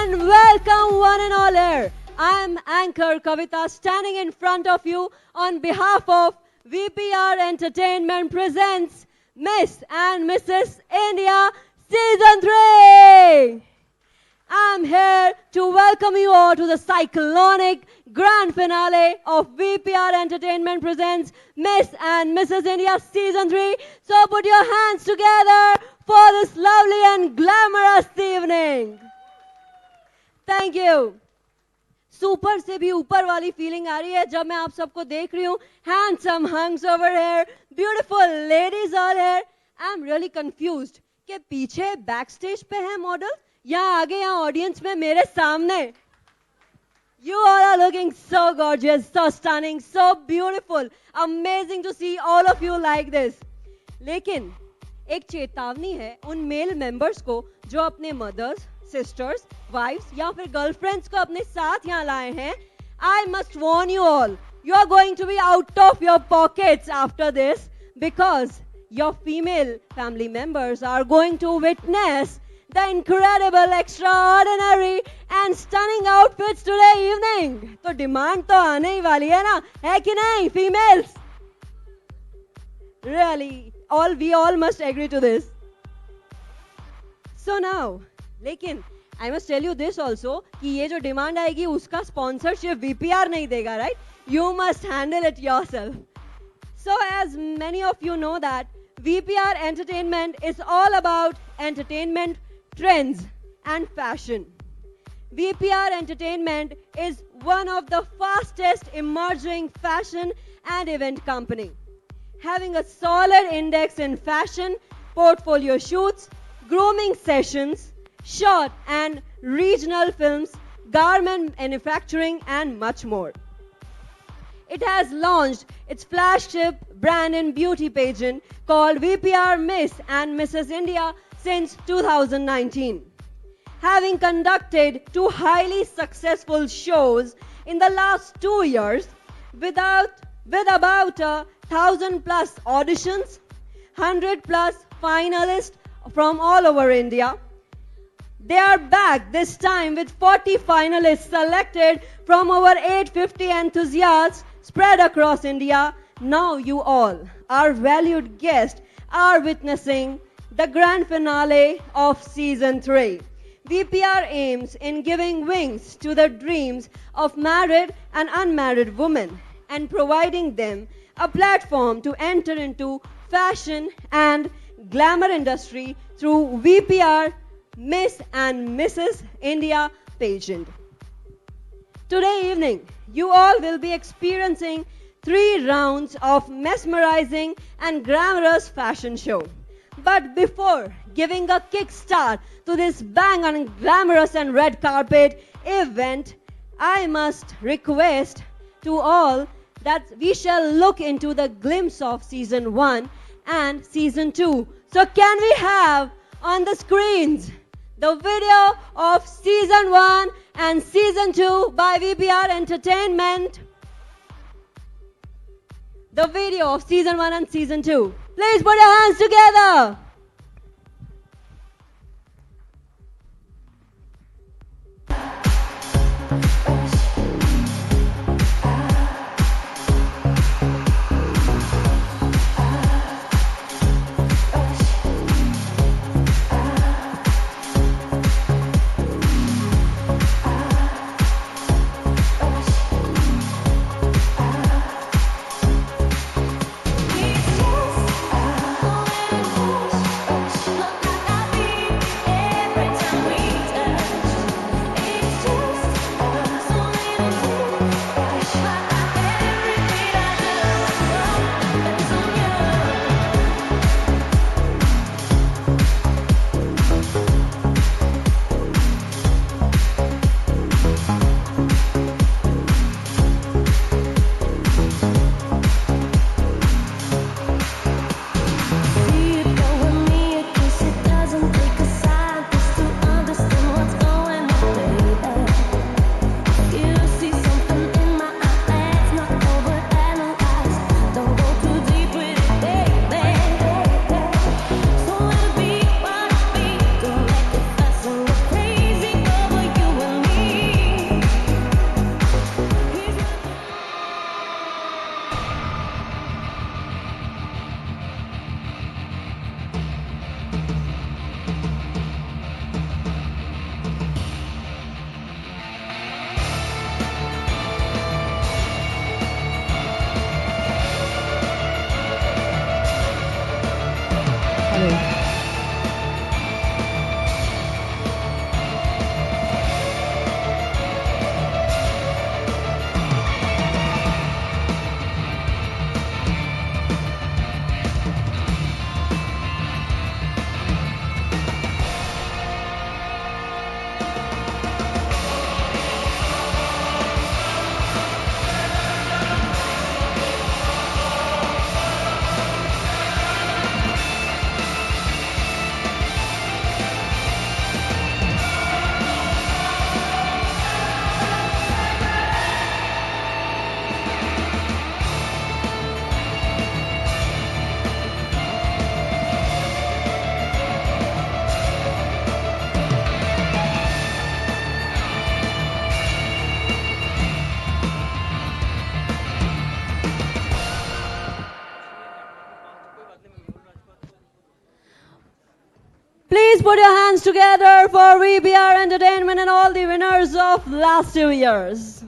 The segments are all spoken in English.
and welcome one and all here. I'm Anchor Kavita standing in front of you on behalf of VPR Entertainment presents Miss and Mrs. India Season 3. I'm here to welcome you all to the cyclonic grand finale of VPR Entertainment presents Miss and Mrs. India Season 3. So put your hands together for this lovely and glamorous evening. Thank you. Super से भी ऊपर वाली feeling आ रही है जब मैं आप सबको देख रही हूँ. Handsome hunks over here, beautiful ladies all here. I'm really confused कि पीछे backstage पे है मॉडल या आगे यहाँ ऑडियंस में मेरे सामने. You all are looking so gorgeous, so stunning, so beautiful. Amazing to see all of you like this. लेकिन एक चेतावनी है उन मेल मेंबर्स को जो अपने मदर्स, सिस्टर्स, वाइफ्स या फिर गर्लफ्रेंड्स को अपने साथ यहाँ लाए हैं. I must warn you all, you are going to be out of your pockets after this because your female family members are going to witness the incredible, extraordinary and stunning outfits today evening. तो demand तो आने ही वाली है ना, है कि नहीं females? Really, we all must agree to this. So now, लेकिन I must tell you this also कि ये जो डिमांड आएगी उसका स्पॉन्सरशिप VPR नहीं देगा, right? You must handle it yourself. So as many of you know that VPR Entertainment is all about entertainment, trends and fashion. VPR Entertainment is one of the fastest emerging fashion and event company, having a solid index in fashion, portfolio shoots, grooming sessions, short and regional films, garment manufacturing and much more. It has launched its flagship brand and beauty pageant called VPR Miss and Mrs. India since 2019. Having conducted 2 highly successful shows in the last 2 years with about 1,000 plus auditions, 100 plus finalists from all over India. They are back this time with 40 finalists selected from over 850 enthusiasts spread across India. Now you all, our valued guests, are witnessing the grand finale of Season 3. VPR aims in giving wings to the dreams of married and unmarried women and providing them a platform to enter into fashion and glamour industry through VPR Miss and Mrs. India pageant. Today evening, you all will be experiencing 3 rounds of mesmerizing and glamorous fashion show. But before giving a kickstart to this bang on glamorous and red carpet event, I must request to all that we shall look into the glimpse of Season 1 and Season 2. So can we have on the screens the video of Season 1 and Season 2 by VPR Entertainment? The video of Season 1 and Season 2. Please put your hands together. put your hands together for VPR Entertainment and all the winners of last 2 years.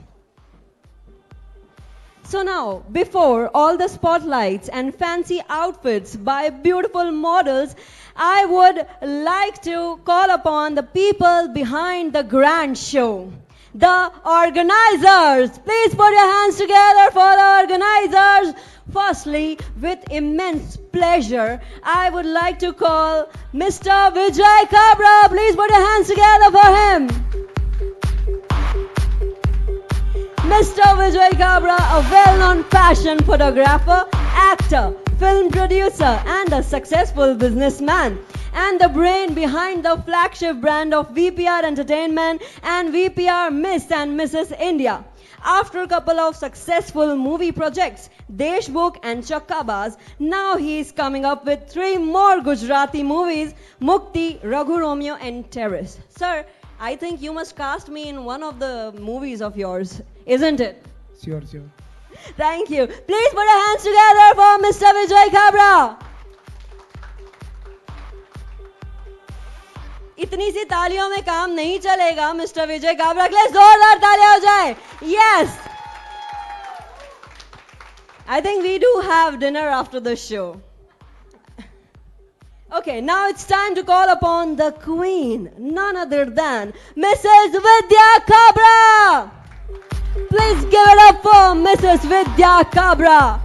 So now, before all the spotlights and fancy outfits by beautiful models, I would like to call upon the people behind the grand show. The organizers. Please put your hands together for the organizers. Firstly, with immense pleasure, I would like to call Mr. Vijay Kabra. Please put your hands together for him. Mr. Vijay Kabra, a well-known fashion photographer, actor, film producer, and a successful businessman, and the brain behind the flagship brand of VPR Entertainment and VPR Miss and Mrs. India. After a couple of successful movie projects, Deshmukh and Chakkabaz, now he is coming up with 3 more Gujarati movies, Mukti, Raghu Romeo and Terrace. Sir, I think you must cast me in one of the movies of yours, isn't it? Sure. Thank you. Please put your hands together for Mr. Vijay Kabra. इतनी सी तालियों में काम नहीं चलेगा mister Vijay Kabra के लिए जोरदार तालियां हो जाए. Yes. I think we do have dinner after the show. Okay, now it's time to call upon the queen, none other than Mrs. Vidhya Kabra. Please give it up for Mrs. Vidhya Kabra.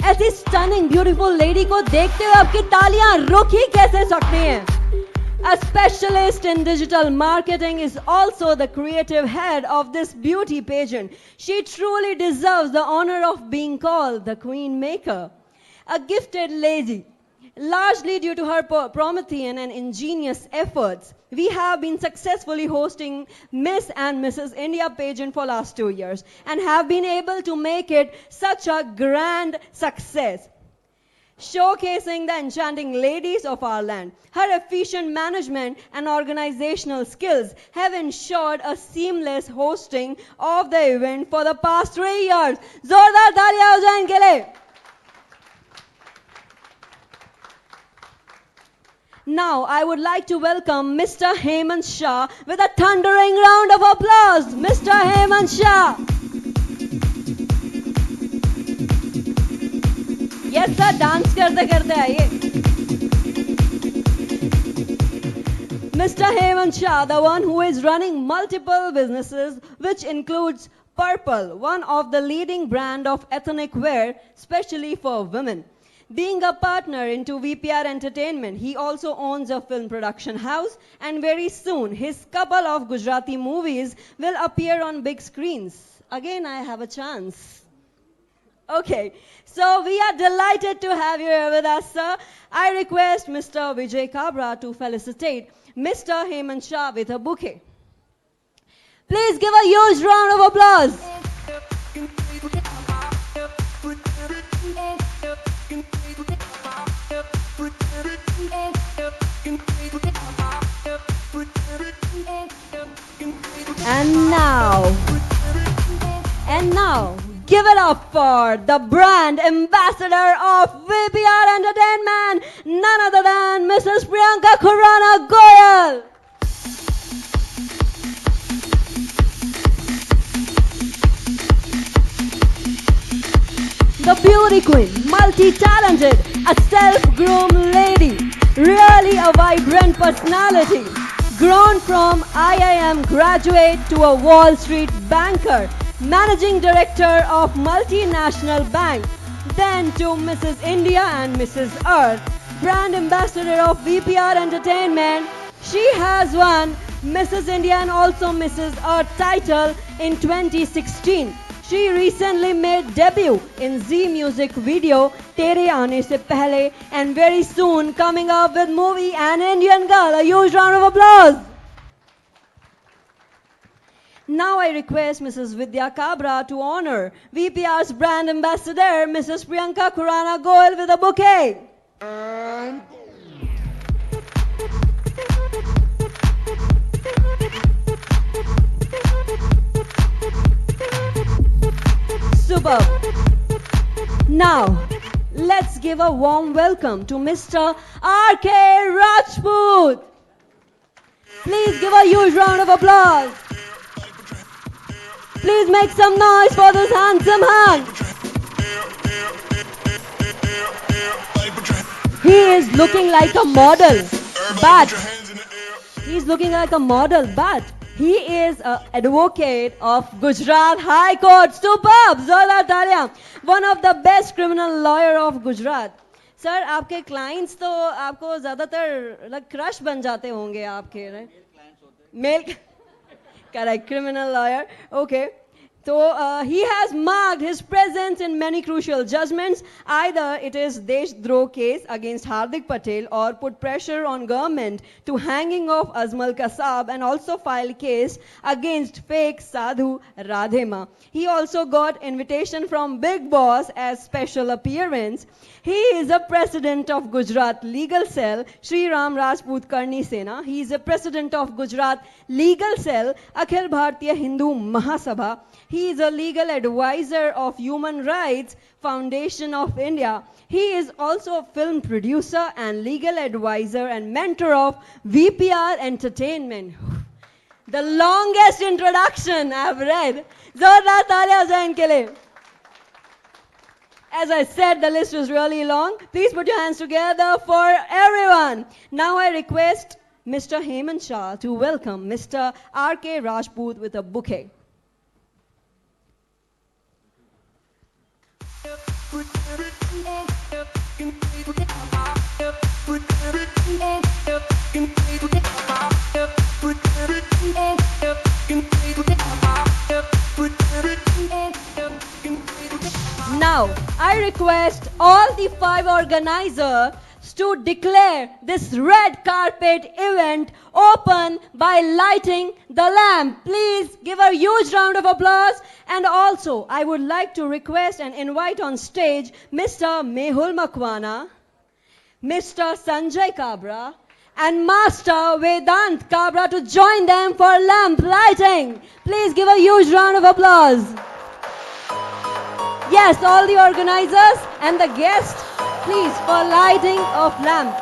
ऐसी stunning beautiful lady को देखते हुए आपकी तालियां रुक ही कैसे सकती हैं? A specialist in digital marketing is also the creative head of this beauty pageant. She truly deserves the honor of being called the Queen Maker. A gifted lady, largely due to her Promethean and ingenious efforts, we have been successfully hosting Miss and Mrs. India pageant for last 2 years and have been able to make it such a grand success, showcasing the enchanting ladies of our land. Her efficient management and organizational skills have ensured a seamless hosting of the event for the past 3 years. Zordar taaliyan ho jaye inke liye. Now, I would like to welcome Mr. Hemant Shah with a thundering round of applause. Mr. Hemant Shah. Yes, sir, dance karte karte aaye. Mr. Hemant Shah, the one who is running multiple businesses, which includes Purple, one of the leading brand of ethnic wear, especially for women. Being a partner into VPR Entertainment, he also owns a film production house, and very soon his couple of Gujarati movies will appear on big screens. Again, I have a chance. Okay, so we are delighted to have you here with us, sir. I request Mr. Vijay Kabra to felicitate Mr. Hemant Shah with a bouquet. Please give a huge round of applause. And now, give it up for the brand ambassador of VPR Entertainment, none other than Mrs. Priyanka Khurana Goyal. The beauty queen, multi-talented, a self-groomed lady, really a vibrant personality. Grown from IIM graduate to a Wall Street banker, managing director of multinational bank, then to Mrs. India and Mrs. Earth, brand ambassador of VPR Entertainment. She has won Mrs. India and also Mrs. Earth title in 2016. She recently made debut in Zee music video Tere Aane Se Pehle, and very soon coming up with movie An Indian Girl. A huge round of applause. Now I request Mrs. Vidhya Kabra to honor VPR's brand ambassador, Mrs. Priyanka Khurana Goyal, with a bouquet. Superb. Now, let's give a warm welcome to Mr. R.K. Rajput. Please give a huge round of applause. Please make some noise for this handsome man. He is looking like a model, but he is an advocate of Gujarat High Court. Superb! Zordar Talia. One of the best criminal lawyer of Gujarat. Sir आपके clients तो आपको ज्यादातर crush बन जाते होंगे आपके mail correct criminal lawyer okay. So he has marked his presence in many crucial judgments. Either it is Deshdroh case against Hardik Patel or put pressure on government to hanging of Azmal Kasab and also filed case against fake Sadhu Radhema. He also got invitation from Big Boss as special appearance. He is a president of Gujarat Legal Cell, Sri Ram Rajput Karni Sena. He is a president of Gujarat Legal Cell, Akhil Bharatiya Hindu Mahasabha. He is a legal advisor of Human Rights Foundation of India. He is also a film producer and legal advisor and mentor of VPR Entertainment. The longest introduction I've read. Zordar taaliyan zain ke liye. As I said, the list is really long. Please put your hands together for everyone. Now I request Mr. Hemant Shah to welcome Mr. R.K. Rajput with a bouquet. Now, I request all the 5 organizers to declare this red carpet event open by lighting the lamp. Please give a huge round of applause. And also, I would like to request and invite on stage Mr. Mehul Makwana, Mr. Sanjay Kabra, and Master Vedant Kabra to join them for lamp lighting. Please give a huge round of applause. Yes, all the organizers and the guests, please, for lighting of lamp.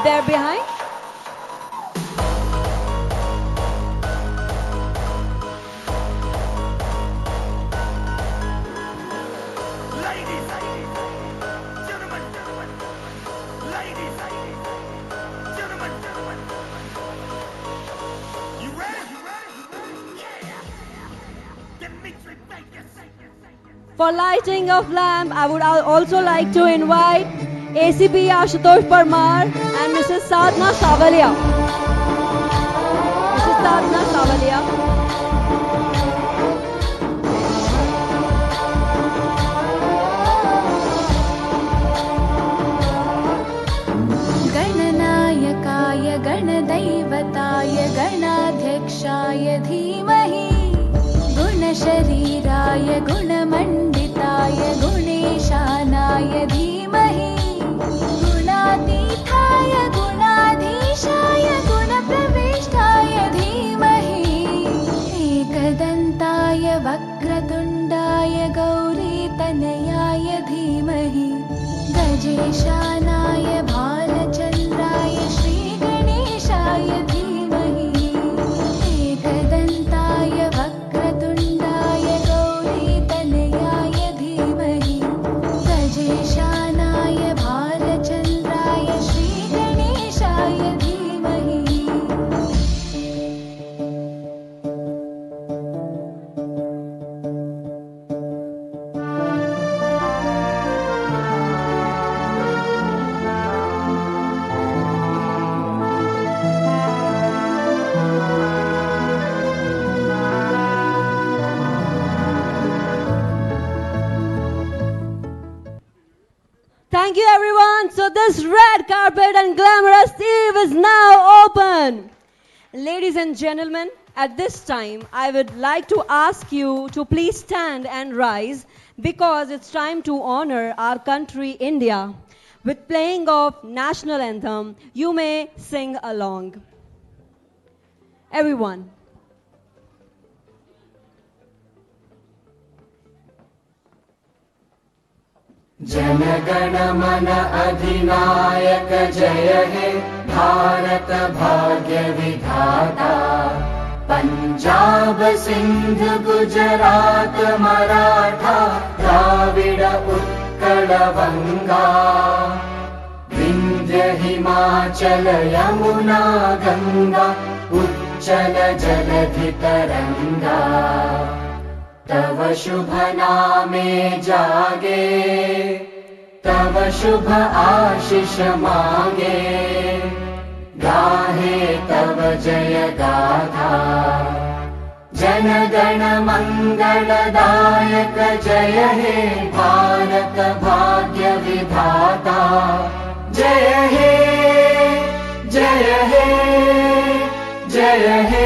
There behind. For lighting of lamp, I would also like to invite ACP Ashutosh Parmar and Mrs. Sadhna Savalia. Mrs. Sadhna Savalia. गणनायकाय गणदैवताय गणाध्यक्षाय धीमहि गुणशरीराय गुणमण्डिताय गुणेशानाय धीमहि गुणातीताय गुणाधीशाय गुणप्रविष्टाय धीमहि एकदन्ताय वक्रतुण्डाय गौरीतनयाय धीमहि गजेशानाय भालचन्द्राय श्रीगणेशाय धीमहि एकदन्ताय वक्रतुण्डाय गौरीतनयाय धीमहि गजेशानाय भालचन्द्राय श्रीगणेशाय धीमहि Thank you, everyone. So this red carpet and glamorous eve is now open. Ladies and gentlemen, at this time, I would like to ask you to please stand and rise because it's time to honor our country, India. With playing of national anthem, you may sing along. Everyone. जनगण मन अधिनायक जय हे भारत भाग्य विधाता। पंजाब सिंध गुजरात मराठा द्राविड उत्कल बंगा। विंध्य हिमाचल यमुना गंगा उच्चल जलधि तरंगा। तव शुभ नामे जागे तव शुभ आशीष मांगे। गाहे तव जय गाथा जनगण मंगलदायक जय हे भारत भाग्य विधाता। जय हे जय हे जय हे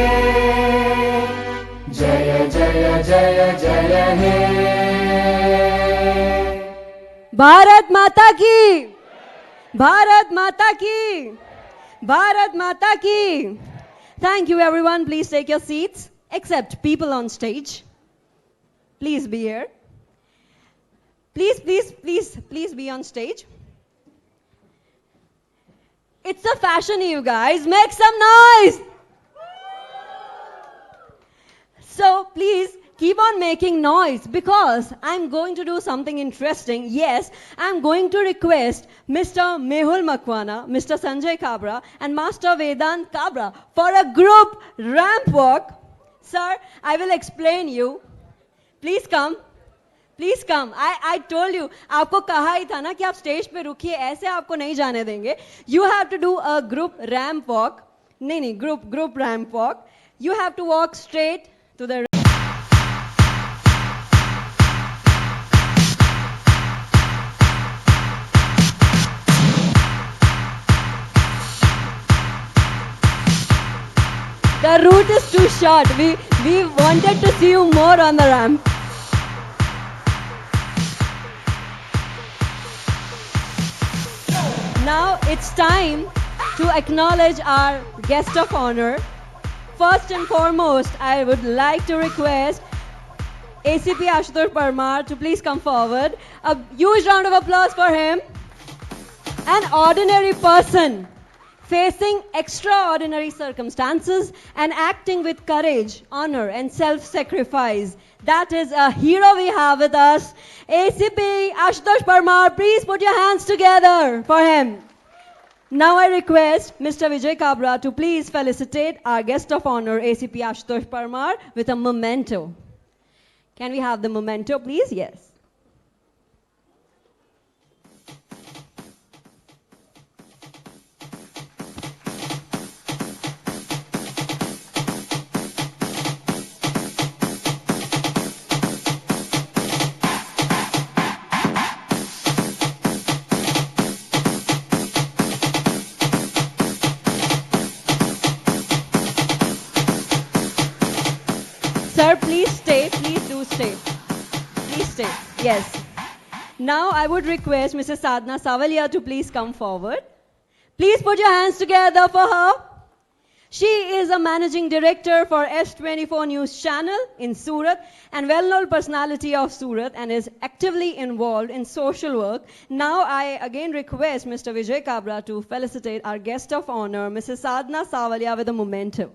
जय जय जय जय हे। भारत माता की, भारत माता की, भारत माता की. Thank you everyone. Please take your seats, except people on stage. Please be here. Please be on stage. It's a fashion, you guys. Make some noise. So please keep on making noise because I'm going to do something interesting. Yes, I'm going to request Mr. Mehul Makwana, Mr. Sanjay Kabra and Master Vedant Kabra for a group ramp walk. Sir, I will explain you. Please come. Please come. I told you, आपको कहा ही था ना कि आप stage पे रुकिए, ऐसे आपको नहीं जाने देंगे. You have to do a group ramp walk. नहीं, group ramp walk. You have to walk straight to the The route is too short. We wanted to see you more on the ramp. Now it's time to acknowledge our guest of honor. First and foremost, I would like to request ACP Ashutosh Parmar to please come forward. A huge round of applause for him. An ordinary person facing extraordinary circumstances and acting with courage, honor and self-sacrifice. That is a hero we have with us. ACP Ashutosh Parmar, please put your hands together for him. Now I request Mr. Vijay Kabra to please felicitate our guest of honor, ACP Ashutosh Parmar, with a memento. Can we have the memento, please? Yes. Sir, please stay. Please do stay. Please stay. Yes. Now I would request Mrs. Sadhna Savalia to please come forward. Please put your hands together for her. She is a managing director for S24 News Channel in Surat and well-known personality of Surat and is actively involved in social work. Now I again request Mr. Vijay Kabra to felicitate our guest of honor, Mrs. Sadhna Savalia, with a memento.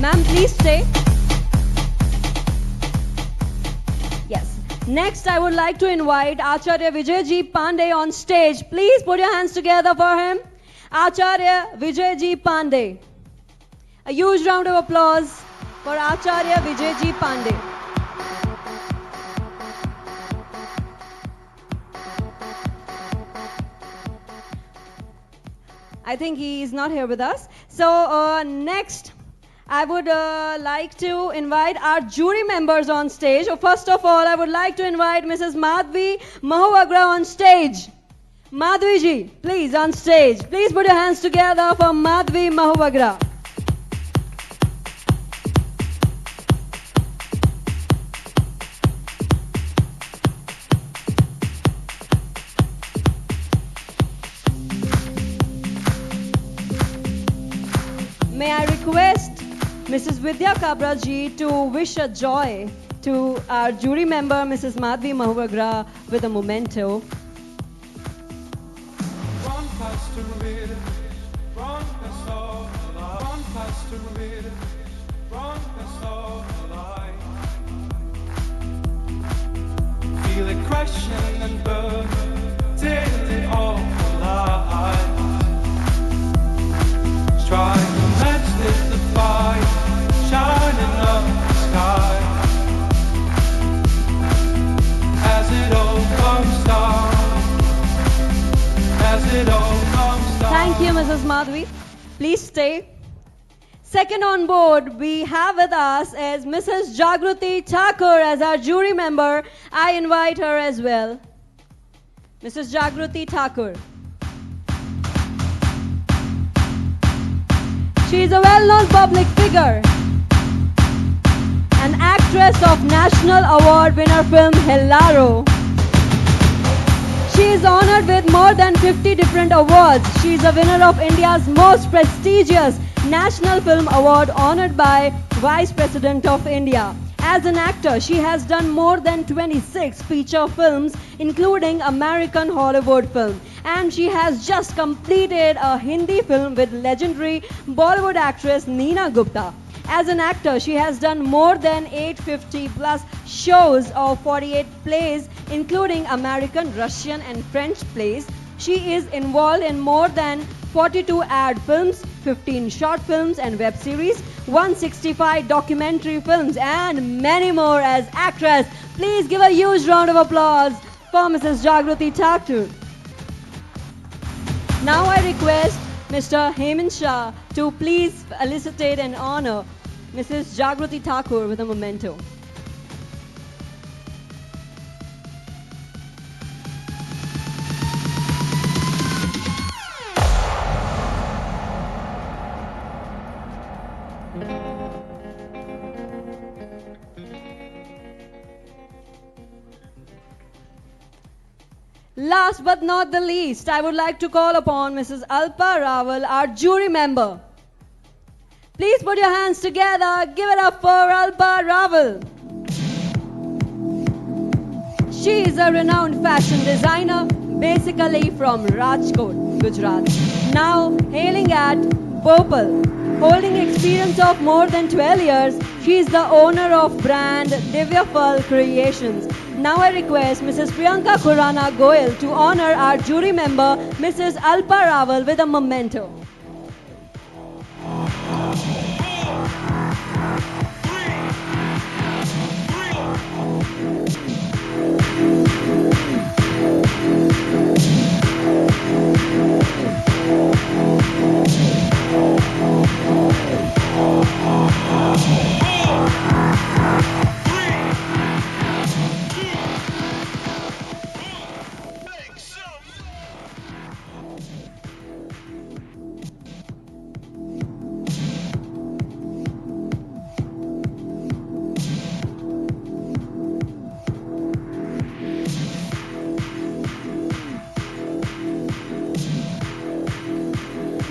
Ma'am, please stay. Yes. Next, I would like to invite Acharya Vijay Ji Pandey on stage. Please put your hands together for him. Acharya Vijay Ji Pandey. A huge round of applause for Acharya Vijay Ji Pandey. I think he is not here with us. So next, I would like to invite our jury members on stage. First of all, I would like to invite Mrs. Madhvi Mahuagra on stage. Madhvi ji, please on stage. Please put your hands together for Madhvi Mahuagra. May I request Mrs. Vidhya Kabra ji to wish a joy to our jury member, Mrs. Madhvi Mahuagra, with a memento. Feel it crashing and burn till it all alive. Try to match the fire shining up the sky. As it all comes down, as it all comes down. Thank you, Mrs. Madhvi. Please stay. Second on board, we have with us is Mrs. Jagruti Thakur as our jury member. I invite her as well. Mrs. Jagruti Thakur. She is a well-known public figure, an actress of National Award winner film Hellaro. She is honored with more than 50 different awards. She is a winner of India's most prestigious National Film Award honored by Vice President of India. As an actor, she has done more than 26 feature films, including American Hollywood film. And she has just completed a Hindi film with legendary Bollywood actress Neena Gupta. As an actor, she has done more than 850 plus shows of 48 plays, including American, Russian and French plays. She is involved in more than 42 ad films, 15 short films and web series, 165 documentary films and many more as actress. Please give a huge round of applause for Mrs. Jagruti Thakur. Now I request Mr. Hemant Shah to please felicitate and honor Mrs. Jagruti Thakur with a memento. Last but not the least, I would like to call upon Mrs. Alpa Raval, our jury member. Please put your hands together. Give it up for Alpa Raval. She is a renowned fashion designer, basically from Rajkot, Gujarat. Now hailing at Bhopal. Holding experience of more than 12 years, she is the owner of brand Divyafal Creations. Now I request Mrs. Priyanka Khurana Goyal to honor our jury member, Mrs. Alpa Raval, with a memento.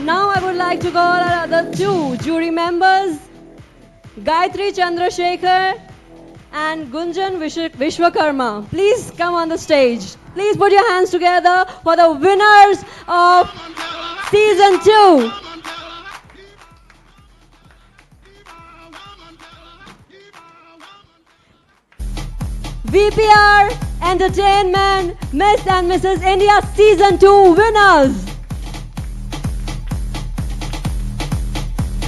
Now I would like to call our other two jury members, Gayatri Chandrasekhar and Gunjan Vishwakarma. Please come on the stage. Please put your hands together for the winners of Season 2. VPR Entertainment Miss and Mrs. India Season 2 winners.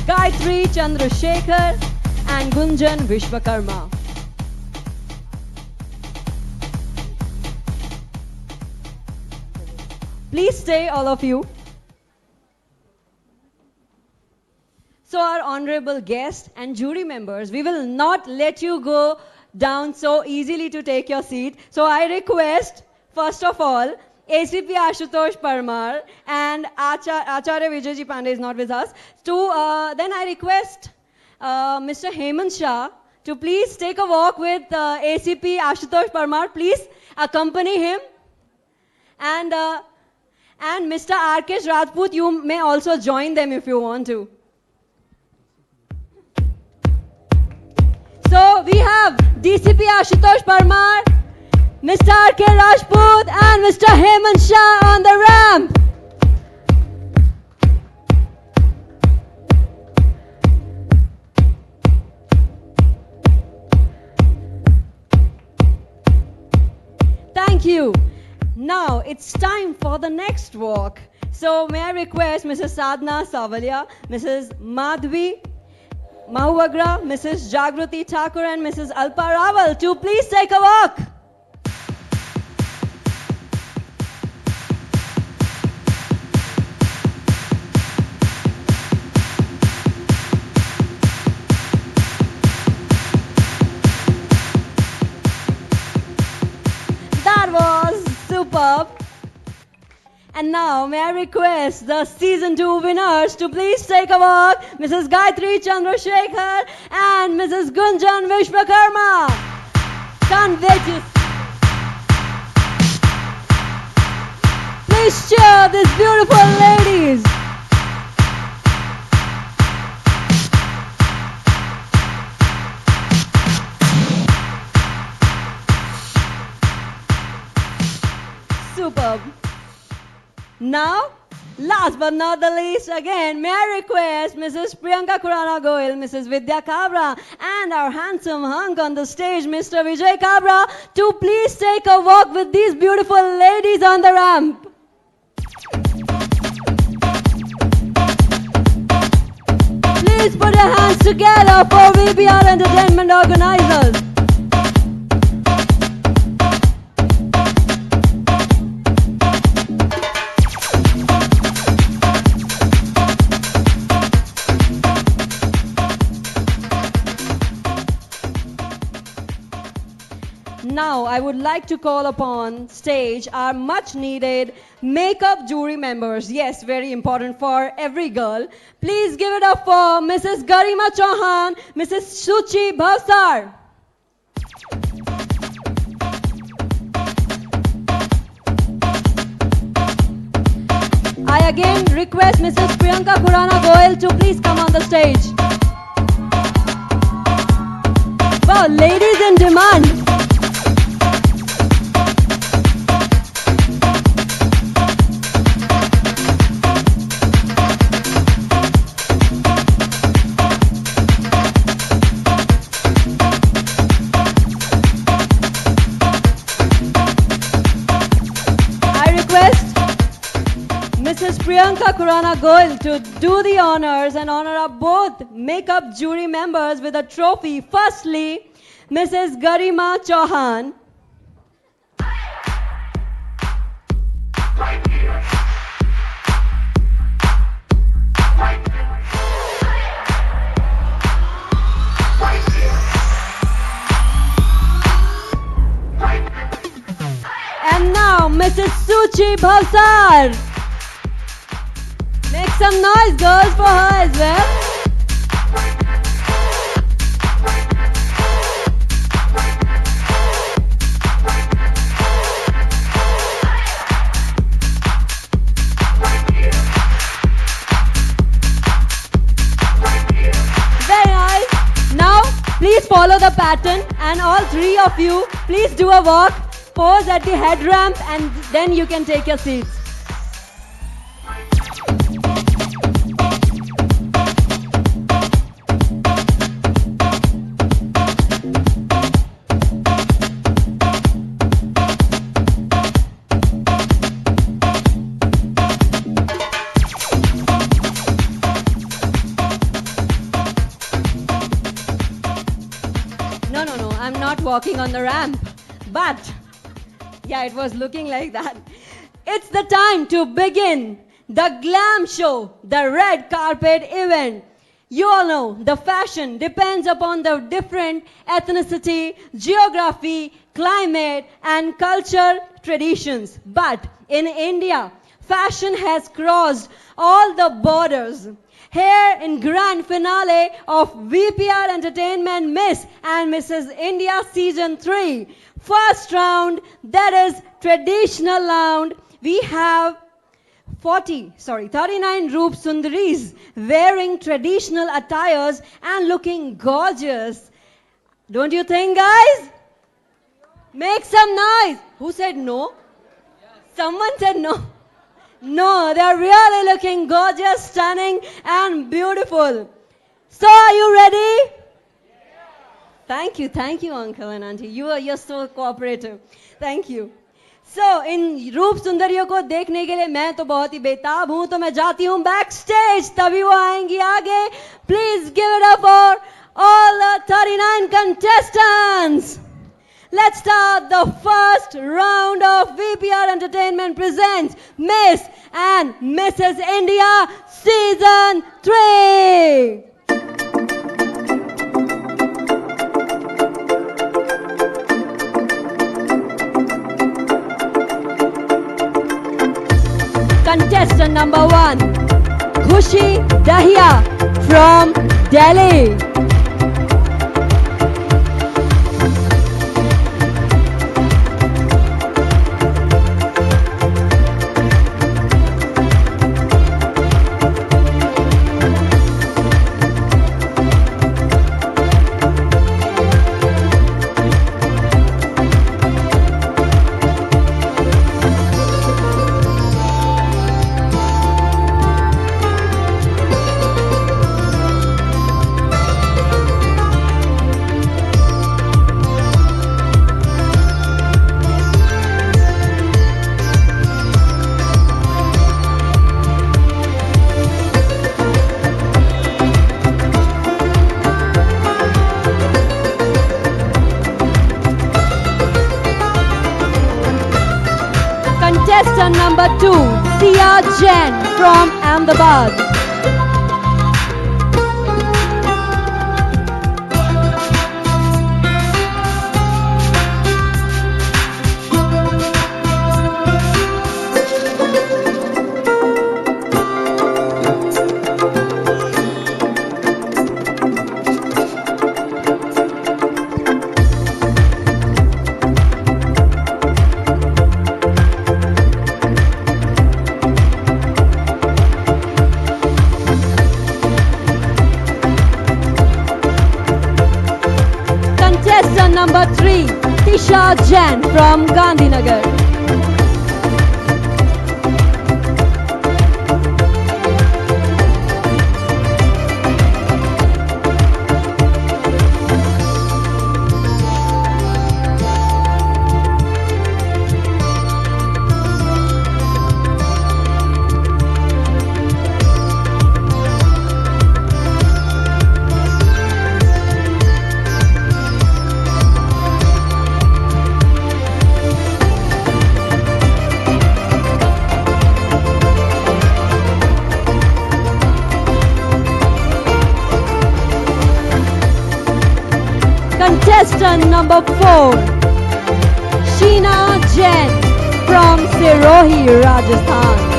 Gayatri Chandrasekhar and Gunjan Vishwakarma. Please stay, all of you. So our honorable guests and jury members, we will not let you go down so easily to take your seat. So I request, first of all, ACP Ashutosh Parmar and Acharya Vijay Pandey is not with us. Then I request Mr. Hemant Shah to please take a walk with ACP Ashutosh Parmar. Please accompany him. And Mr. Arkesh Rajput, you may also join them if you want to. So we have DCP Ashutosh Parmar, Mr. R.K. Rajput and Mr. Hemant Shah on the ramp. Thank you. Now it's time for the next walk. So may I request Mrs. Sadhna Savalia, Mrs. Madhvi Mahuagra, Mrs. Jagruti Thakur and Mrs. Alpa Rawal to please take a walk. That was superb. And now, may I request the season 2 winners to please take a walk, Mrs. Gayatri Chandrasekhar and Mrs. Gunjan Vishwakarma. Can't wait to please cheer these beautiful ladies. Superb. Now, last but not the least, again, may I request Mrs. Priyanka Khurana Goyal, Mrs. Vidhya Kabra, and our handsome hunk on the stage, Mr. Vijay Kabra, to please take a walk with these beautiful ladies on the ramp. Please put your hands together for VPR Entertainment organizers. Now, I would like to call upon stage our much needed makeup jury members. Yes, very important for every girl. Please give it up for Mrs. Garima Chauhan, Mrs. Suchi Bhavsar. I again request Mrs. Priyanka Khurana Goyal to please come on the stage. Wow, ladies in demand. Priyanka Khurana Goyal to do the honors and honor up both makeup jury members with a trophy. Firstly, Mrs. Garima Chauhan. And now, Mrs. Suchi Bhavsar. Make some noise, girls, for her as well. Very nice. Now, please follow the pattern and all three of you, please do a walk, pose at the head ramp and then you can take your seats. No, I'm not walking on the ramp. But, yeah, it was looking like that. It's the time to begin the glam show, the red carpet event. You all know the fashion depends upon the different ethnicity, geography, climate, and culture traditions. But in India, fashion has crossed all the borders. Here in grand finale of VPR Entertainment Miss and Mrs. India Season 3. First round, that is traditional round. We have 39 Roop Sundaris wearing traditional attires and looking gorgeous. Don't you think, guys? Make some noise. Who said no? Someone said no. No, they're really looking gorgeous, stunning, and beautiful. So, are you ready? Thank you, uncle and auntie. You're so cooperative. Thank you. So, इन रूप सुंदरियों को देखने के लिए मैं तो बहुत ही बेताब हूं, तो मैं जाती हूं बैक स्टेज, तभी वो आएंगी आगे. Please give it up for all the 39 contestants. Let's start the first round of VPR Entertainment presents Miss and Mrs. India Season 3. Contestant number 1, Khushi Dahiya from Delhi. Contestant number 2, Sia Jain from Ahmedabad. Contestant number 3, Tisha Jain from Gandhinagar. Contestant number 4, Sheena Jain from Sirohi, Rajasthan.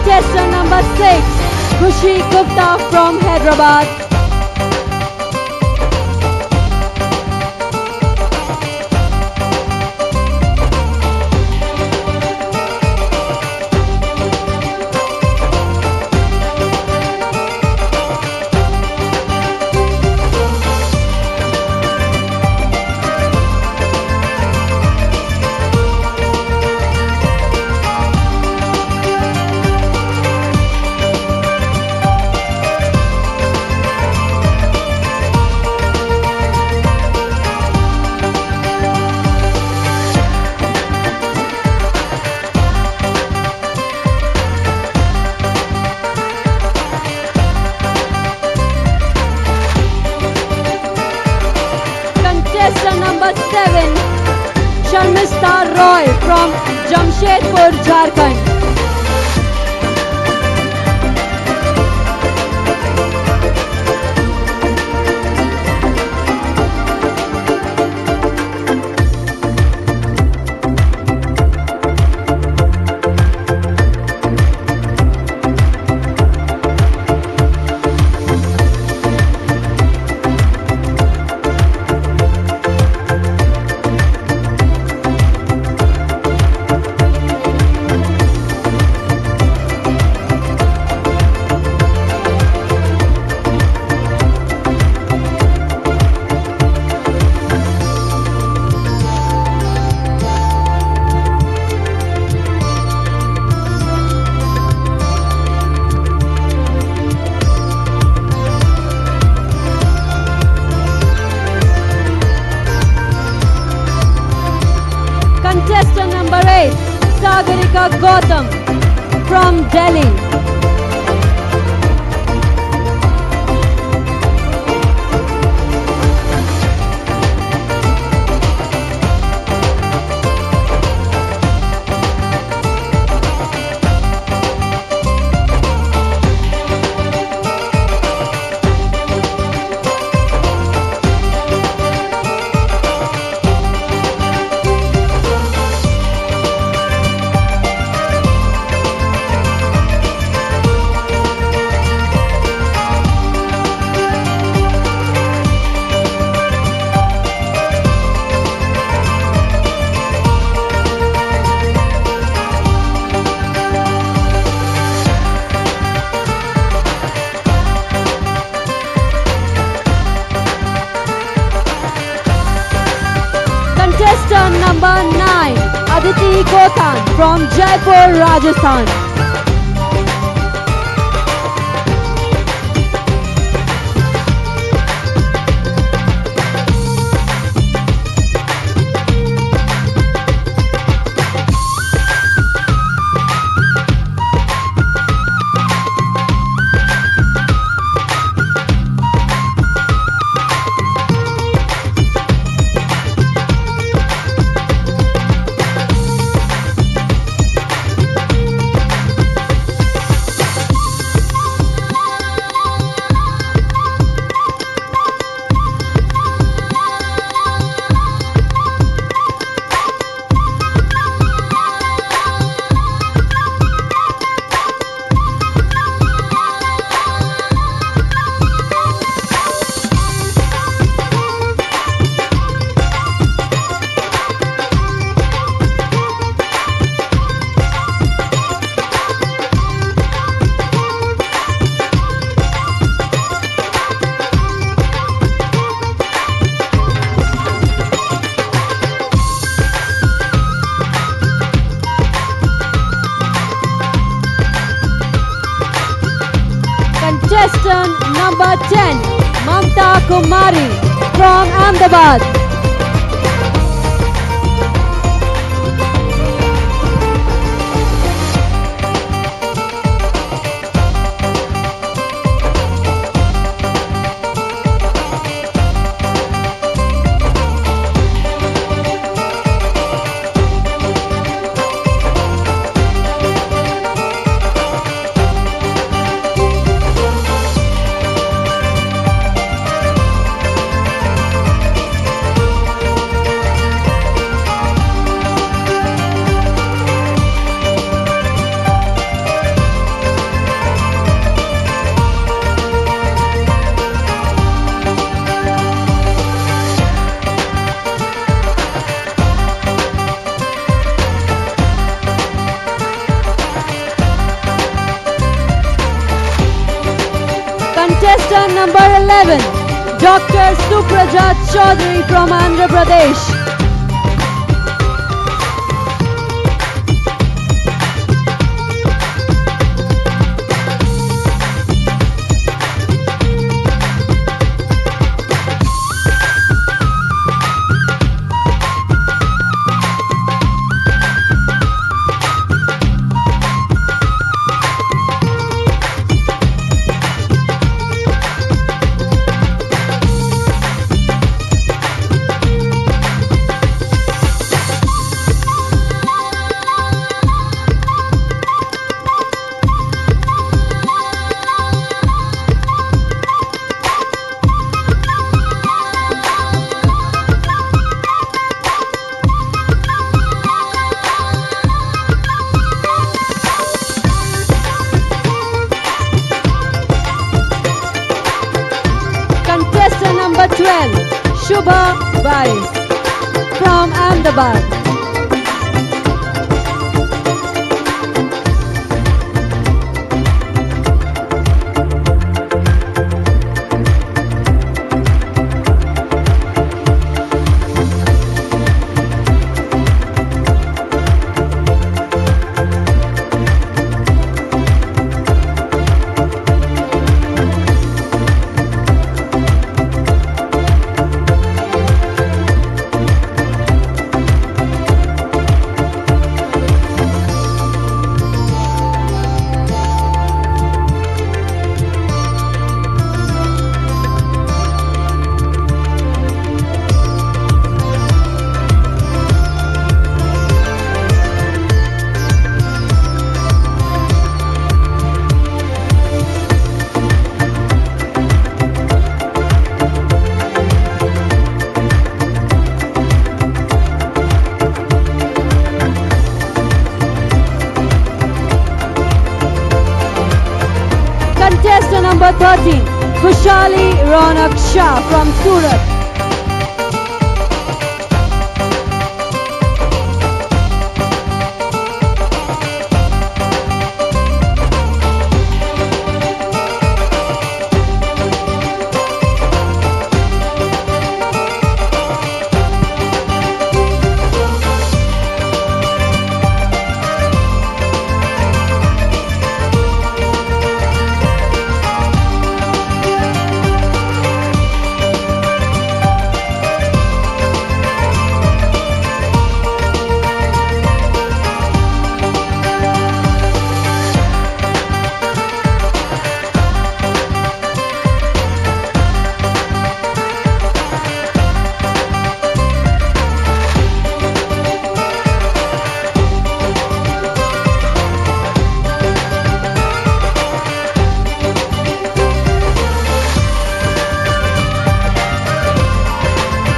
Contestant number 6, Khushi Gupta from Hyderabad. Jamshedpur, Jharkhand. Contestant number 8, Sagarika Gautam from Delhi. Contestant number 9, Aditi Kotan from Jaipur, Rajasthan. Contestant number 10, Mamta Kumari from Ahmedabad. Contestant number 11, Dr. Suprajat Chaudhary from Andhra Pradesh. Shubha Bais from Ahmedabad. Contestant number 13, Khushali Ronak Shah from Surat.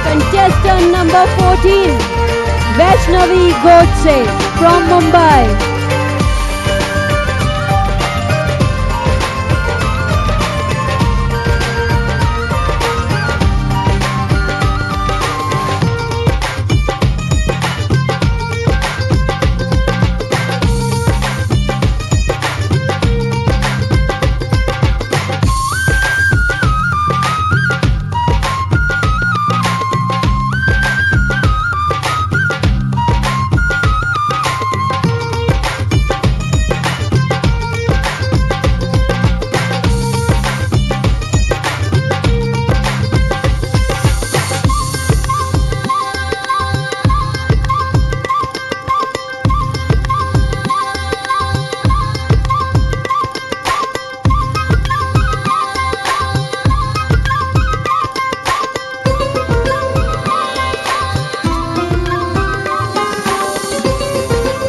Contestant number 14, Vaishnavi Godse from Mumbai.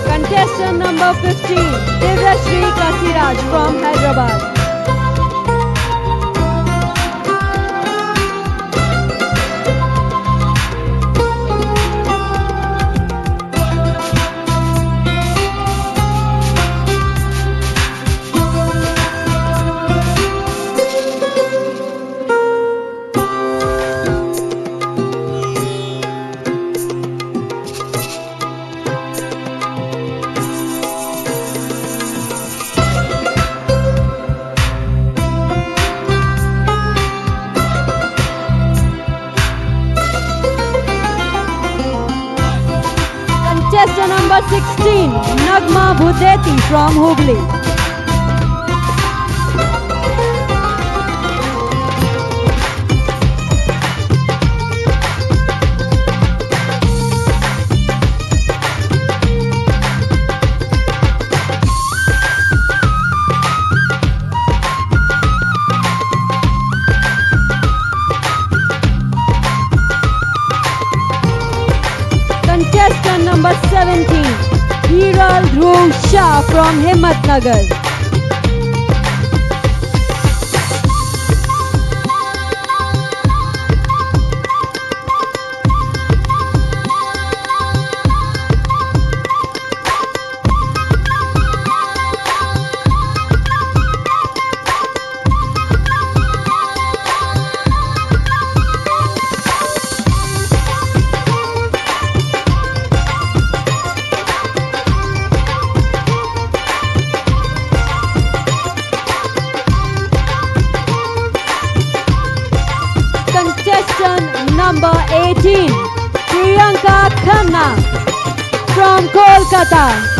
Contestant number 15, Divyashri Kasiraj from Hyderabad. Contestant number 16, Nagma Bhudeti from Hubli. Contestant number 17, Hiral Dhruv Shah from Hemant Nagar. Khurana from Kolkata.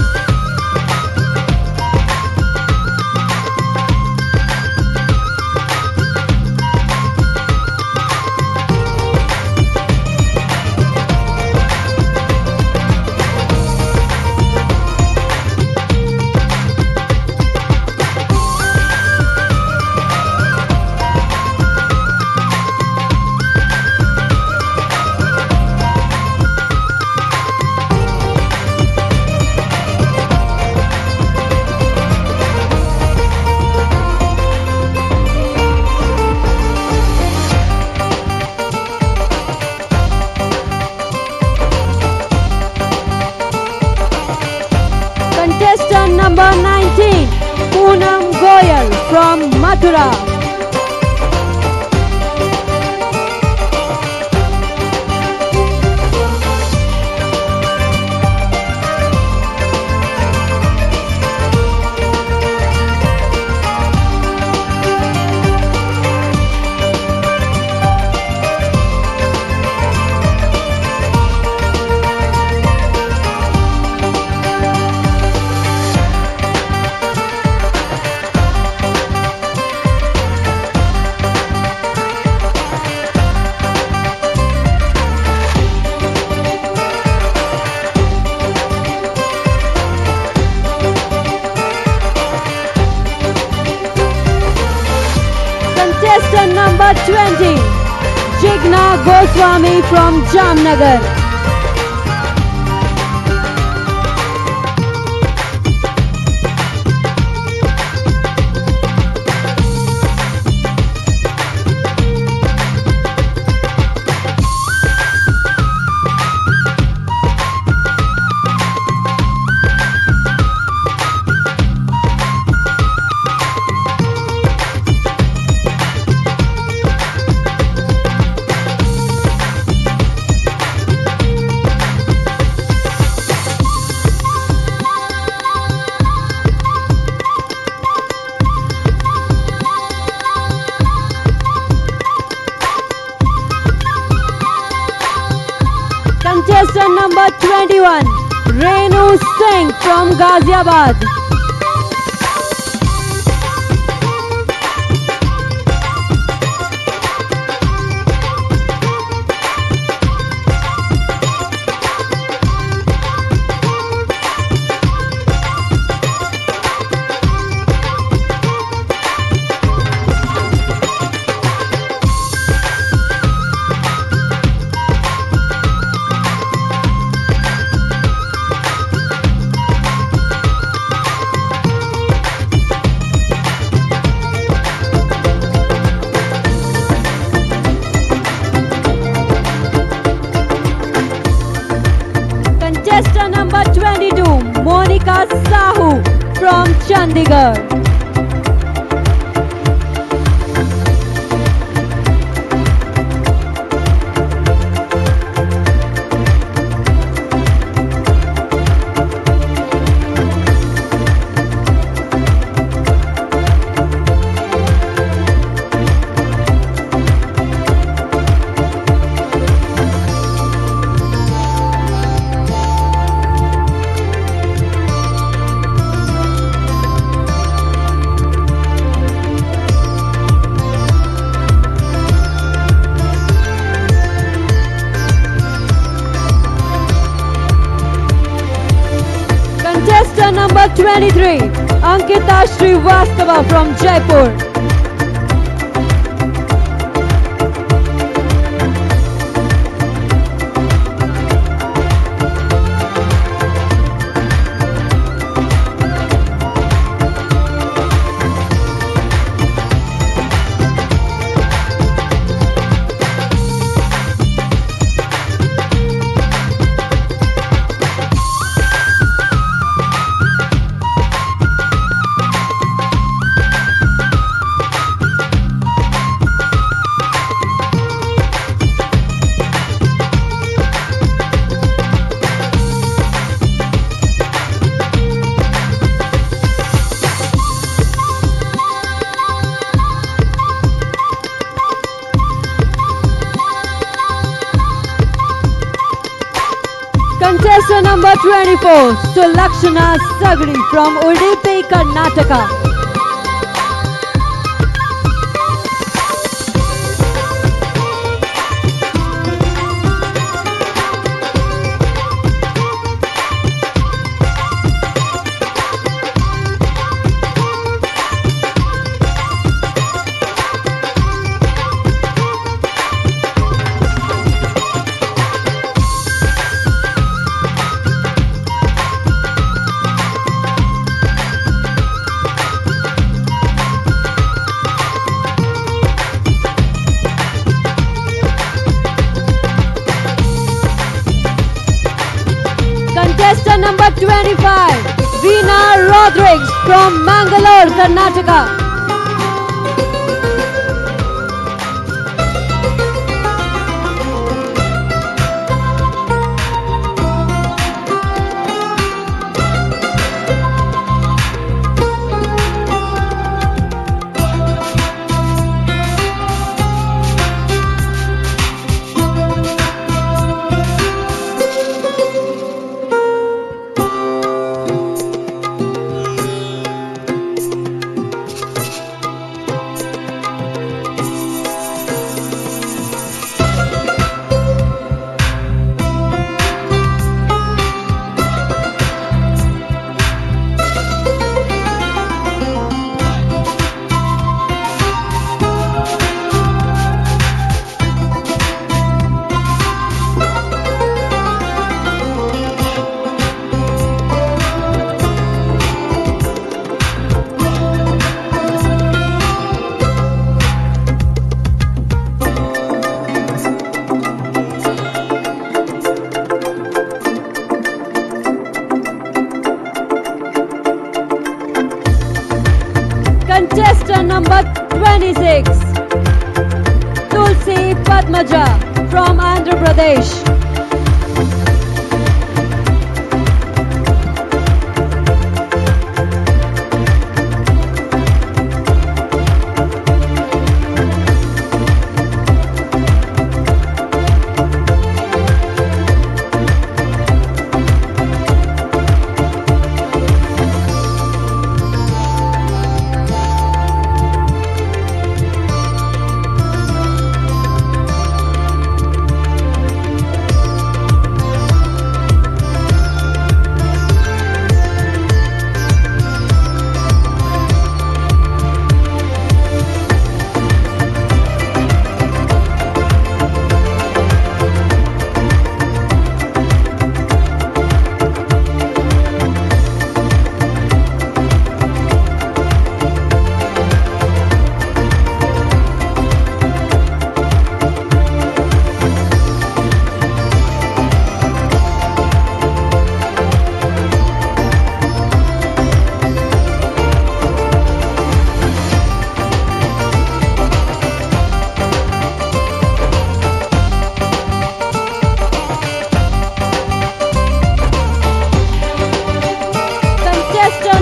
Contestant number 19, Poonam Goyal from Mathura. Contestant number 20, Jigna Goswami from Jamnagar. Contestant number 21, Renu Singh from Ghaziabad. Contestant number 22, Monica Sahu from Chandigarh. Contestant number 23, Ankita Srivastava from Jaipur. number 24, Sulakshana Sagri from Udupi, Karnataka. Contestant number 25, Veena Rodriguez from Mangalore, Karnataka. Contestant number 26, Tulsi Padmaja from Andhra Pradesh.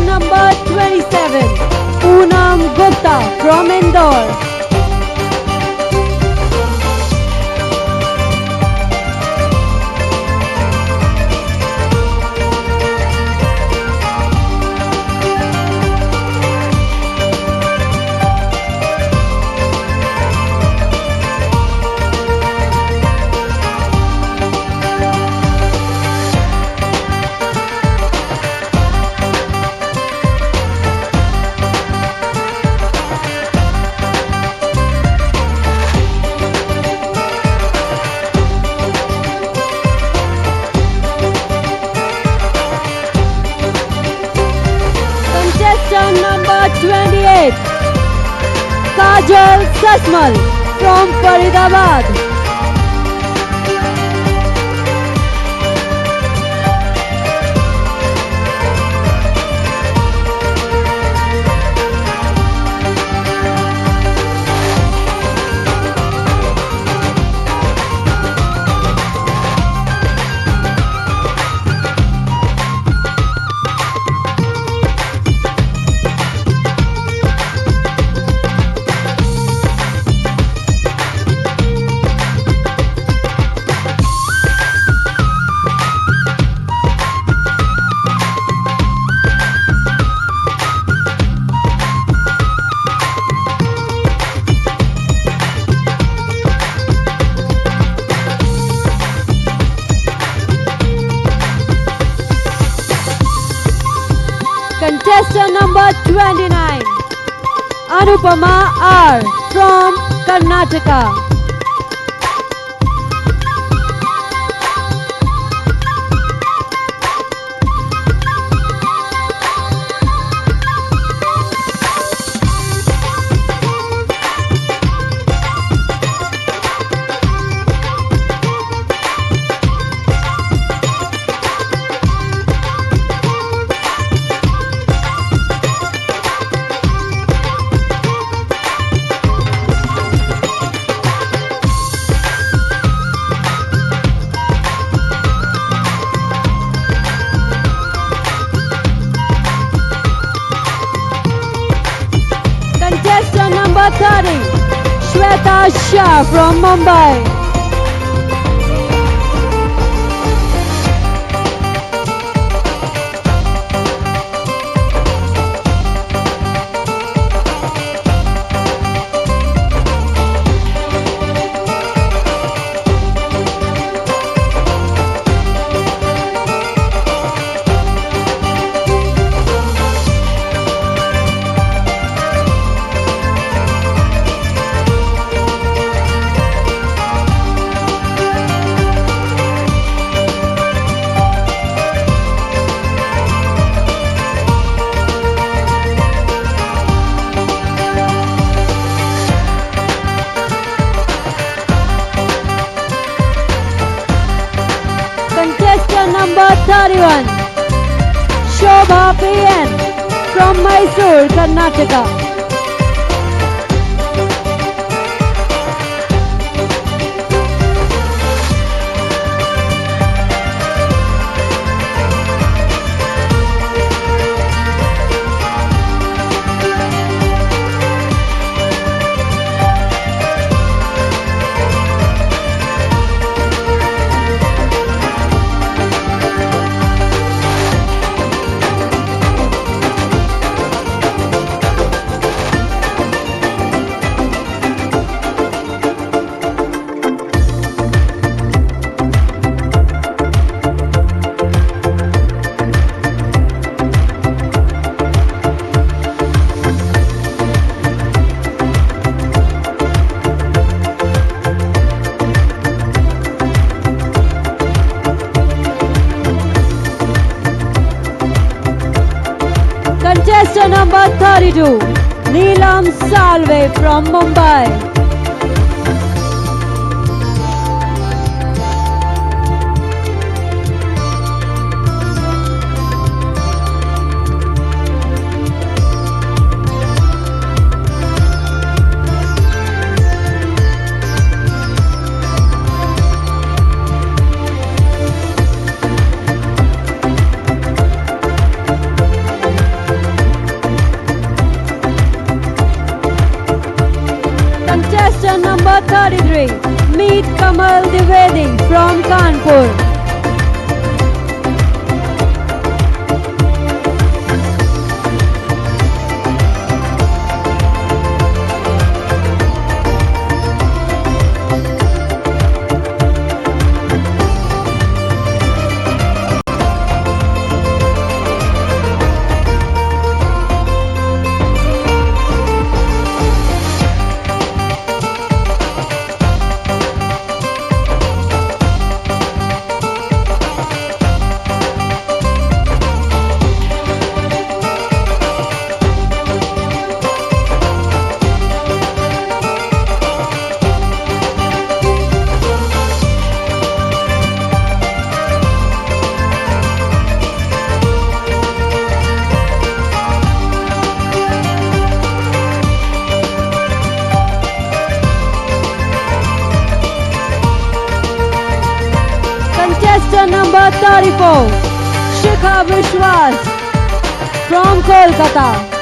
Number 27, Poonam Gupta from Indore. Contestant number 28, Kajal Sasmal from Faridabad. Contestant number 29, Anupama R from Karnataka. Contestant number 30, Shah from Mumbai. Contestant number 31, Shobha PN from Mysore, Karnataka. Contestant number 32, Neelam Salve from Mumbai. Contestant number 33, Meet Kamal Dwivedi from Kanpur. Contestant number 34, Shikha Vishwas from Kolkata.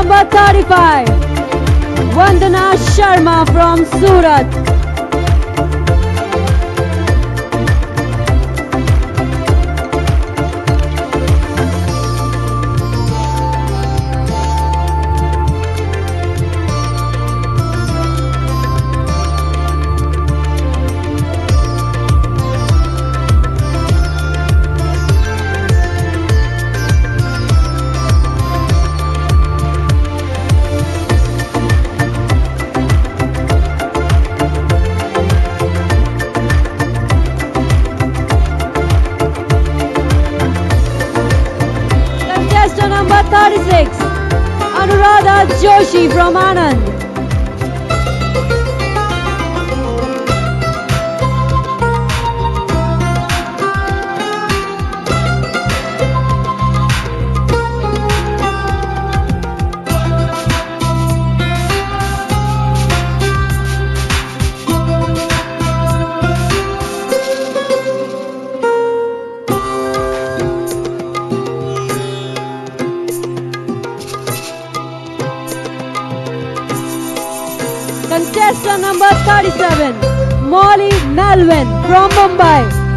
number 35, Vandana Sharma from Surat. Contestant number 36, Anuradha Joshi from Anand. Contestant number 37, Molly Melvin from Mumbai.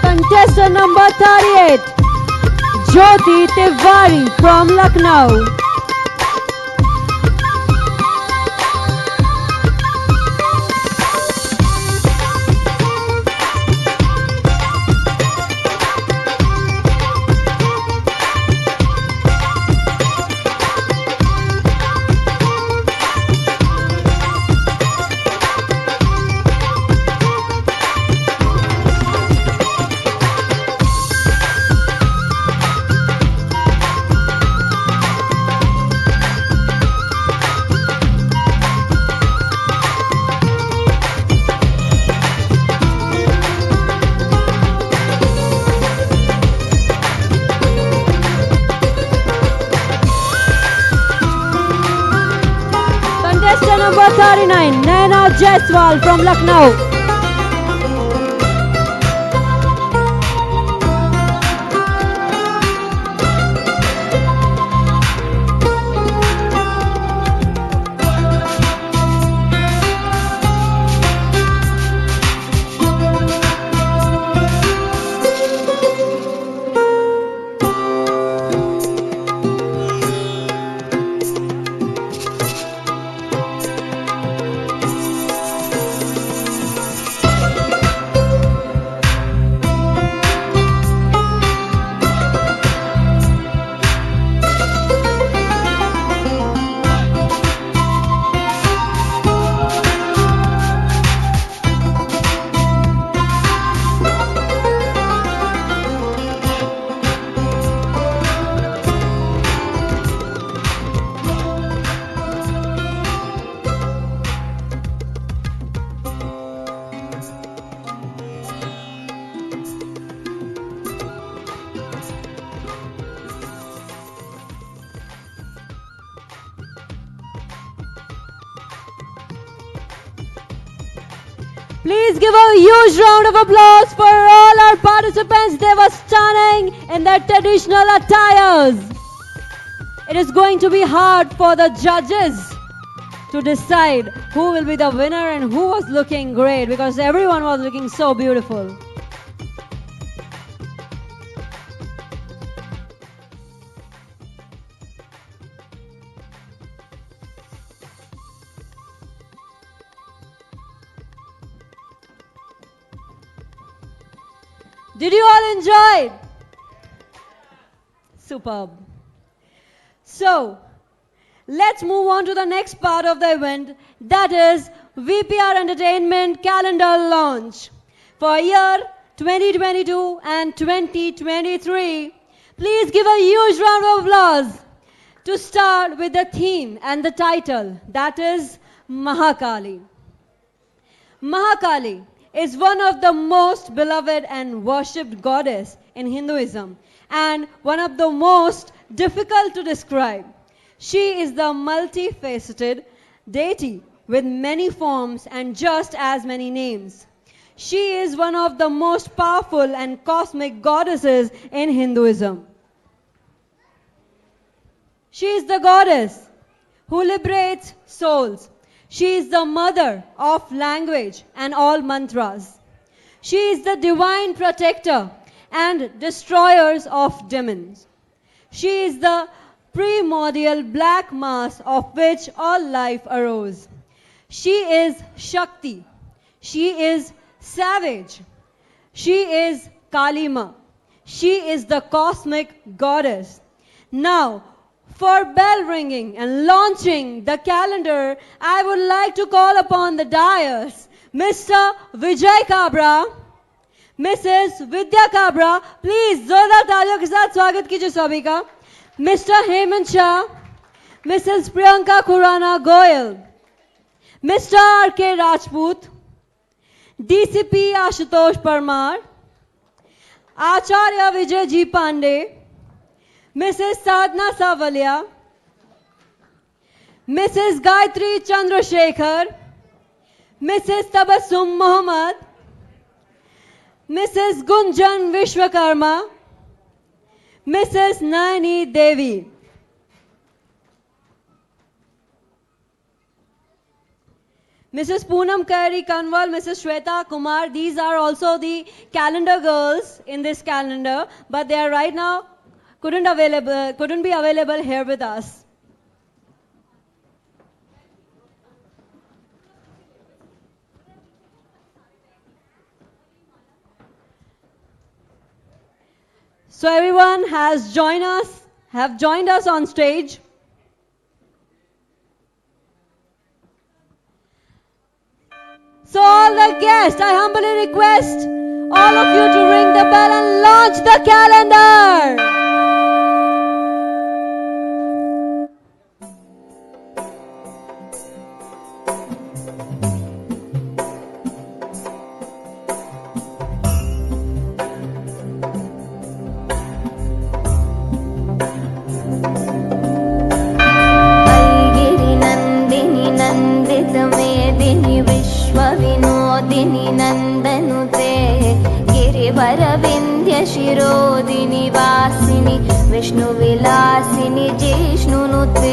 Contestant number 38, Jyoti Tiwari from Lucknow. Contestant number 39, Naina Jaiswal from Lucknow. Please give a huge round of applause for all our participants. They were stunning in their traditional attires. It is going to be hard for the judges to decide who will be the winner and who was looking great, because everyone was looking so beautiful. Did you all enjoy? Superb. So, let's move on to the next part of the event, that is VPR Entertainment Calendar Launch. For year 2022 and 2023, please give a huge round of applause to start with the theme and the title, that is Mahakali. Mahakali is one of the most beloved and worshipped goddess in Hinduism and one of the most difficult to describe. She is the multifaceted deity with many forms and just as many names. She is one of the most powerful and cosmic goddesses in Hinduism. She is the goddess who liberates souls. She is the mother of language and all mantras. She is the divine protector and destroyers of demons. She is the primordial black mass of which all life arose. She is Shakti. She is savage. She is Kalima. She is the cosmic goddess. Now, for bell ringing and launching the calendar, I would like to call upon the dais Mr. Vijay Kabra, Mrs. Vidhya Kabra. Please, जोरदार तालियों के साथ स्वागत कीजिए सभी का. Mr. Hemant Shah, Mrs. Priyanka Khurana Goyal, Mr. R.K. Rajput, DCP Ashutosh Parmar, Acharya Vijay G. Pandey, Mrs. Sadhna Savalia, Mrs. Gayatri Chandrasekhar, Mrs. Tabassum Mohammed, Mrs. Gunjan Vishwakarma, Mrs. Naini Devi. Mrs. Poonam Kairi Kanwal, Mrs. Shweta Kumar, these are also the calendar girls in this calendar, but they are right now couldn't be available here with us. So everyone have joined us on stage. So all the guests, I humbly request all of you to ring the bell and launch the calendar. शिरोदिनि वासिनि विष्णुविलासिनि जिष्णुनुते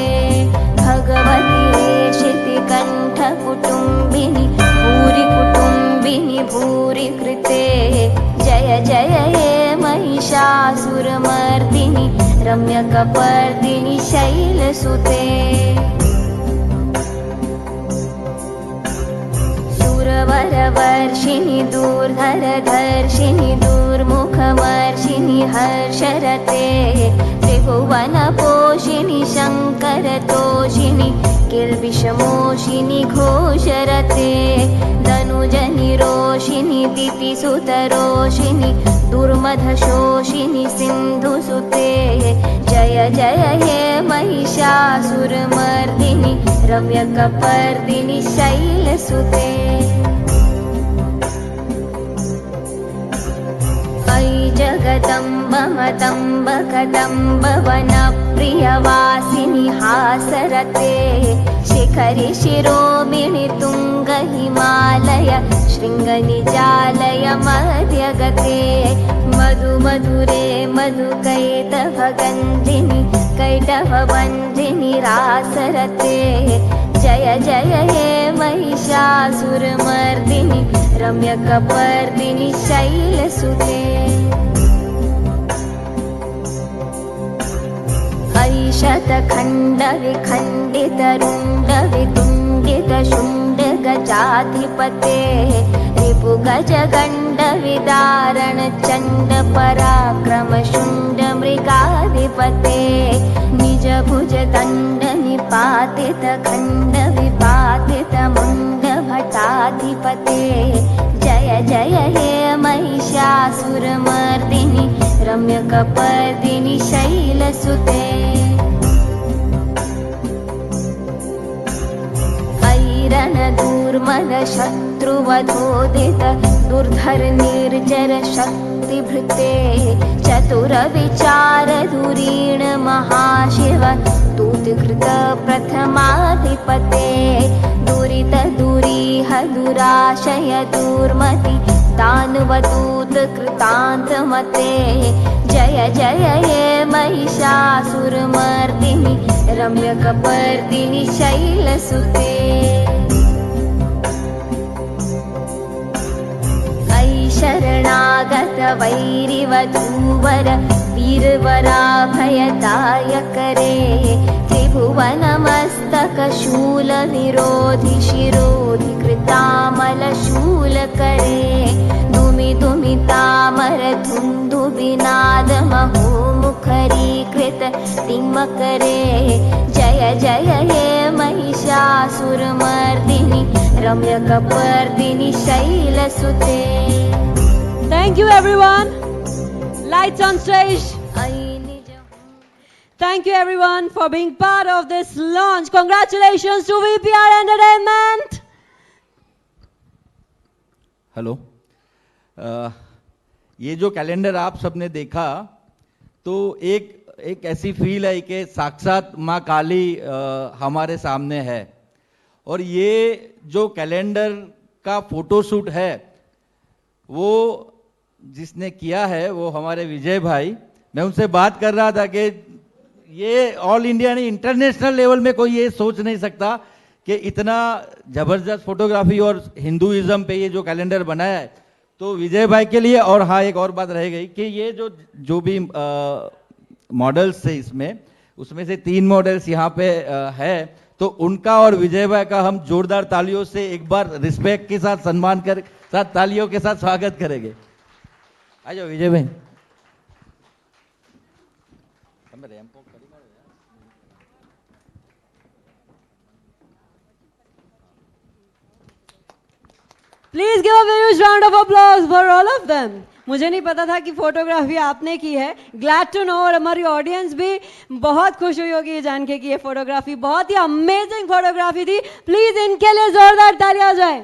भगवति शितिकण्ठ कुटुम्बिनि भूरि कुटुम्बिनि भूरि कृते जय जय हे महिषासुरमर्दिनि रम्यकपर्दिनि शैलसुते वरवर्षिणि दूर्धरधर्षिणि दूर्मुखमर्षिणि हर्षरते त्रिभुवनपोषिणि शङ्करतोषिणि किल्बिषमोषिनि घोषरते धनुजनिरोषिणि दितिसुतरोषिणि दुर्मधशोषिनि सिन्धुसुते जय जय हे महिषासुरमर्दिनि रम्यकपर्दिनि शैलसुते अयि जगदम्ब मतम्ब कदम्ब वनप्रियवासिनि हासरते शिखरि शिरोमिणि तुङ्ग हिमालय शृङ्गनिजालय मध्यगते मधु मधुरे मधुकैटभगन्धिनि कैटभबन्धिनि रासरते जय जय हे महिषासुरमर्दिनि रम्यकपर्दिनि शैलसुते अयि शतखण्डविखण्डितरुण्डवितुण्डितशुण्डगजाधिपते रिपुगजगण्ड विदारण चण्ड पराक्रम शुण्ड मृगाधिपते निज भुज दण्ड निपातित खण्ड विपातित मुण्ड भटाधिपते जय जय हे महिषासुरमर्दिनि रम्यकपर्दिनि शैलसुते दूर्मद शत्रुवधोदित दुर्धर निर्जर शक्तिभृते चतुर विचार धुरीण महाशिव दूतकृत प्रथमाधिपते दुरित दुरीह दुराशय दुर्मति दानवदूत कृतान्तमते जय जय हे महिषासुरमर्दिनि रम्यकपर्दिनि शैलसुते शरणागत वैरिवधूवर वीरवराभयदायकरे त्रिभुवनमस्तक शूल निरोधि शिरोधि कृतामल शूलकरे दुमि दुमि तामर धुन्धु विनाद महोमुखरीकृत तिम्मकरे जय जय हे Mahishasuramardini रम्यकपर्दिनि शैलसुते. Thank you everyone. Lights on stage. Thank you everyone for being part of this launch. Congratulations to VPR Entertainment. Hello. ये जो कैलेंडर आप सबने देखा तो एक ऐसी फील है कि साक्षात माँ काली हमारे सामने है और ये जो कैलेंडर का फोटोशूट है वो जिसने किया है वो हमारे विजय भाई. मैं उनसे बात कर रहा था कि ये ऑल इंडिया नहीं इंटरनेशनल लेवल में कोई ये सोच नहीं सकता कि इतना जबरदस्त फोटोग्राफी और हिंदुइज्म पे ये जो कैलेंडर बनाया है. तो विजय भाई के लिए. और हाँ, एक और बात रह गई कि ये जो भी मॉडल्स थे इसमें उसमें से 3 मॉडल्स यहाँ पे है तो उनका और विजय भाई का हम जोरदार तालियों से एक बार रिस्पेक्ट के साथ सम्मान कर साथ तालियों के साथ स्वागत करेंगे. आ जाओ विजय भाई. Please give a huge round of applause for all of them. मुझे नहीं पता था कि फोटोग्राफी आपने की है. Glad to know. और हमारी ऑडियंस भी बहुत खुश हुई होगी ये जान के कि ये फोटोग्राफी बहुत ही अमेजिंग फोटोग्राफी थी. प्लीज इनके लिए जोरदार तालियां हो जाए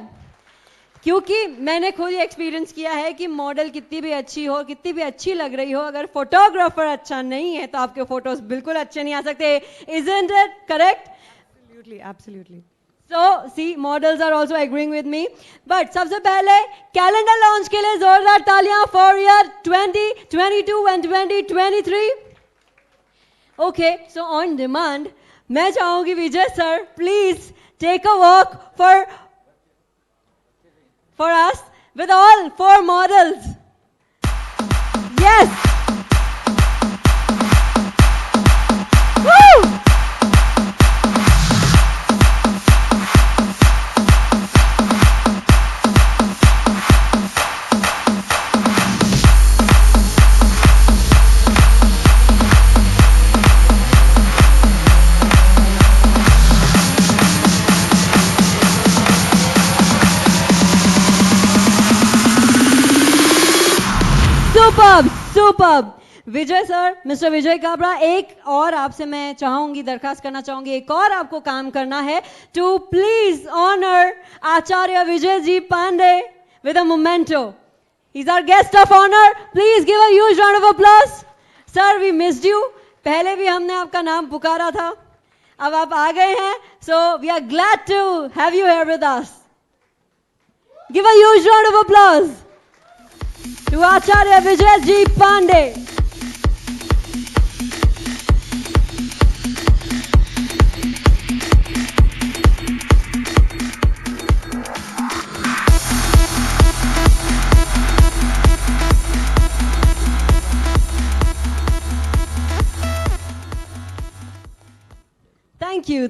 क्योंकि मैंने खुद एक्सपीरियंस किया है कि मॉडल कितनी भी अच्छी हो कितनी भी अच्छी लग रही हो अगर फोटोग्राफर अच्छा नहीं है तो आपके फोटोज बिल्कुल अच्छे नहीं आ सकते. Isn't it correct? Absolutely, absolutely. So, see, models are also agreeing with me. But सबसे पहले कैलेंडर लॉन्च के लिए जोरदार तालियां for year 2022 and 2023. Okay, so on demand, मैं चाहूंगी विजय sir, please take a walk for us with all 4 models. Yes. Woo! Superb. Vijay sir, mister Vijay Kabra, एक और आपसे मैं चाहूंगी दरखास्त करना चाहूंगी एक और आपको काम करना है to please honour Acharya Vijay ji Pandey with a memento. He is our guest of honour. Please give a huge round of applause. Sir, we missed you. पहले भी हमने आपका नाम पुकारा था, अब आप आ गए हैं, so we are glad to have you here with us. Give a huge round of applause to Acharya Vijay Ji Pandey.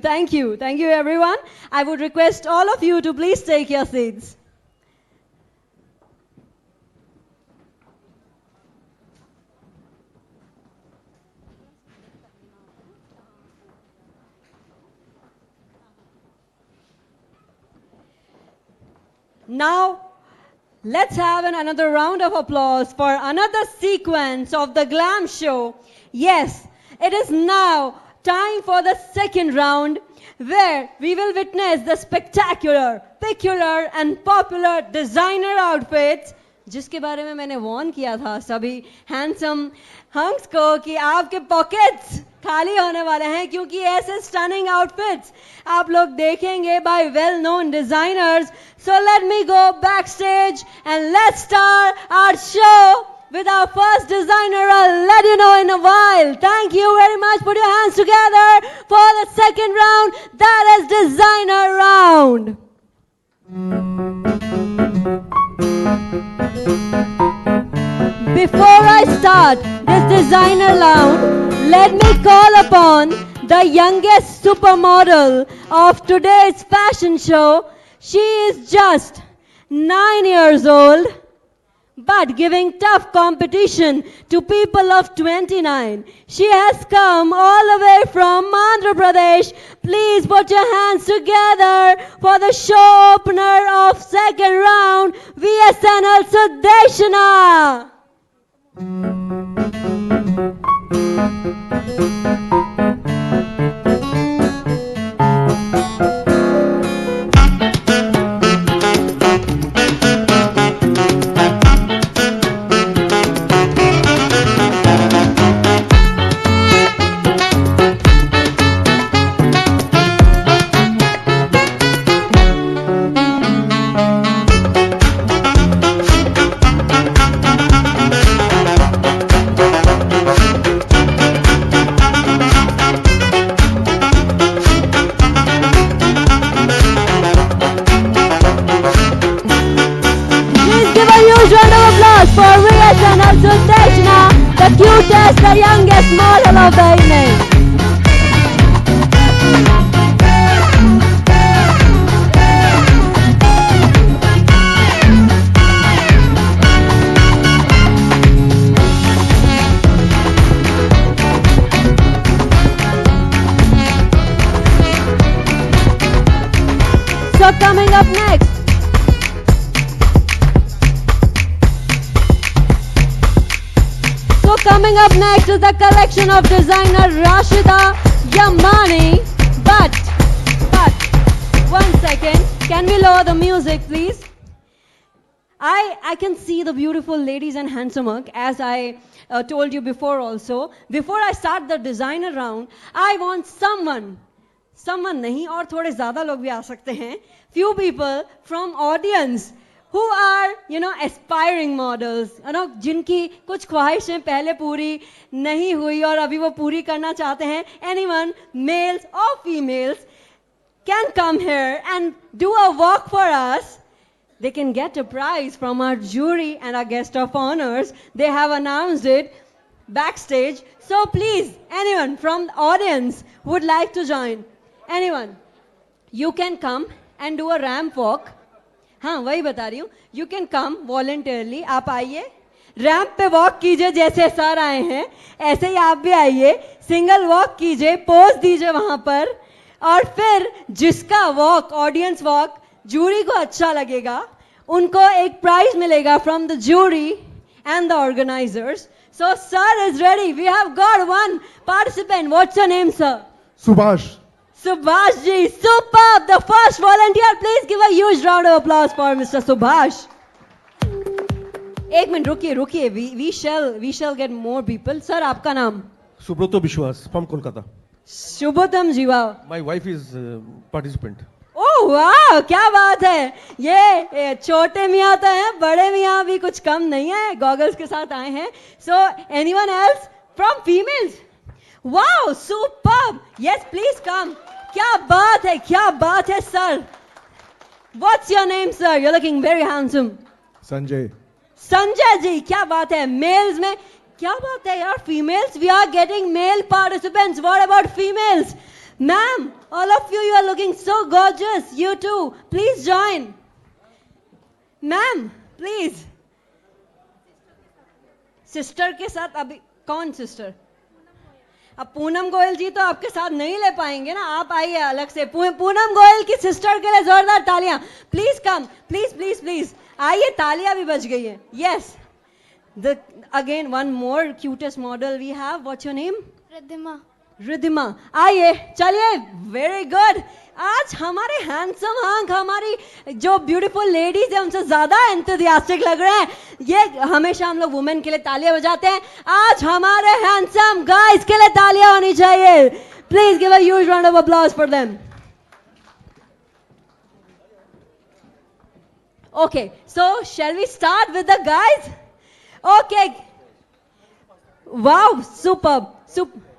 Thank you everyone. I would request all of you to please take your seats. Now, let's have another round of applause for another sequence of the glam show. Yes, it is now time for the second round where we will witness the spectacular, peculiar and popular designer outfits जिसके बारे में मैंने Warne किया था सभी handsome hunks को कि आपके पॉकेट्स खाली होने वाले हैं क्योंकि ऐसे स्टनिंग आउटफिट्स आप लोग देखेंगे by well known designers so let me go backstage and let's start our show with our first designer. I'll let you know in a while. Thank you very much. Put your hands together for the second round. That is designer round. Before I start this designer round, let me call upon the youngest supermodel of today's fashion show. She is just 9 years old, but giving tough competition to people of 29. She has come all the way from Andhra Pradesh. Please put your hands together for the show opener of second round, VSNL Sudeshna. For VSNL Sudeshna, the cutest, the youngest model of the evening. So coming up next, coming up next is the collection of designer Rashida Yamani. But, one second. Can we lower the music, please? I can see the beautiful ladies and handsome mug, as I told you before also. Before I start the designer round, I want someone नहीं और थोड़े ज़्यादा लोग भी आ सकते हैं. Few people from audience who are, aspiring models, जिनकी कुछ ख्वाहिशें पहले पूरी नहीं हुई और अभी वो पूरी करना चाहते हैं. Anyone, males or females, can come here and do a walk for us. They can get a prize from our jury and our guest of honors. They have announced it backstage. So please, anyone from the audience would like to join. Anyone, you can come and do a ramp walk. हाँ वही बता रही हूँ. You can come voluntarily. आप आइए, ramp पे walk कीजिए जैसे सर आए हैं, ऐसे ही आप भी आइए, सिंगल वॉक कीजिए, पोज दीजिए वहां पर, और फिर जिसका वॉक, ऑडियंस वॉक, जूरी को अच्छा लगेगा, उनको एक प्राइज मिलेगा from the jury and the organisers. So sir is ready. We have got one participant. What's your name, sir? Subhash. Subhash ji, superb. The first volunteer. Please give a huge round of applause for Mr. Subhash. एक minute रुकिए. We shall get more people. Sir, आपका नाम? Subrata Vishwas from Kolkata. शुभोतम जीवा. My wife is participant. ओह वाह, क्या बात है. ये छोटे मियाँ तो हैं, बड़े मियाँ भी कुछ कम नहीं है, गॉगल्स के साथ आए हैं. So anyone else from females? Wow, superb. Yes, please come. क्या बात है sir. What's your name, sir? You're looking very handsome. Sanjay. Sanjay ji, क्या बात है. मेल्स में क्या बात है यार. Females, we are getting male participants. What about females? Ma'am, all of you are looking so gorgeous. You too, please join. Ma'am, please. Sister के साथ अभी कौन सिस्टर? अब पूनम गोयल जी तो आपके साथ नहीं ले पाएंगे ना, आप आइए अलग से। पूनम गोयल की सिस्टर के लिए जोरदार तालियां। Please come, please please please आइए, तालियां भी बज गई है। Yes, the again one more cutest model we have. What's your name? Riddhima. Riddhima, आइए, चलिए, वेरी गुड। आज हमारे हैंडसम हंक, हमारी जो ब्यूटीफुल लेडीज है उनसे ज्यादा एंथुसियास्टिक लग रहे हैं। ये हमेशा हम लोग वुमेन के लिए तालियां बजाते हैं, आज हमारे हैंडसम गाइस के लिए तालियां होनी चाहिए। Please give a huge round of applause for them. Okay, so shall we start with the guys? Okay, wow, superb, super.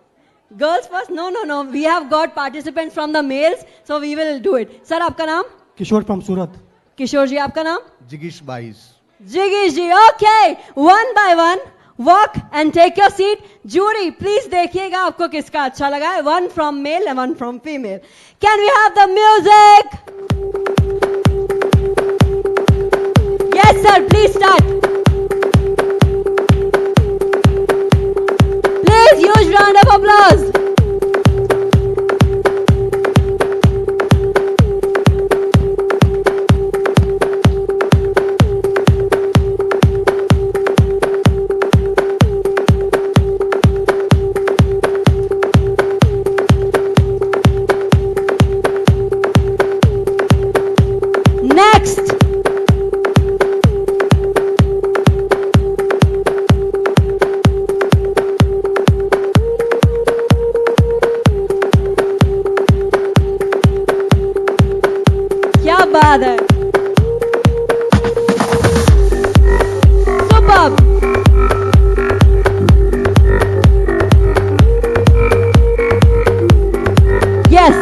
Girls first? No, no, no. We have got participants from the males, so we will do it. Sir, आपका नाम? किशोर from सूरत। किशोर जी, आपका नाम? जिगीश 22। जिगीश जी, okay. One by one, walk and take your seat. Jury, please देखिएगा आपको किसका अच्छा लगा है. One from male and one from female. Can we have the music? Yes, sir. Please start. Please, huge round of applause. Next. क्या बात है, superb. Yes,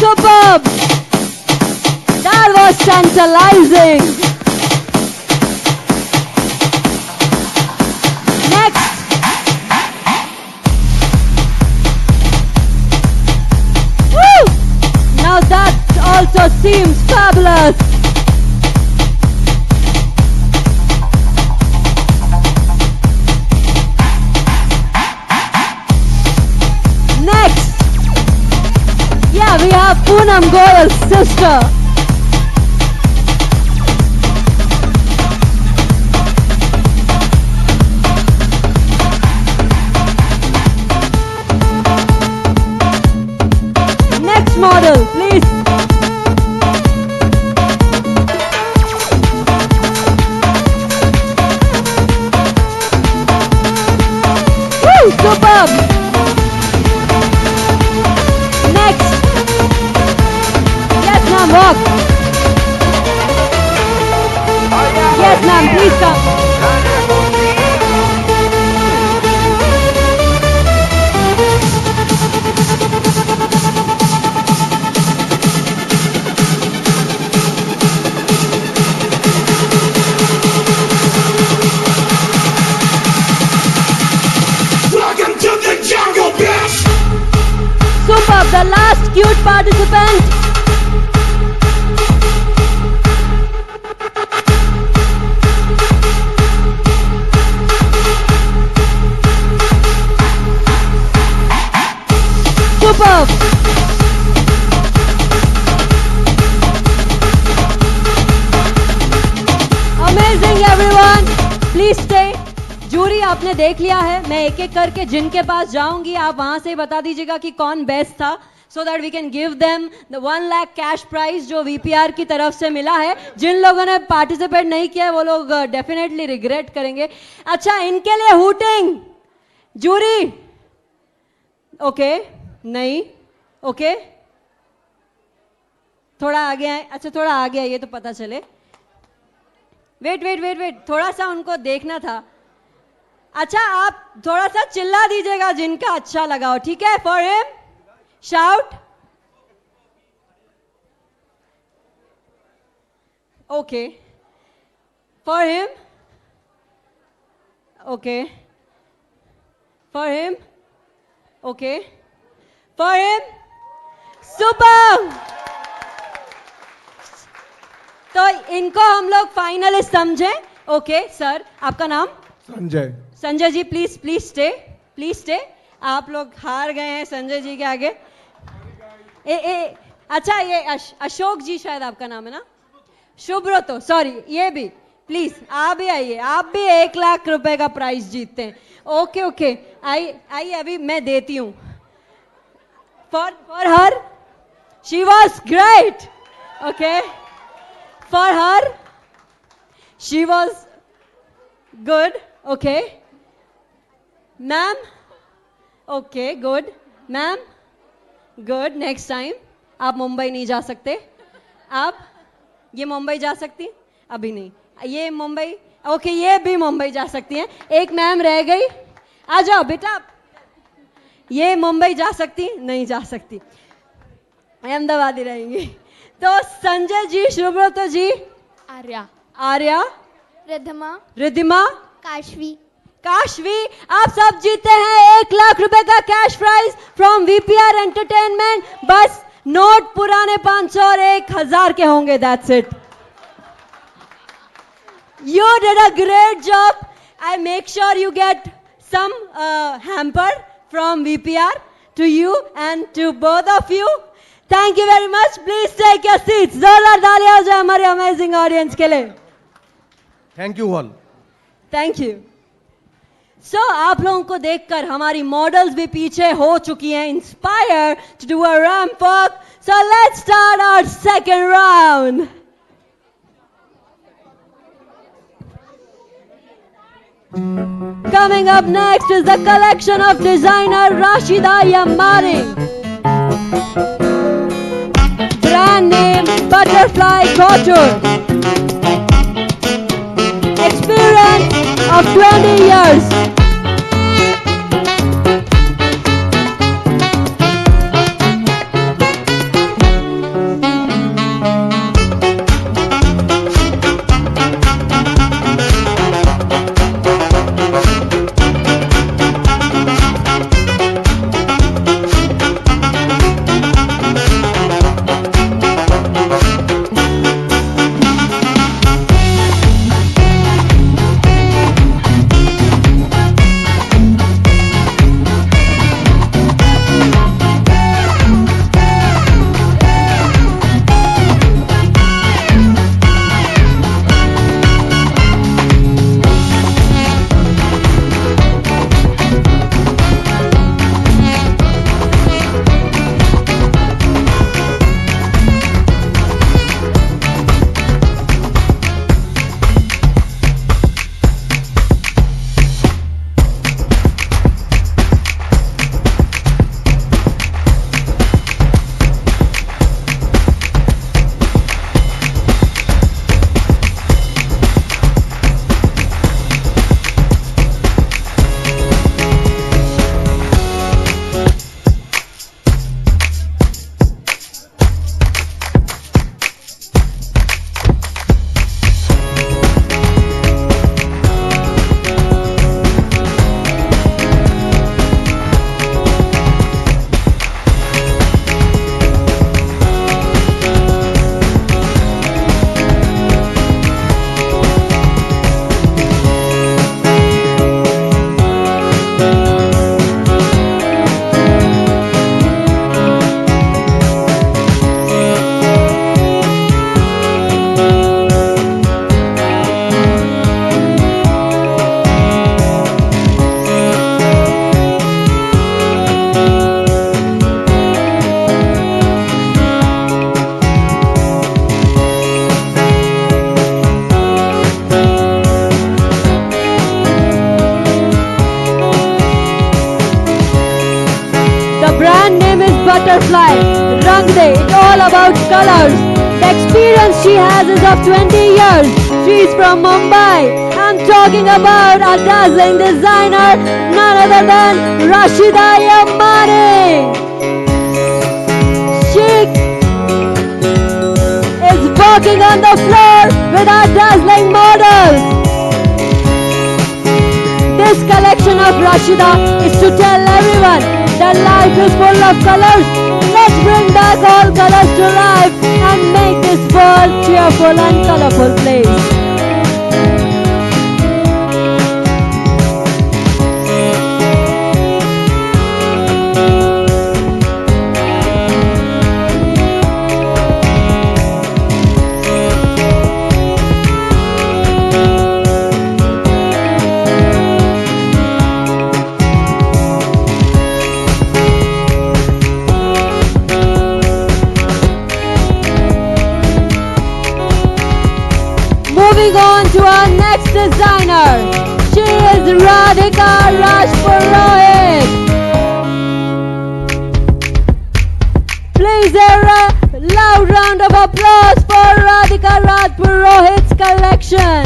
superb. That was tantalizing. Next. Woo! Now that also seems fabulous. Next. Yeah, we have Poonam Goyal's sister. Next model, please. Woo, superb. Next. Yes, ma'am, walk. Yes, ma'am, please come. Welcome to the jungle, bitch! Super. up the last cute participant. Superb. Amazing everyone. Please stay. Jury आपने देख लिया है, मैं एक एक करके जिनके पास जाऊंगी आप वहां से बता दीजिएगा कि कौन बेस्ट था, so that we can give them the 1 lakh cash prize जो VPR की तरफ से मिला है. जिन लोगों ने पार्टिसिपेट नहीं किया वो लोग डेफिनेटली रिग्रेट करेंगे. अच्छा, इनके लिए हूटिंग. जूरी ओके नहीं ओके थोड़ा आगे आए. अच्छा थोड़ा आगे आइए तो पता चले. वेट वेट वेट वेट थोड़ा सा उनको देखना था. अच्छा आप थोड़ा सा चिल्ला दीजिएगा जिनका अच्छा लगा हो, ठीक है? For him shout. Okay for him. Okay for him. Okay for him. Super. तो इनको हम लोग फाइनलिस्ट समझे. ओके सर, आपका नाम? Sanjay. Sanjay ji please please stay, please stay. आप लोग हार गए हैं संजय जी के आगे. अच्छा ये अशोक जी शायद आपका नाम है ना? शुभ्रतो, सॉरी. ये भी प्लीज आप भी आइए, आप भी 1 लाख रुपए का प्राइज जीतते हैं. ओके ओके आइए अभी मैं देती हूँ. For her she was great. Okay for her she was good. Okay ma'am. Okay good ma'am. Good. Next time आप मुंबई नहीं जा सकते. आप ये मुंबई जा सकती? अभी नहीं. ये मुंबई ओके ये भी मुंबई जा सकती हैं. एक मैम रह गई. आ जाओ बेटा. ये मुंबई जा सकती? नहीं जा सकती, अहमदाबाद ही रहेंगी. तो संजय जी, शुभ्रतो जी, आर्या, आर्या, रिद्धिमा, रिद्धिमा, काशवी, काशवी, आप सब जीते हैं 1 लाख रुपए का cash prize from VPR entertainment. बस नोट पुराने 500 और 1000 के होंगे. That's it. You did a great job. I make sure you get some hamper from VPR to you and to both of you. Thank you very much. Please take your seats. जोरदार तालियां हो जाए हमारे amazing audience के लिए. Thank you all. Thank you. So आप लोगों को देखकर हमारी मॉडल्स भी पीछे हो चुकी हैं, inspire to do a ramp walk. So let's start our second round. Coming up next is the collection of designer Rashida Yamari. Brand name Butterfly Couture. Experience of 20 years. butterfly, Rang De, it's all about colors. The experience she has is of 20 years. She's from Mumbai. I'm talking about a dazzling designer, none other than Rashida Yamani. She is walking on the floor with our dazzling models. This collection of Rashida is to tell everyone that life is full of colors. Let's bring back all colors to life and make this world cheerful and colorful place. Moving on to our next designer. She is Radhika Rajpurohit. Please a loud round of applause for Radhika Rajpurohit's collection.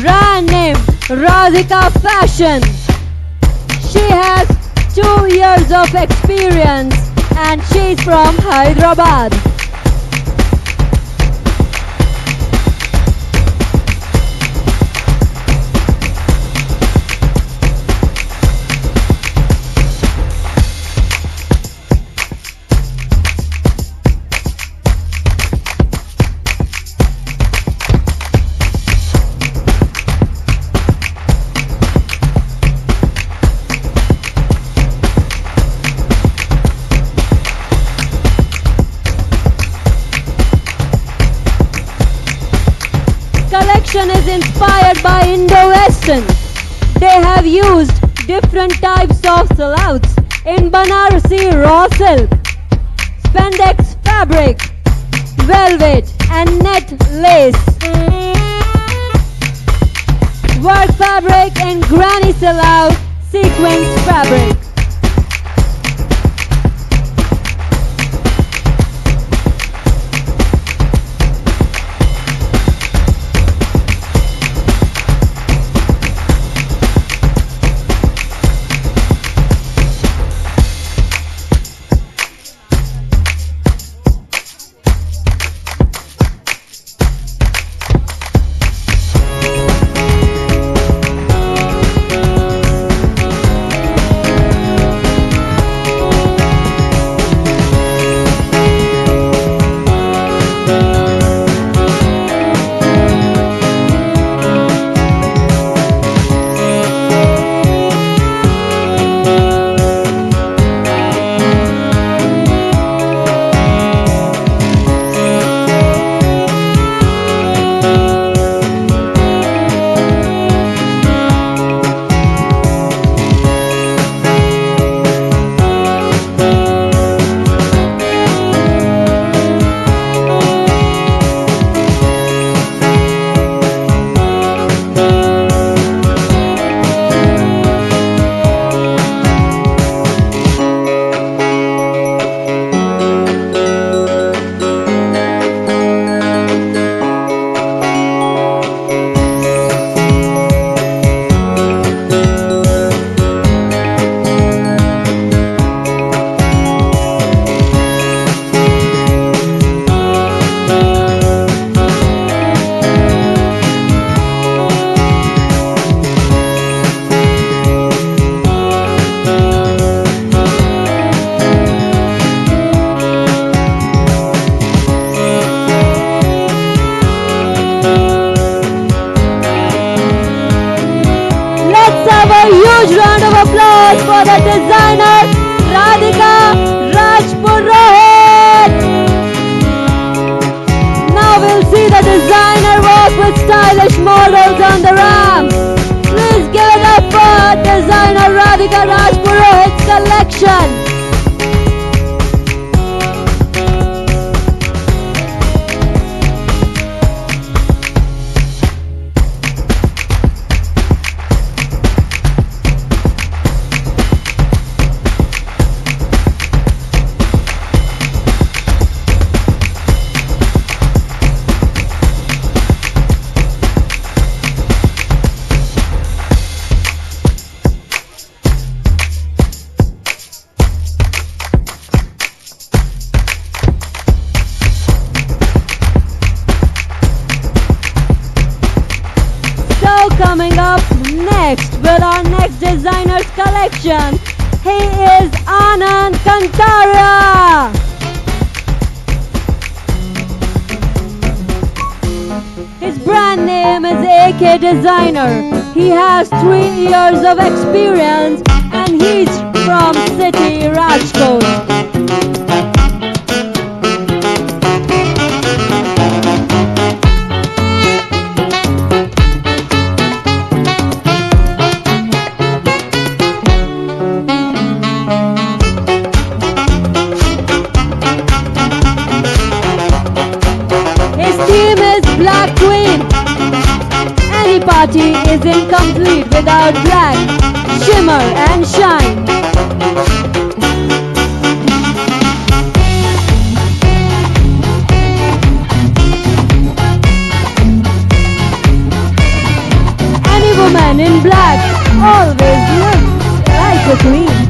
Brand name Radhika Fashion. She has 2 years of experience and she's from Hyderabad. Collection is inspired by Indo-Western. They have used different types of silhouettes in Banarasi raw silk, spandex fabric, velvet and net lace, work fabric and granny silhouette sequence fabric. Huge round of applause for the designer Radhika Rajpurohit. Now we'll see the designer walk with stylish models on the ramp. Please give it up for designer Radhika Rajpurohit's collection. coming up next with our next designer's collection, he is Anand Kantaria. His brand name is AK Designer. He has 3 years of experience and he's from city Rajkot. Black Queen. Any party is incomplete without black, shimmer and shine. Any woman in black always looks like a queen.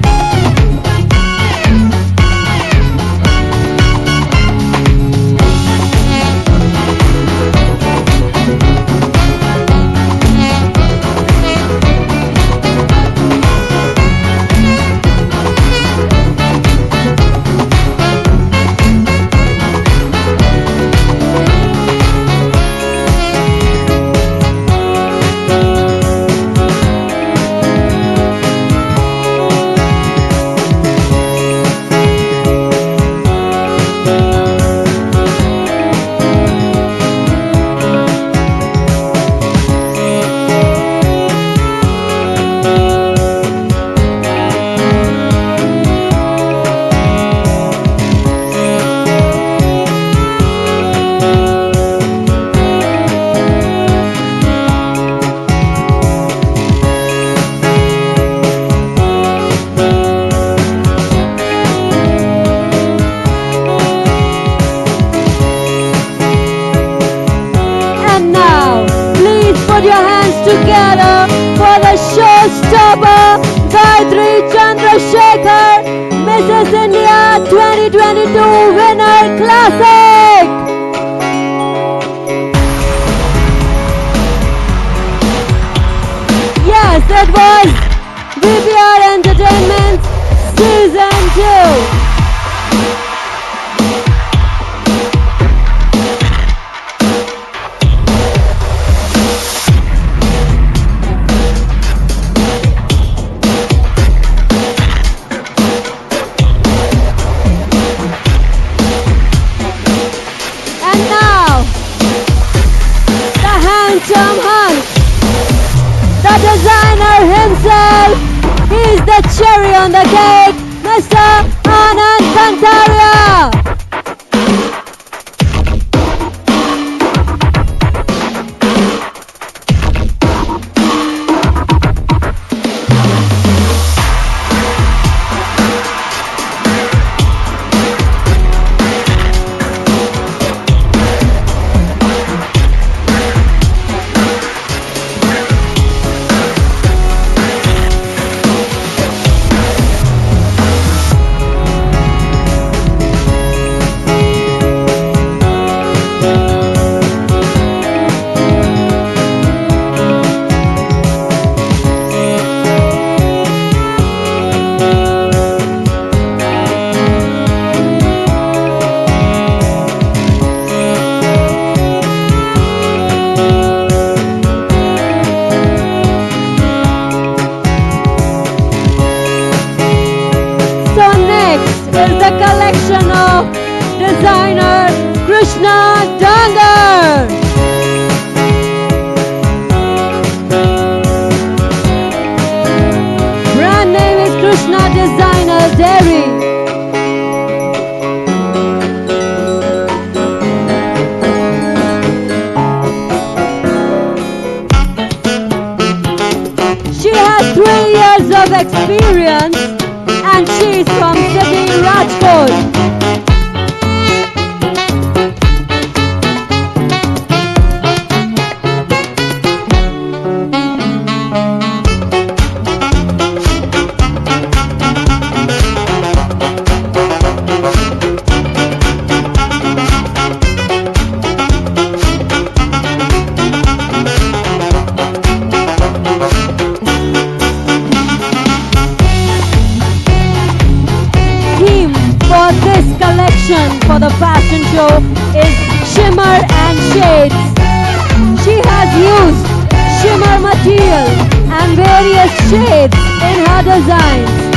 together for the showstopper, Gayatri Chandrasekhar, Mrs. India 2022 Winner Classic. Yes, it was VPR Entertainment Season 2. The designer himself, he's the cherry on the cake, Mr. Anand Kantaria. Collection of designer Krishna Dangar. Brand name is Krishna Designer Dairy. She has 3 years of experience and she's from city Rajkot. teal and various shades in her designs.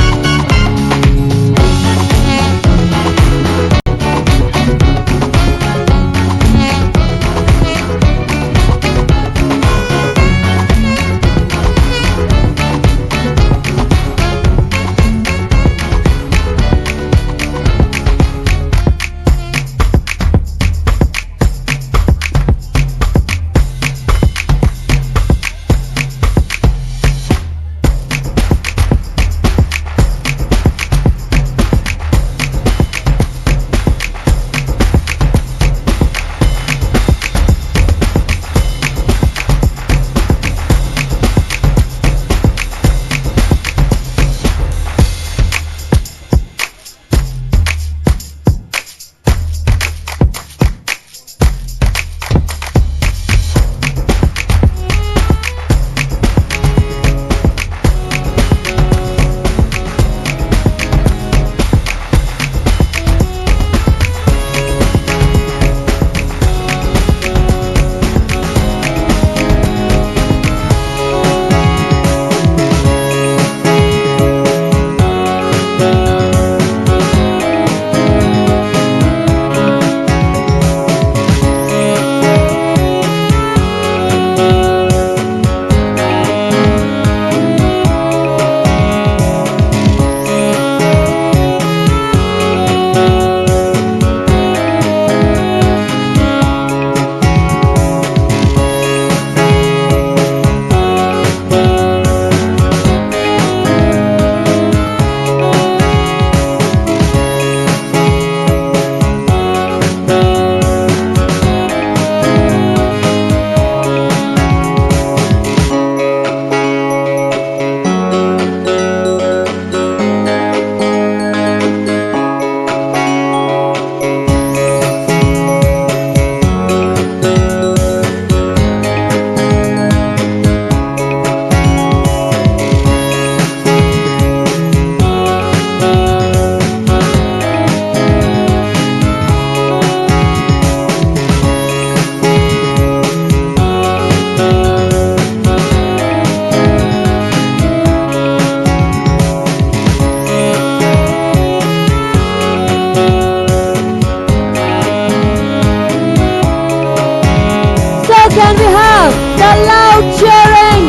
Can we have the loud cheering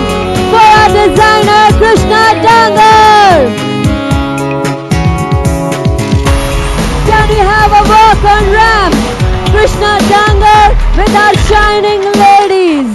for our designer Krishna Dangar? Can we have a walk on ramp, Krishna Dangar with our shining ladies?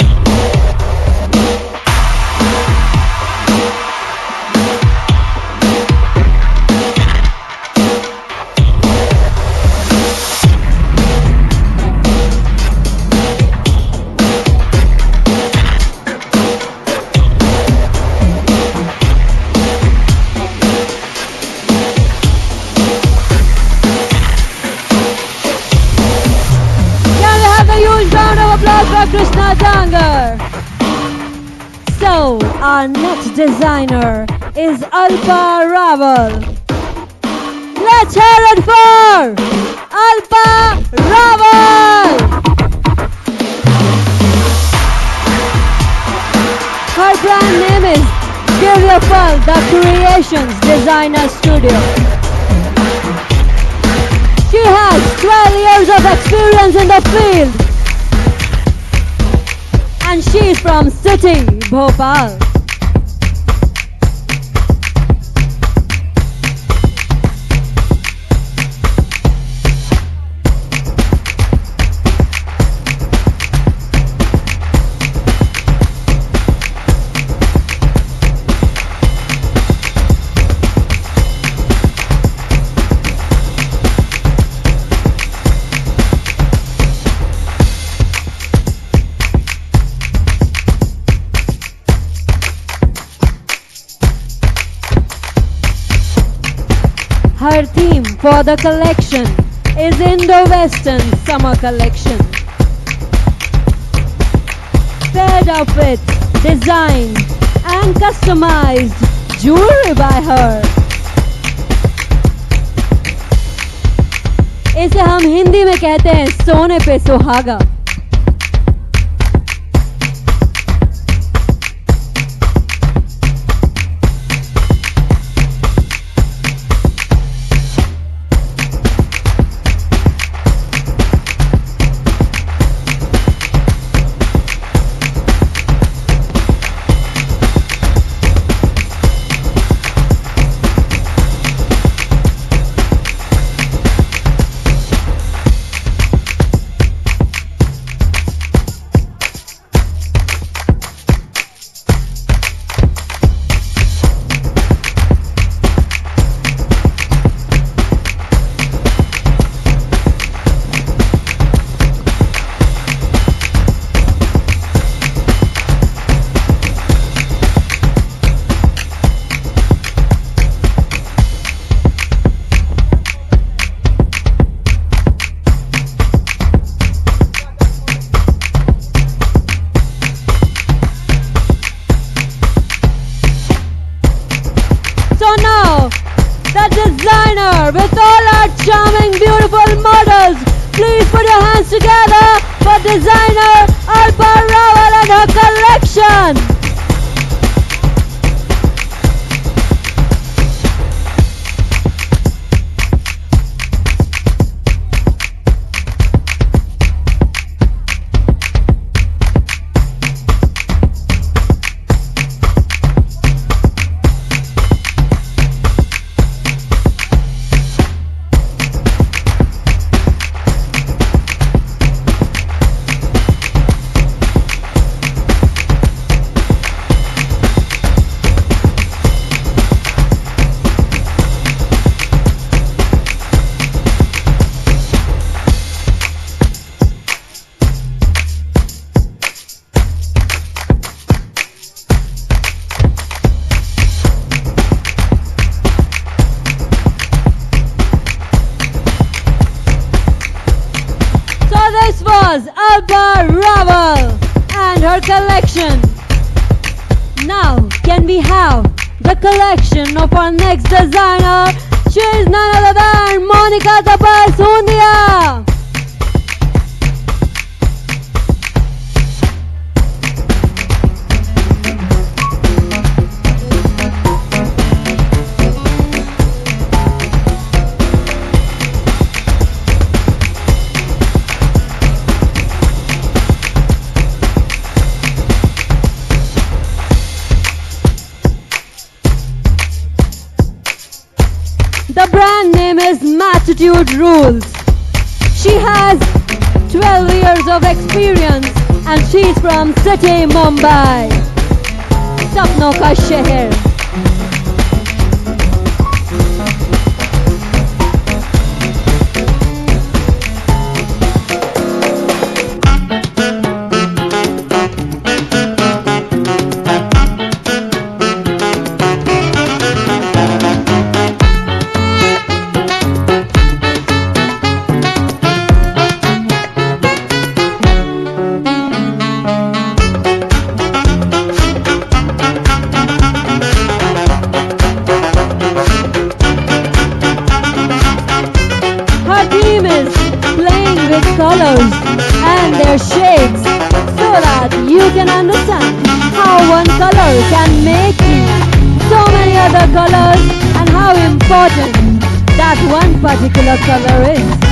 Krishna Dangar. So, our next designer is Alpa Raval. Let's hear it for Alpa Raval. Her brand name is Giryapal, the Creations Designer Studio. She has 12 years of experience in the field. And she's from City, Bhopal. Her theme for the collection is Indo-Western Summer Collection. Paired up with designed and customized jewelry by her. इसे हम हिंदी में कहते हैं सोने पे सुहागा. VPR with all our charming, beautiful models. Please put your hands together for designer Alba Rawal and her collection. This was Alba Rawal and her collection. Now, can we have the collection of our next designer? She is none other than Monica Tapasundia. The brand name is Matitude Rules. She has 12 years of experience and she's from city Mumbai. Sapno ka sheher. Colors and their shades so that you can understand how one color can make you so many other colors and how important that one particular color is.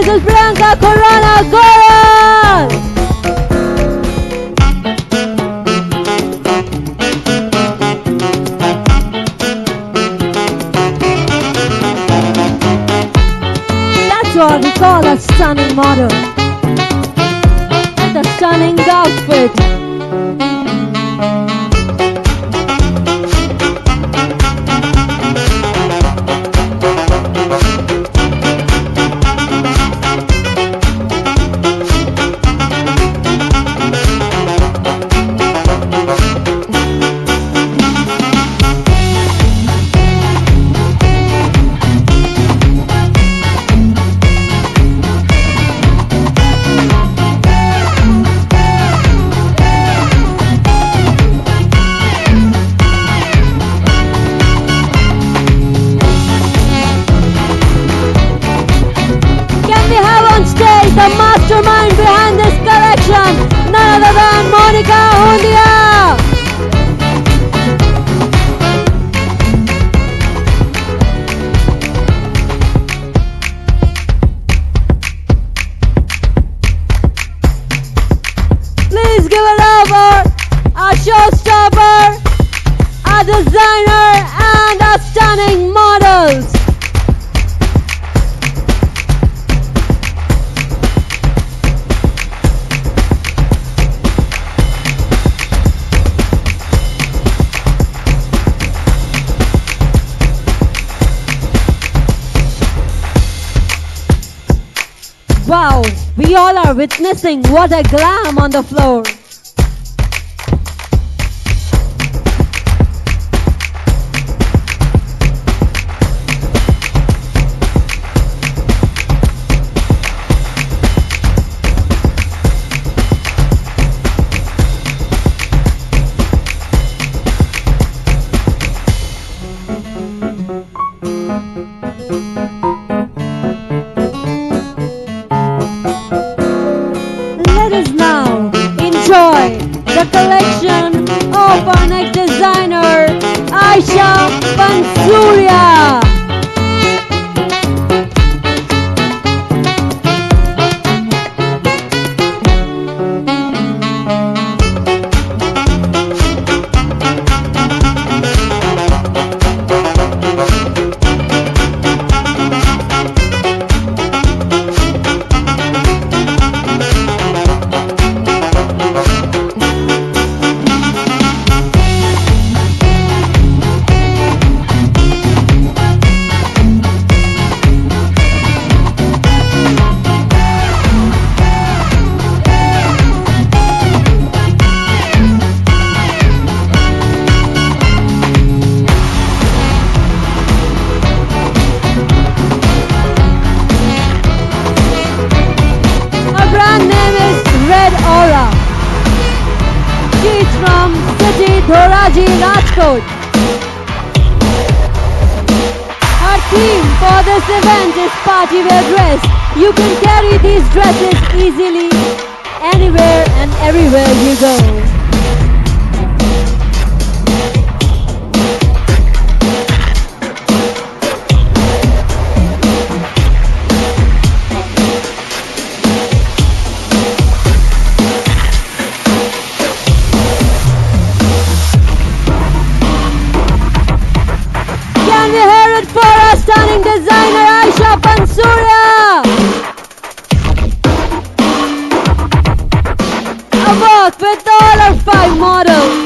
This is Priyanka, Khurana, Chorus! That's what we call a stunning model. The stunning outfit. The mastermind behind this collection, none other than Monica Hundia. Please give it over our showstopper, our designer, and our stunning models. Wow, we all are witnessing what a glam on the floor. Let us now enjoy the collection of our next designer, Aisha Pansuria. She's from City Dhoraji, Rajkot. Her theme for this event is party wear dress. You can carry these dresses easily anywhere and everywhere you go. For our stunning designer Aisha Pansuria. A work with all our 5 models.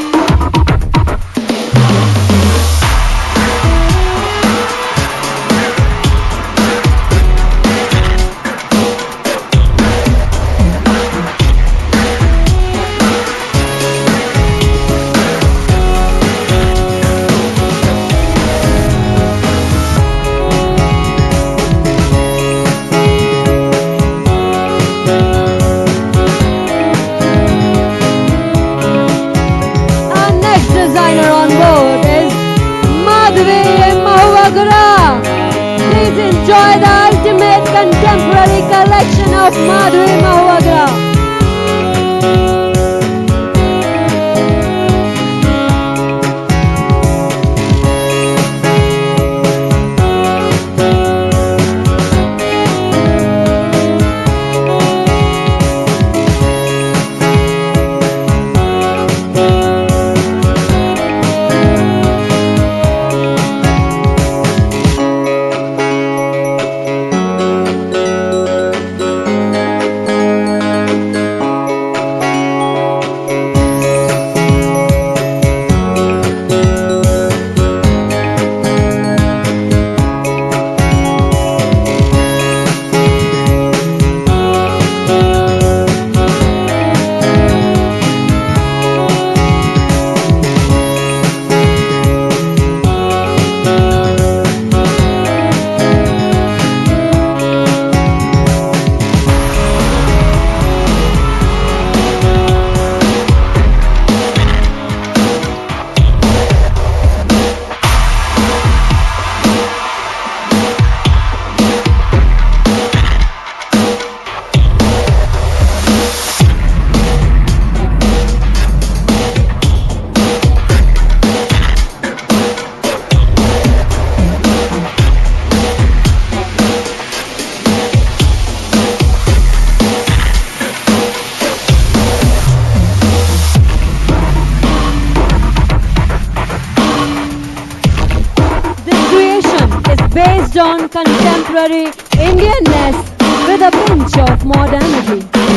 Please enjoy the ultimate contemporary collection of Madhuri Mahuagra. on contemporary Indianness with a pinch of modernity.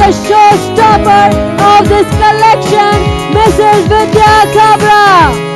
the showstopper of this collection, Mrs. Vidhya Kabra.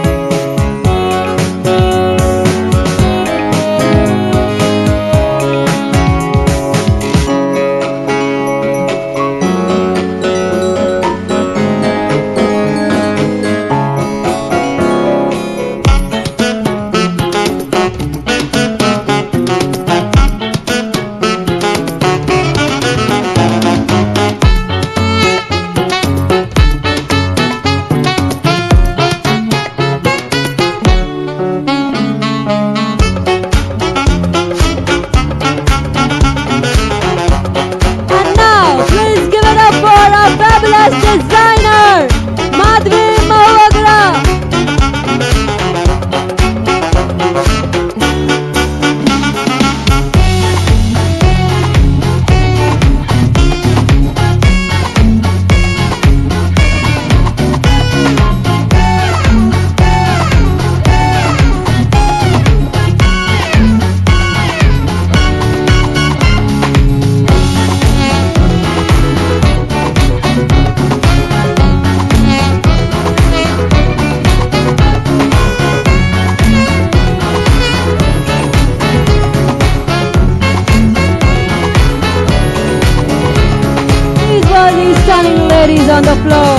ladies on the floor.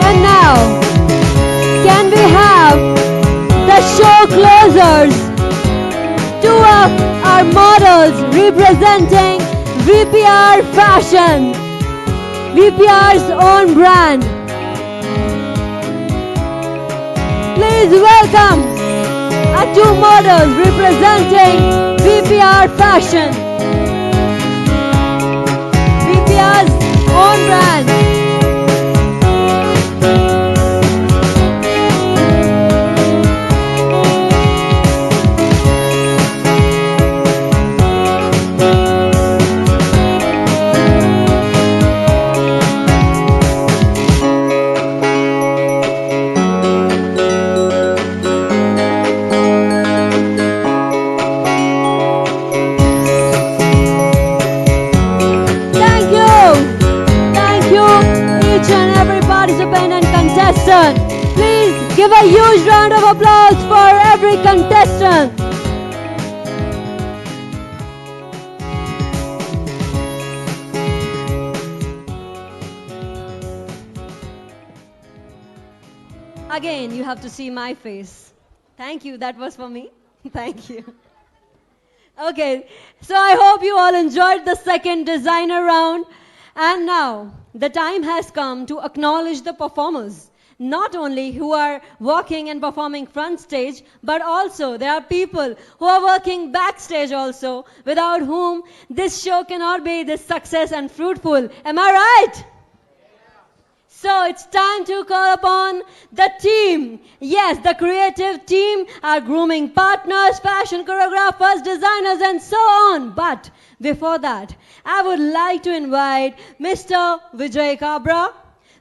And now, can we have the show closers? Two of our models representing VPR Fashion, VPR's own brand. Please welcome our two models representing VPR Fashion, VPR's own brand. Please give a huge round of applause for every contestant. Again, you have to see my face. Thank you, that was for me. Thank you. Okay, so I hope you all enjoyed the second designer round. And now, the time has come to acknowledge the performers. Not only who are walking and performing front stage, but also there are people who are working backstage also, without whom this show cannot be this success and fruitful. Am I right? So it's time to call upon the team. Yes, the creative team, our grooming partners, fashion choreographers, designers, and so on. But before that, I would like to invite Mr. Vijay Kabra,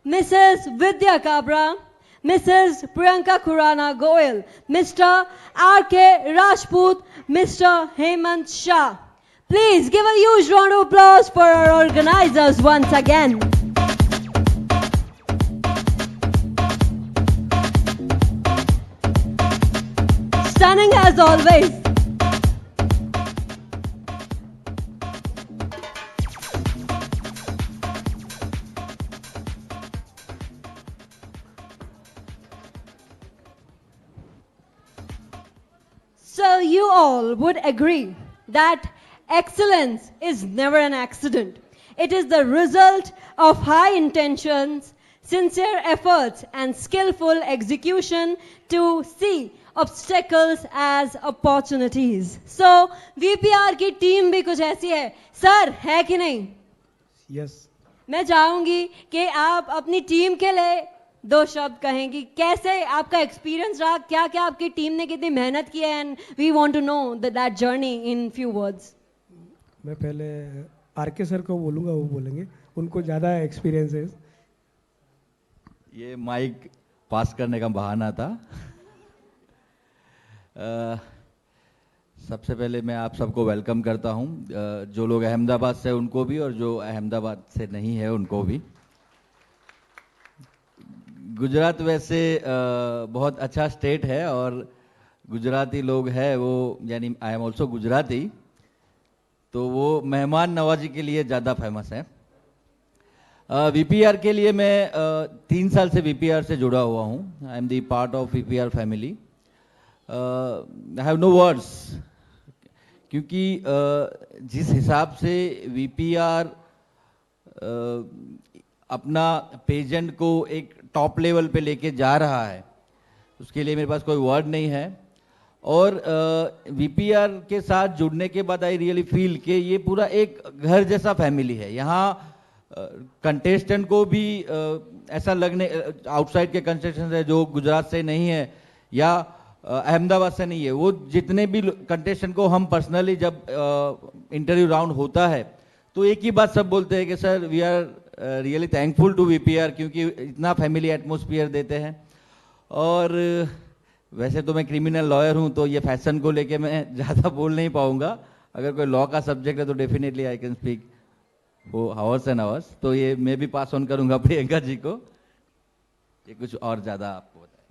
Mrs. Vidhya Kabra, Mrs. Priyanka Khurana Goyal, Mr. R.K. Rajput, Mr. Hemant Shah. Please give a huge round of applause for our organizers once again. Stunning as always. So you all would agree that excellence is never an accident. It is the result of high intentions, sincere efforts, and skillful execution to see obstacles as opportunities. So VPR की team भी कुछ ऐसी है, sir है कि नहीं? Yes. मैं चाहूंगी कि आप अपनी टीम के लिए दो शब्द कहेंगी, कैसे आपका एक्सपीरियंस रहा, क्या क्या आपकी टीम ने कितनी मेहनत की है, and we want to know that journey in few words. मैं पहले आरके सर को बोलूँगा, वो बोलेंगे, उनको ज़्यादा एक्सपीरियंस है. ये माइक पास करने का बहाना था. सबसे पहले मैं आप सबको वेलकम करता हूं, जो लोग अहमदाबाद से उनको भी और जो अहमदाबाद से नहीं है उनको भी. गुजरात वैसे बहुत अच्छा स्टेट है और गुजराती लोग हैं वो, यानी आई एम ऑल्सो गुजराती, तो वो मेहमान नवाजी के लिए ज़्यादा फेमस है. वीपीआर के लिए मैं 3 साल से वीपीआर से जुड़ा हुआ हूँ. I am the part of VPR family. I have no words, क्योंकि जिस हिसाब से वीपीआर अपना पेजेंट को एक टॉप लेवल पे लेके जा रहा है, उसके लिए मेरे पास कोई वर्ड नहीं है. और वीपीआर के साथ जुड़ने के बाद आई रियली फील कि ये पूरा एक घर जैसा फैमिली है. यहाँ कंटेस्टेंट को भी ऐसा लगने, आउटसाइड के कंटेस्टेंट है जो गुजरात से नहीं है या अहमदाबाद से नहीं है, वो जितने भी कंटेस्टेंट को हम पर्सनली जब इंटरव्यू राउंड होता है तो एक ही बात सब बोलते हैं कि sir we are really thankful to VPR, क्योंकि इतना फैमिली एटमोसफियर देते हैं. और वैसे तो मैं क्रिमिनल लॉयर हूं, तो ये फैशन को लेके मैं ज़्यादा बोल नहीं पाऊंगा. अगर कोई लॉ का सब्जेक्ट है तो definitely I can speak for hours and hours. तो ये मैं भी पास ऑन करूंगा प्रियंका जी को, ये कुछ और ज़्यादा आपको बताए.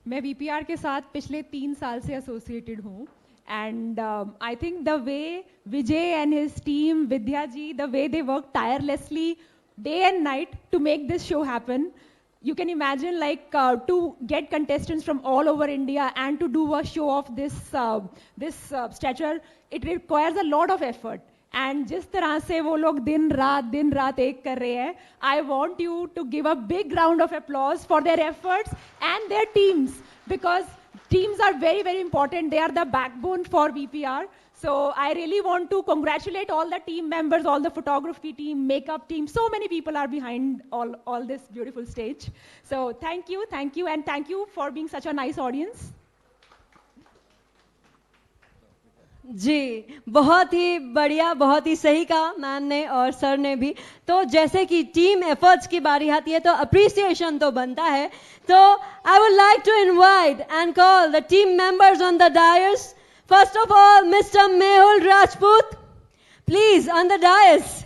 मैं वीपीआर के साथ पिछले 3 साल से एसोसिएटेड हूँ. And I think the way Vijay and his team, Vidhya ji, the way they work tirelessly day and night to make this show happen, you can imagine like to get contestants from all over India and to do a show of this stature, it requires a lot of effort. And जिस तरह से वो लोग दिन रात एक कर रहे हैं, I want you to give a big round of applause for their efforts and their teams, because teams are very, very important. They are the backbone for VPR. So I really want to congratulate all the team members, all the photography team, makeup team. So many people are behind all this beautiful stage. So thank you, and thank you for being such a nice audience. जी, बहुत ही बढ़िया, बहुत ही सही कहा ma'am ने और sir ने भी. तो जैसे कि टीम एफर्ट्स की बारी आती है तो अप्रिसिएशन तो बनता है. तो I would like to invite and call the team members on the dais. First of all mister Mehul Rajput, please on the dais.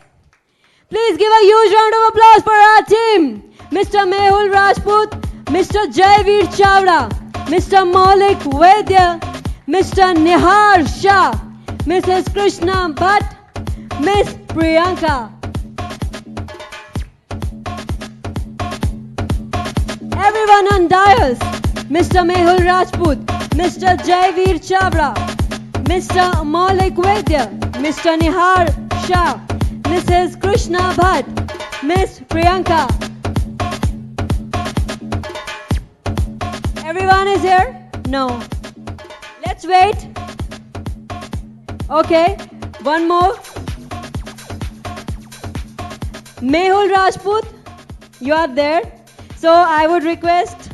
Please give a huge round of applause for our team. Mr. Mehul Rajput, Mr. Jaiveer Chavda, Mr. Maulik Vaidya, Mr. Nihar Shah, Mrs. Krishna Bhatt, Miss Priyanka. Everyone on dais, Mr. Mehul Rajput, Mr. Jaiveer Chavda, Mr. Maulik Vaidya, Mr. Nihar Shah, Mrs. Krishna Bhatt, Miss Priyanka. Everyone is here? No. Let's wait. Okay, one more. Mehul Rajput, you are there. So I would request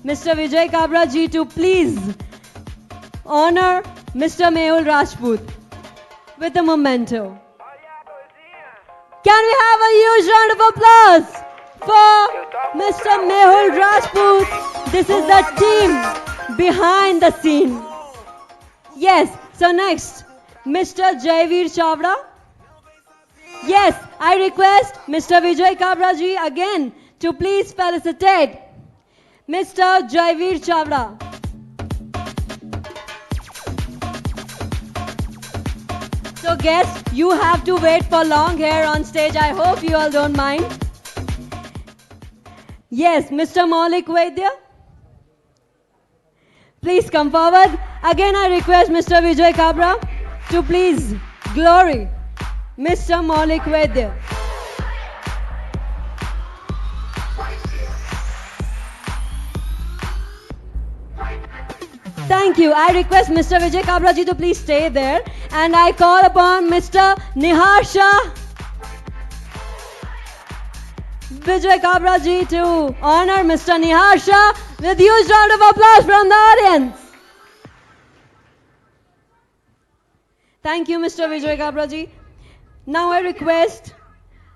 Mr. Vijay Kabra ji to please honor Mr. Mehul Rajput with a memento. Can we have a huge round of applause for Mr. Mehul Rajput? This is the team behind the scene. Yes, so next, Mr. Jaiveer Chavda. Yes, I request Mr. Vijay Kabra ji again to please felicitate Mr. Jaiveer Chavda. So guests, you have to wait for long here on stage. I hope you all don't mind. Yes, Mr. Maulik Vaidya. Please come forward. Again, I request Mr. Vijay Kabra to please glory Mr. Maulik Vaidya. Thank you. I request Mr. Vijay Kabra ji to please stay there. And I call upon Mr. Nihar Shah, Vijay Kabra ji to honor Mr. Nihar Shah with huge round of applause from the audience. Thank you, Mr. Vijay Kabra ji. Now I request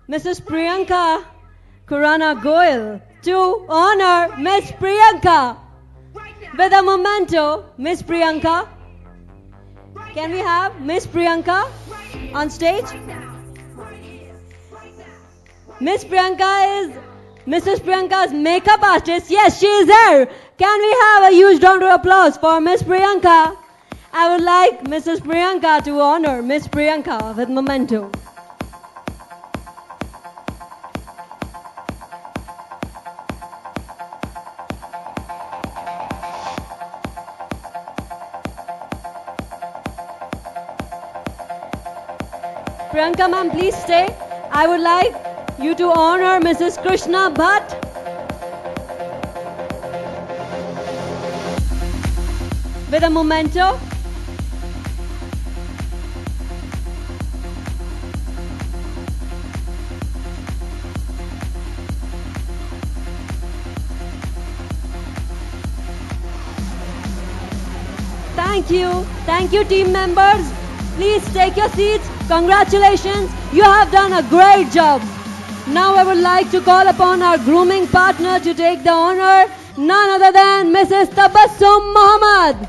Mrs. Priyanka Khurana Goyal to honor Miss Priyanka with a memento. Miss Priyanka. Can we have Miss Priyanka on stage? Miss Priyanka is Mrs. Priyanka's makeup artist. Yes, she is there. Can we have a huge round of applause for Miss Priyanka? I would like Mrs. Priyanka to honor Miss Priyanka with memento. Priyanka ma'am, please stay. I would like you to honor Mrs. Krishna Bhatt with a memento. Thank you team members. Please take your seats. Congratulations, you have done a great job. Now I would like to call upon our grooming partner to take the honor, none other than Mrs. Tabassum Mohammed.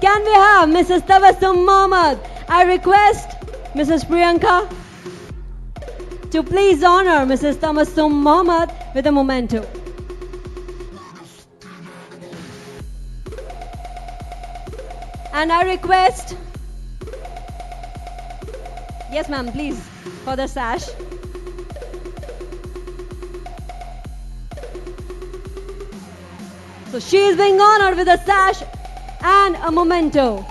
Can we have Mrs. Tabassum Mohammed? I request Mrs. Priyanka to please honor Mrs. Tabassum Mohammed with a memento. And I request, yes ma'am, please, for the sash. So she is being honored with a sash and a memento.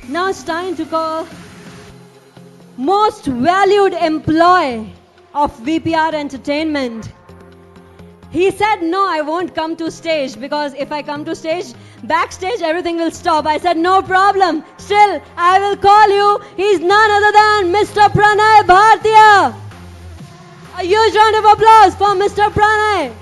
Now it's time to call most valued employee of VPR Entertainment. He said, no, I won't come to stage because if I come to stage, backstage everything will stop. I said, no problem. Still, I will call you. He's none other than Mr. Pranay Bhartiya. A huge round of applause for Mr. Pranay.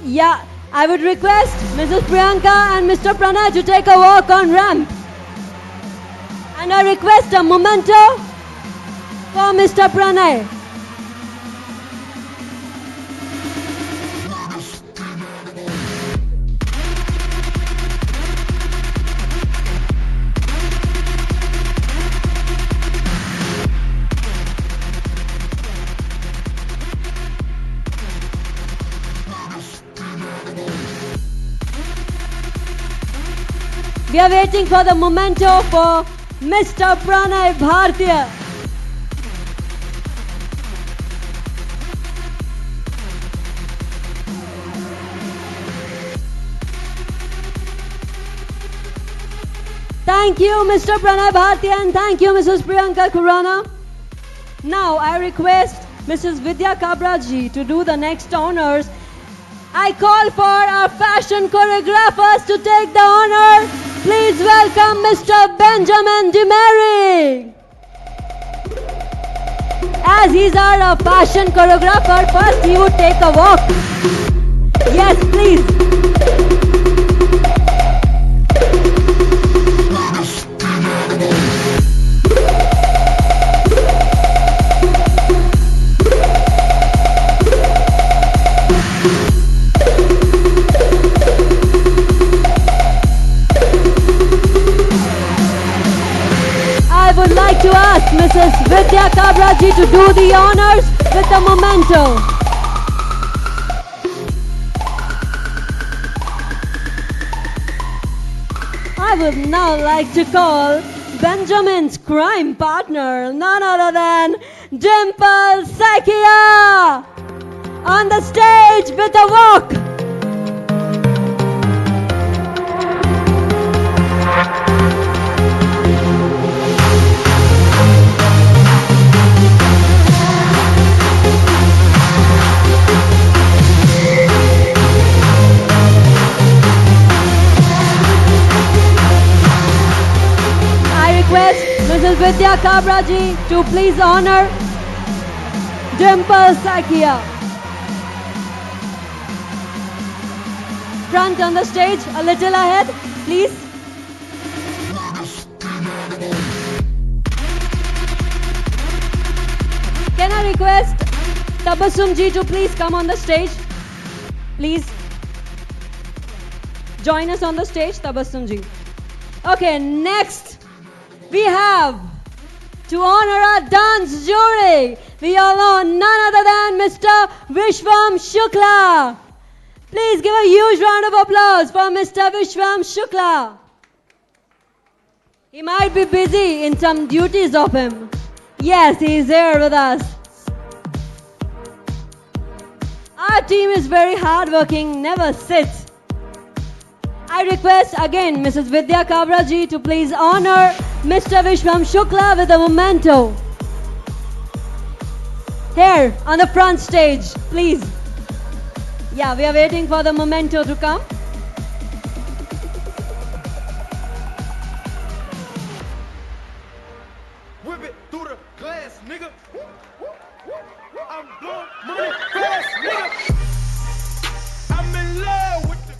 Yeah, I would request Mrs. Priyanka and Mr. Pranay to take a walk on ramp. And I request a memento for Mr. Pranay. We are waiting for the memento for Mr. Pranay Bhartiya. Thank you, Mr. Pranay Bhartiya, and thank you, Mrs. Priyanka Khurana. Now I request Mrs. Vidhya Kabra ji to do the next honors. I call for our fashion choreographers to take the honor. Please welcome Mr. Benjamin Demary. As he's our fashion choreographer, first he would take a walk. Yes, please. I would like to ask Mrs. Vidhya Kabra ji to do the honors with the memento. I would now like to call Benjamin's crime partner, none other than Dimple Sakia, on the stage with a walk. Mrs. Vidhya Kabra ji to please honor Dimple Sakia. Front on the stage, a little ahead, please. Can I request Tabassum ji to please come on the stage? Please join us on the stage, Tabassum ji. Okay, next. We have to honor our dance jury. We all know none other than Mr. Vishwam Shukla. Please give a huge round of applause for Mr. Vishwam Shukla. He might be busy in some duties of him. Yes, he is here with us. Our team is very hardworking, never sits. I request again Mrs. Vidhya Kabra ji to please honor Mr. Vishwam Shukla with a memento. Here on the front stage, please. Yeah, we are waiting for the memento to come. Whip it through the glass, nigga. I'm blowing money fast, nigga. I'm in love with the.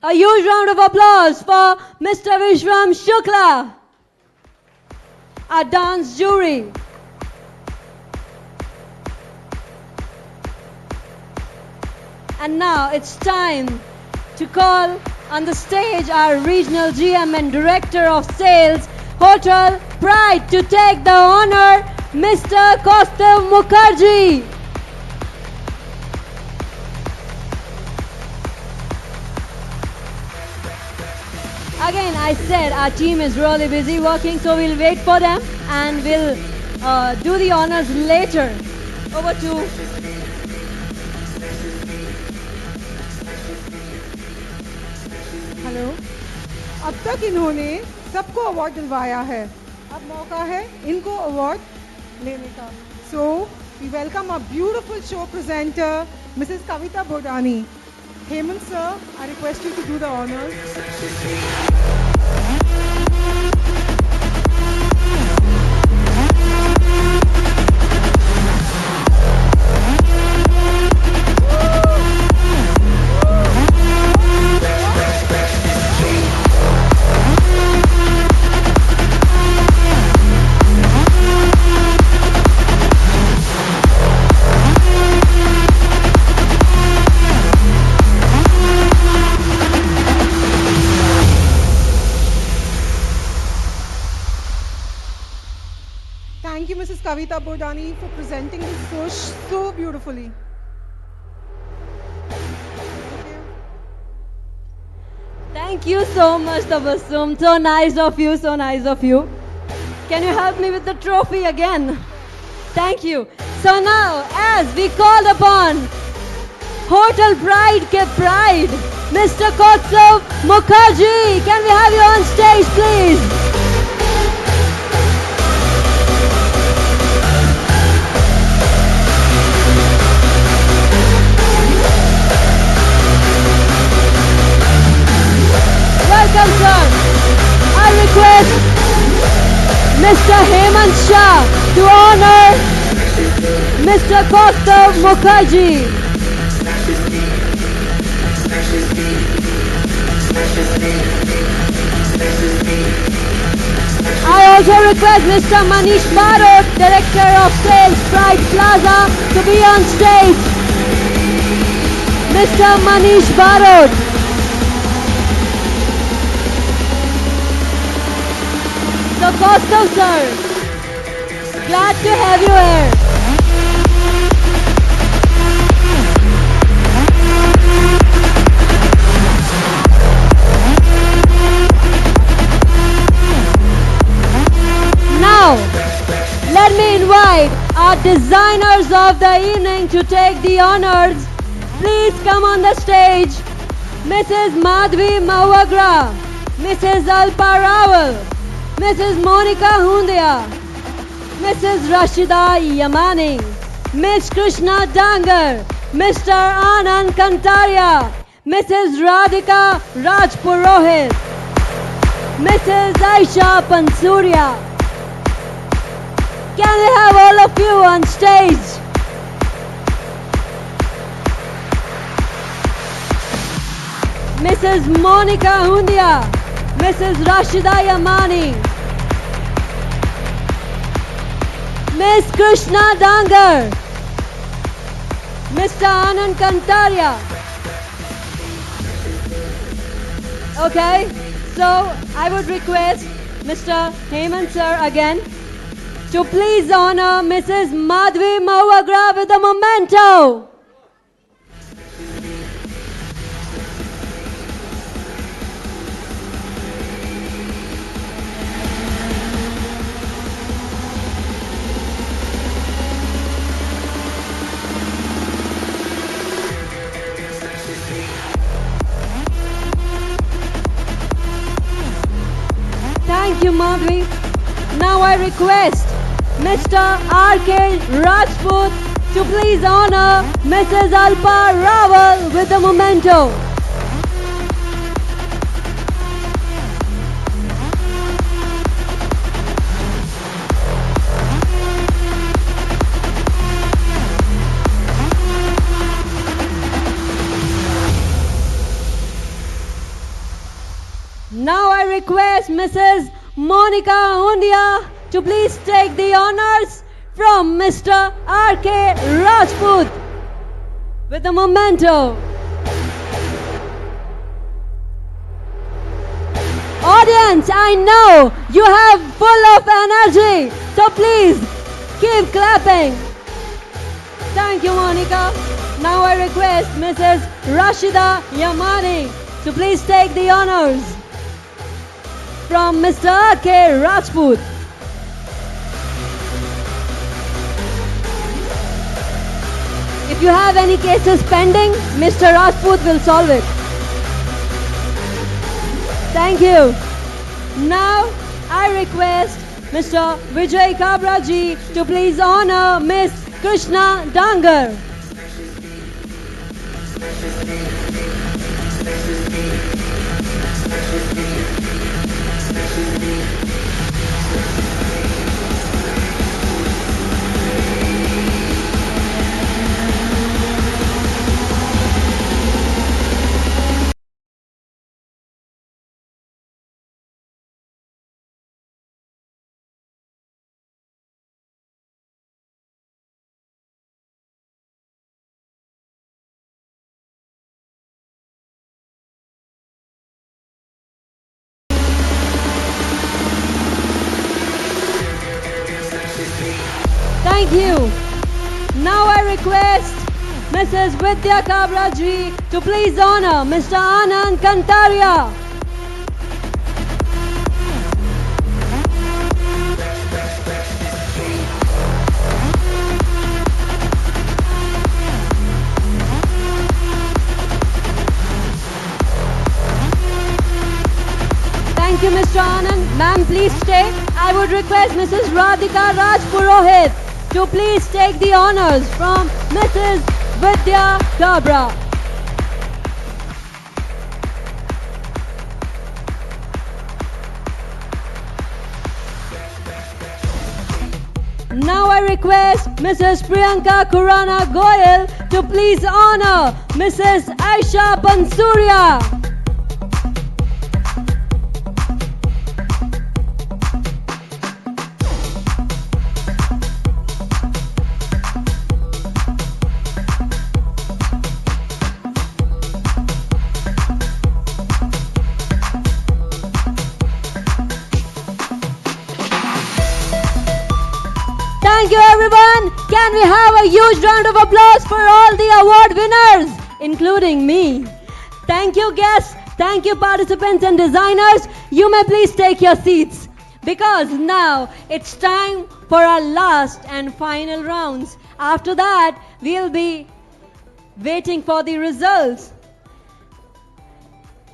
A huge round of applause for Mr. Vishwam Shukla, our dance jury. And now it's time to call on the stage our regional GM and Director of Sales, Hotel Pride, to take the honor, Mr. Kaustav Mukherjee. Again, I said our team is really busy working, so we'll wait for them and we'll do the honors later. Over to hello. अब तक इन्होंने सबको award दिलवाया है, अब मौका है इनको अवार्ड लेने का। So we welcome a beautiful show presenter missus Kavita Bodani. Hemant sir, I request you to do the honours. Thank you, Mrs. Kavita Bodani, for presenting this so beautifully. Thank you so much, Tabassum. So nice of you, so nice of you. Can you help me with the trophy again? Thank you. So now, as we called upon Hotel Pride ke Pride, Mr. Kaustav Mukherjee, can we have you on stage, please? Welcome, sir. I request Mr. Hemant Shah to honor Mr. Kaustav Mukherjee. I also request Mr. Manish Barot, Director of Sales, Pride Plaza, to be on stage. Mr. Manish Barot. So Kaustav sir, glad to have you here. Now, let me invite our designers of the evening to take the honors. Please come on the stage. Mrs. Madhvi Mahuagra, Mrs. Alpa Rawal, Mrs. Monica Hundia, Mrs. Rashida Yamani, Ms. Krishna Dangar, Mr. Anand Kantaria, Mrs. Radhika Rajpurohit, Mrs. Aisha Pansuria. Can we have all of you on stage? Mrs. Monica Hundia, Mrs. Rashida Yamani, Ms. Krishna Dangar, Mr. Anand Kantaria. Okay, so I would request Mr. Hemant sir again to please honor Mrs. Madhvi Mahuagra with a memento. Thank you, Madhvi. Now I request Mr. R.K. Rajput to please honor Mrs. Alpa Rawal with a memento. Now I request Mrs. Monica Hundia to please take the honors from Mr. R.K. Rajput with a memento. Hemant, I know you have full of energy. So please keep clapping. Thank you, Monica. Now I request Mrs. Rashida Yamani to please take the honors from Mr. K. Rajput. If you have any cases pending, Mr. Rajput will solve it. Thank you. Now I request Mr. Vijay Kabra ji to please honor Miss Krishna Dangar. Thank you. Now I request Mrs. Vidhya Kabra ji to please honor Mr. Anand Kantaria. Thank you, Mr. Anand. Ma'am, please stay. I would request Mrs. Radhika Rajpurohit to please take the honors from Mrs. Vidya Kabra. Now I request Mrs. Priyanka Khurana Goyal to please honor Mrs. Aisha Pansuria. Thank you, everyone. Can we have a huge round of applause for all the award winners, including me? Thank you, guests. Thank you, participants and designers. You may please take your seats because now it's time for our last and final rounds. After that, we'll be waiting for the results.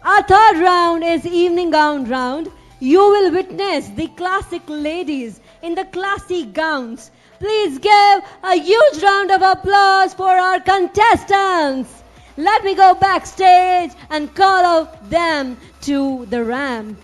Our third round is evening gown round. You will witness the classic ladies in the classy gowns. Please give a huge round of applause for our contestants. Let me go backstage and call out them to the ramp.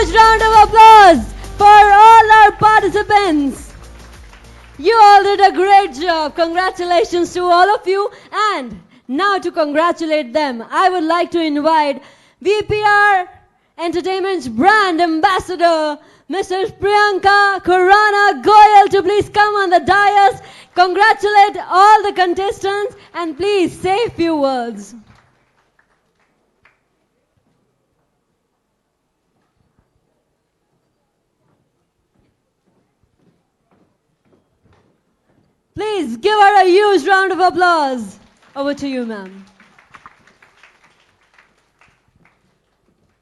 huge round of applause for all our participants. You all did a great job. Congratulations to all of you. And now to congratulate them, I would like to invite VPR Entertainment's brand ambassador, Mrs. Priyanka Khurana Goyal, to please come on the dais, congratulate all the contestants, and please say a few words. Please give her a huge round of applause. Over to you, ma'am.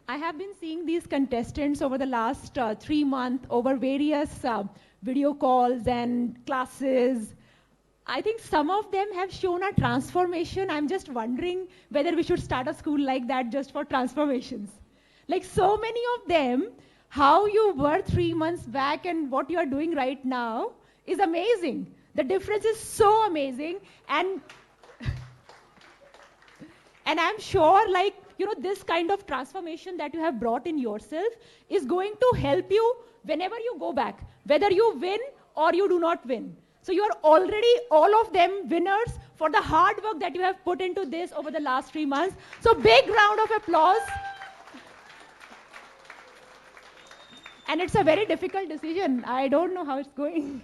I have been seeing these contestants over the last 3 months over various video calls and classes. I think some of them have shown a transformation. I'm just wondering whether we should start a school like that just for transformations. Like so many of them, how you were 3 months back and what you are doing right now is amazing. The difference is so amazing. And I'm sure, like, this kind of transformation that you have brought in yourself is going to help you whenever you go back, whether you win or you do not win. So you are already, all of them, winners for the hard work that you have put into this over the last 3 months. So big round of applause. And it's a very difficult decision. I don't know how it's going.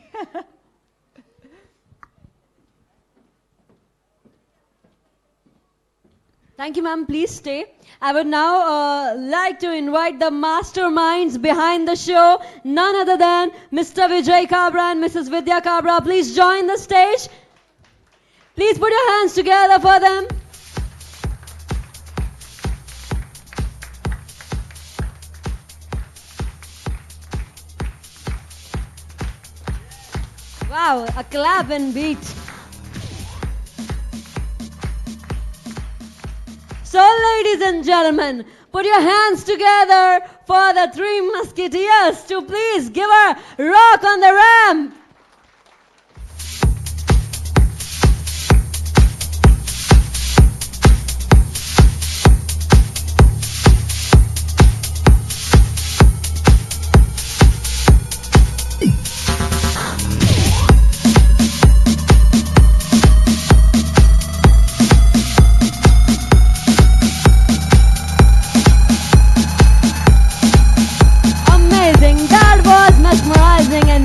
Thank you, ma'am. Please stay. I would now like to invite the masterminds behind the show, none other than Mr. Vijay Kabra and Mrs. Vidhya Kabra. Please join the stage. Please put your hands together for them. Wow, a clap and beat. So, ladies and gentlemen, put your hands together for the three musketeers to please give a rock on the ramp.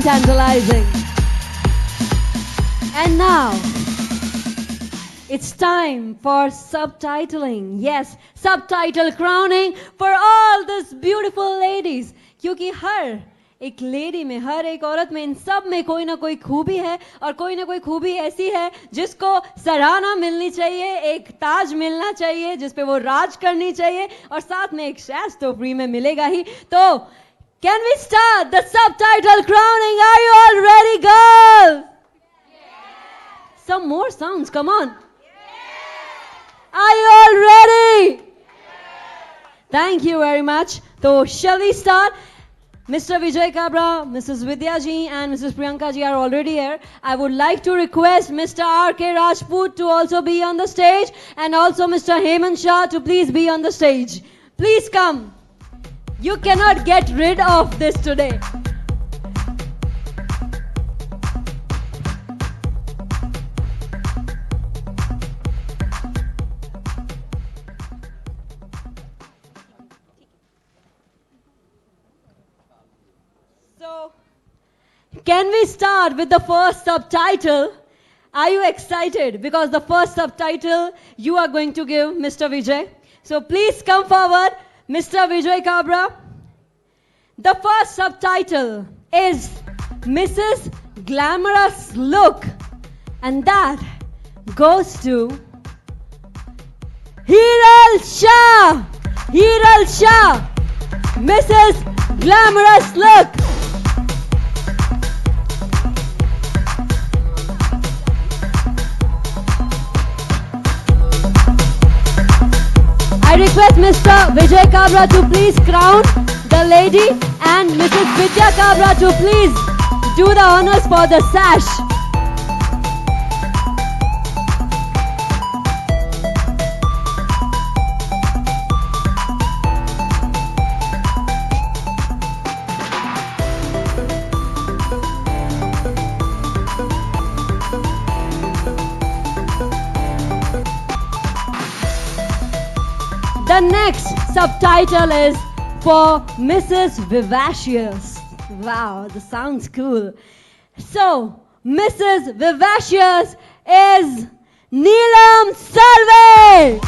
Tantalizing. And now it's time for subtitling. Yes, subtitle crowning for all these beautiful ladies. क्योंकि हर एक lady में, हर एक औरत में, इन सब में कोई ना कोई खूबी है और कोई ना कोई खूबी ऐसी है जिसको सराहना मिलनी चाहिए, एक ताज मिलना चाहिए जिस पे वो राज करनी चाहिए और साथ में एक शैस तो फ्री में मिलेगा ही. तो can we start the subtitle crowning? Are you all ready, girls? Yes. Some more sounds, come on. Yes. Are you all ready? Yes. Thank you very much. So, shall we start? Mr. Vijay Kabra, Mrs. Vidhya ji and Mrs. Priyanka ji are already here. I would like to request Mr. R.K. Rajput to also be on the stage and also Mr. Hemant Shah to please be on the stage. Please come. You cannot get rid of this today. So, can we start with the first subtitle? Are you excited? Because the first subtitle you are going to give, Mr. Vijay. So please come forward. Mr. Vijay Kabra, the first subtitle is Mrs. Glamorous Look, and that goes to Hiral Shah. Hiral Shah, Mrs. Glamorous Look. I request Mr. Vijay Kabra to please crown the lady and Mrs. Vidhya Kabra to please do the honors for the sash. The next subtitle is for Mrs. Vivacious. Wow, this sounds cool. So, Mrs. Vivacious is Neelam Salve.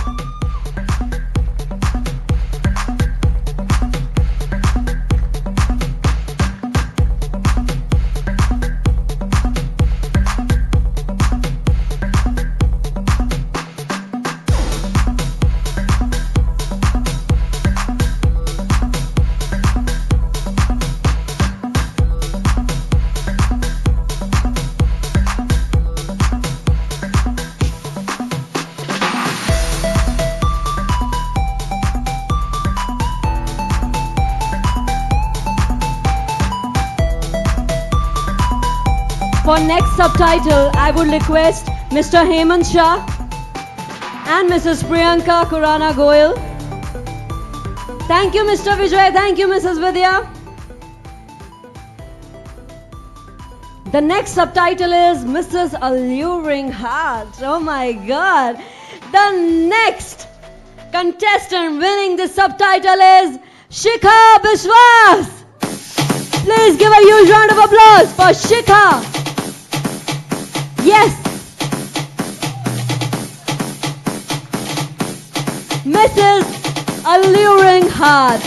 For next subtitle, I would request Mr. Hemant Shah and Mrs. Priyanka Khurana Goyal. Thank you, Mr. Vijay. Thank you, Mrs. Vidhya. The next subtitle is Mrs. Alluring Heart. Oh my God. The next contestant winning this subtitle is Shikha Biswas. Please give a huge round of applause for Shikha. Yes. Mrs. Alluring Heart.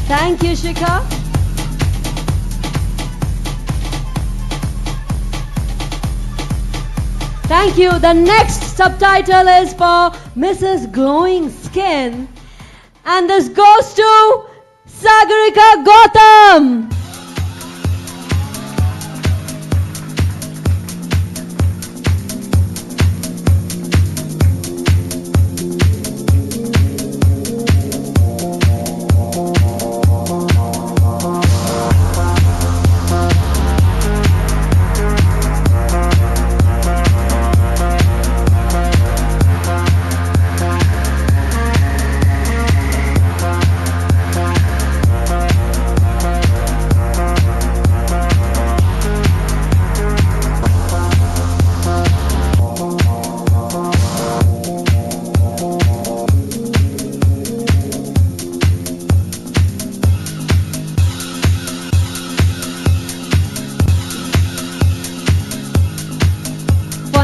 Thank you, Shikha. Thank you. The next subtitle is for Mrs. Glowing Skin. And this goes to Sagarika Gautam.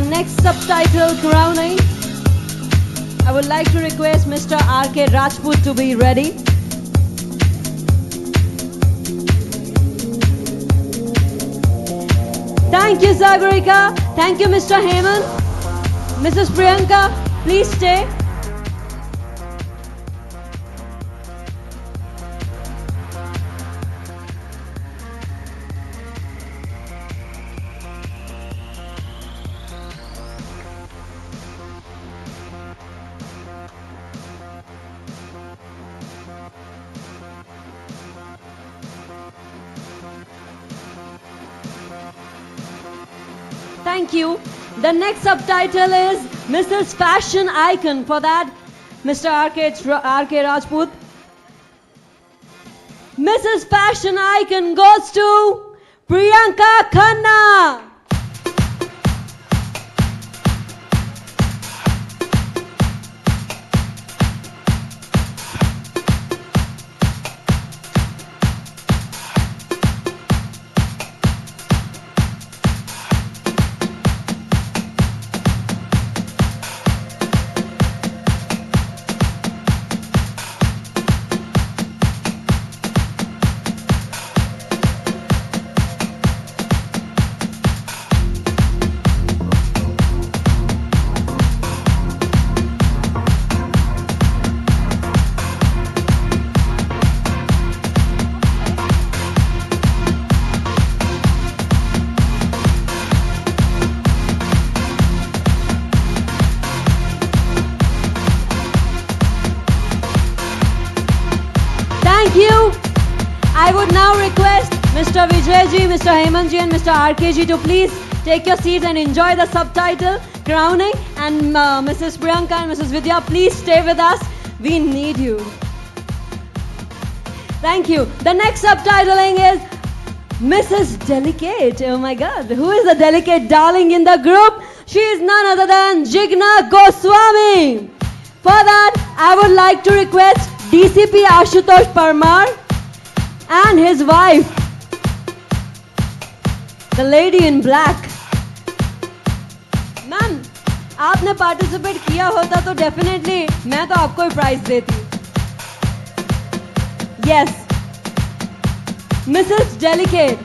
Next subtitle crowning, I would like to request Mr. R.K. Rajput to be ready. Thank you, Sagarika. Thank you, Mr. Hemant. Mrs. Priyanka, please stay. Thank you. The next subtitle is Mrs. Fashion Icon. For that, Mr. R.K. Rajput. Mrs. Fashion Icon goes to Priyanka Khanna. Thank you. I would now request Mr. Vijay ji, Mr. Hemant ji and Mr. RK ji to please take your seats and enjoy the subtitle crowning. And Mrs. Priyanka and Mrs. Vidhya, please stay with us. We need you. Thank you. The next subtitling is Mrs. Delicate. Oh my God. Who is the delicate darling in the group? She is none other than Jigna Goswami. For that, I would like to request DCP Ashutosh Parmar and his wife, the lady in black. Ma'am, आपने participate किया होता तो definitely मैं तो आपको ही prize देती. Yes, Mrs. Delicate.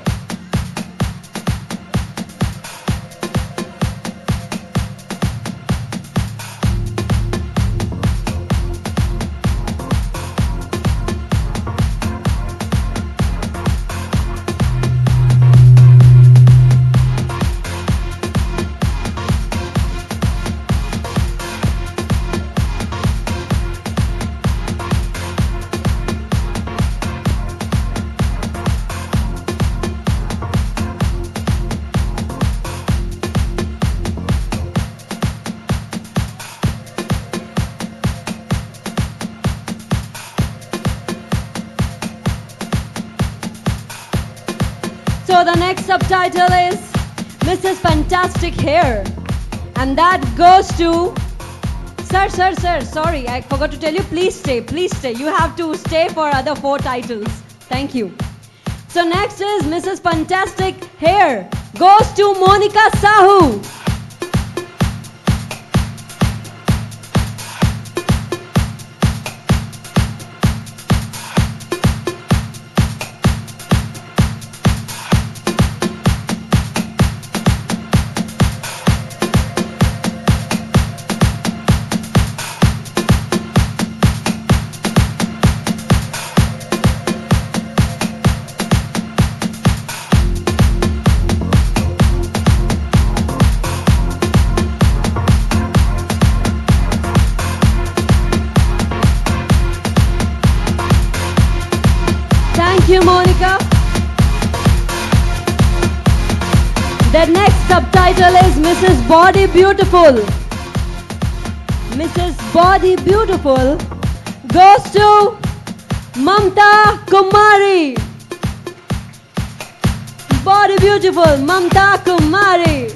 So the next subtitle is Mrs. Fantastic Hair. And that goes to... Sir, sorry, I forgot to tell you, please stay. You have to stay for other 4 titles. Thank you. So next is Mrs. Fantastic Hair. Goes to Monica Sahu. Thank you, Monica. The next subtitle is Mrs. Body Beautiful. Mrs. Body Beautiful goes to Mamta Kumari. Body Beautiful, Mamta Kumari.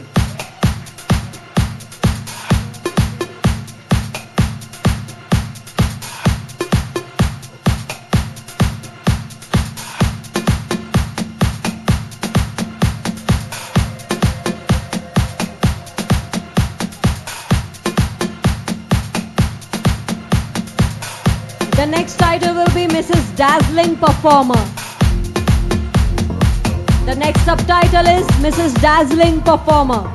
The next title will be Mrs. Dazzling Performer. The next subtitle is Mrs. Dazzling Performer.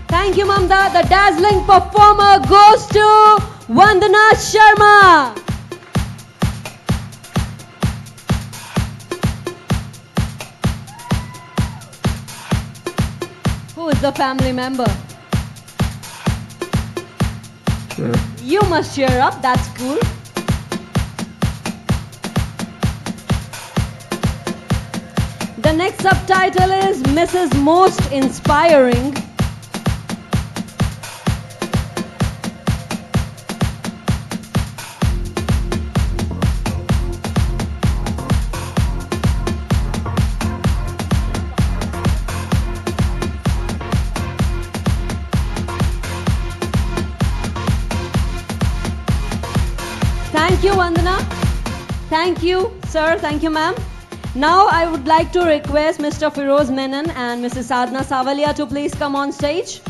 Thank you, Mamta. The Dazzling Performer goes to Vandana Sharma. Who is the family member? Sure. You must cheer up, that's cool. The next subtitle is Mrs. Most Inspiring. Thank you, Vandana. Thank you, sir. Thank you, ma'am. Now I would like to request Mr. Firoz Menon and Mrs. Sadhna Savalia to please come on stage.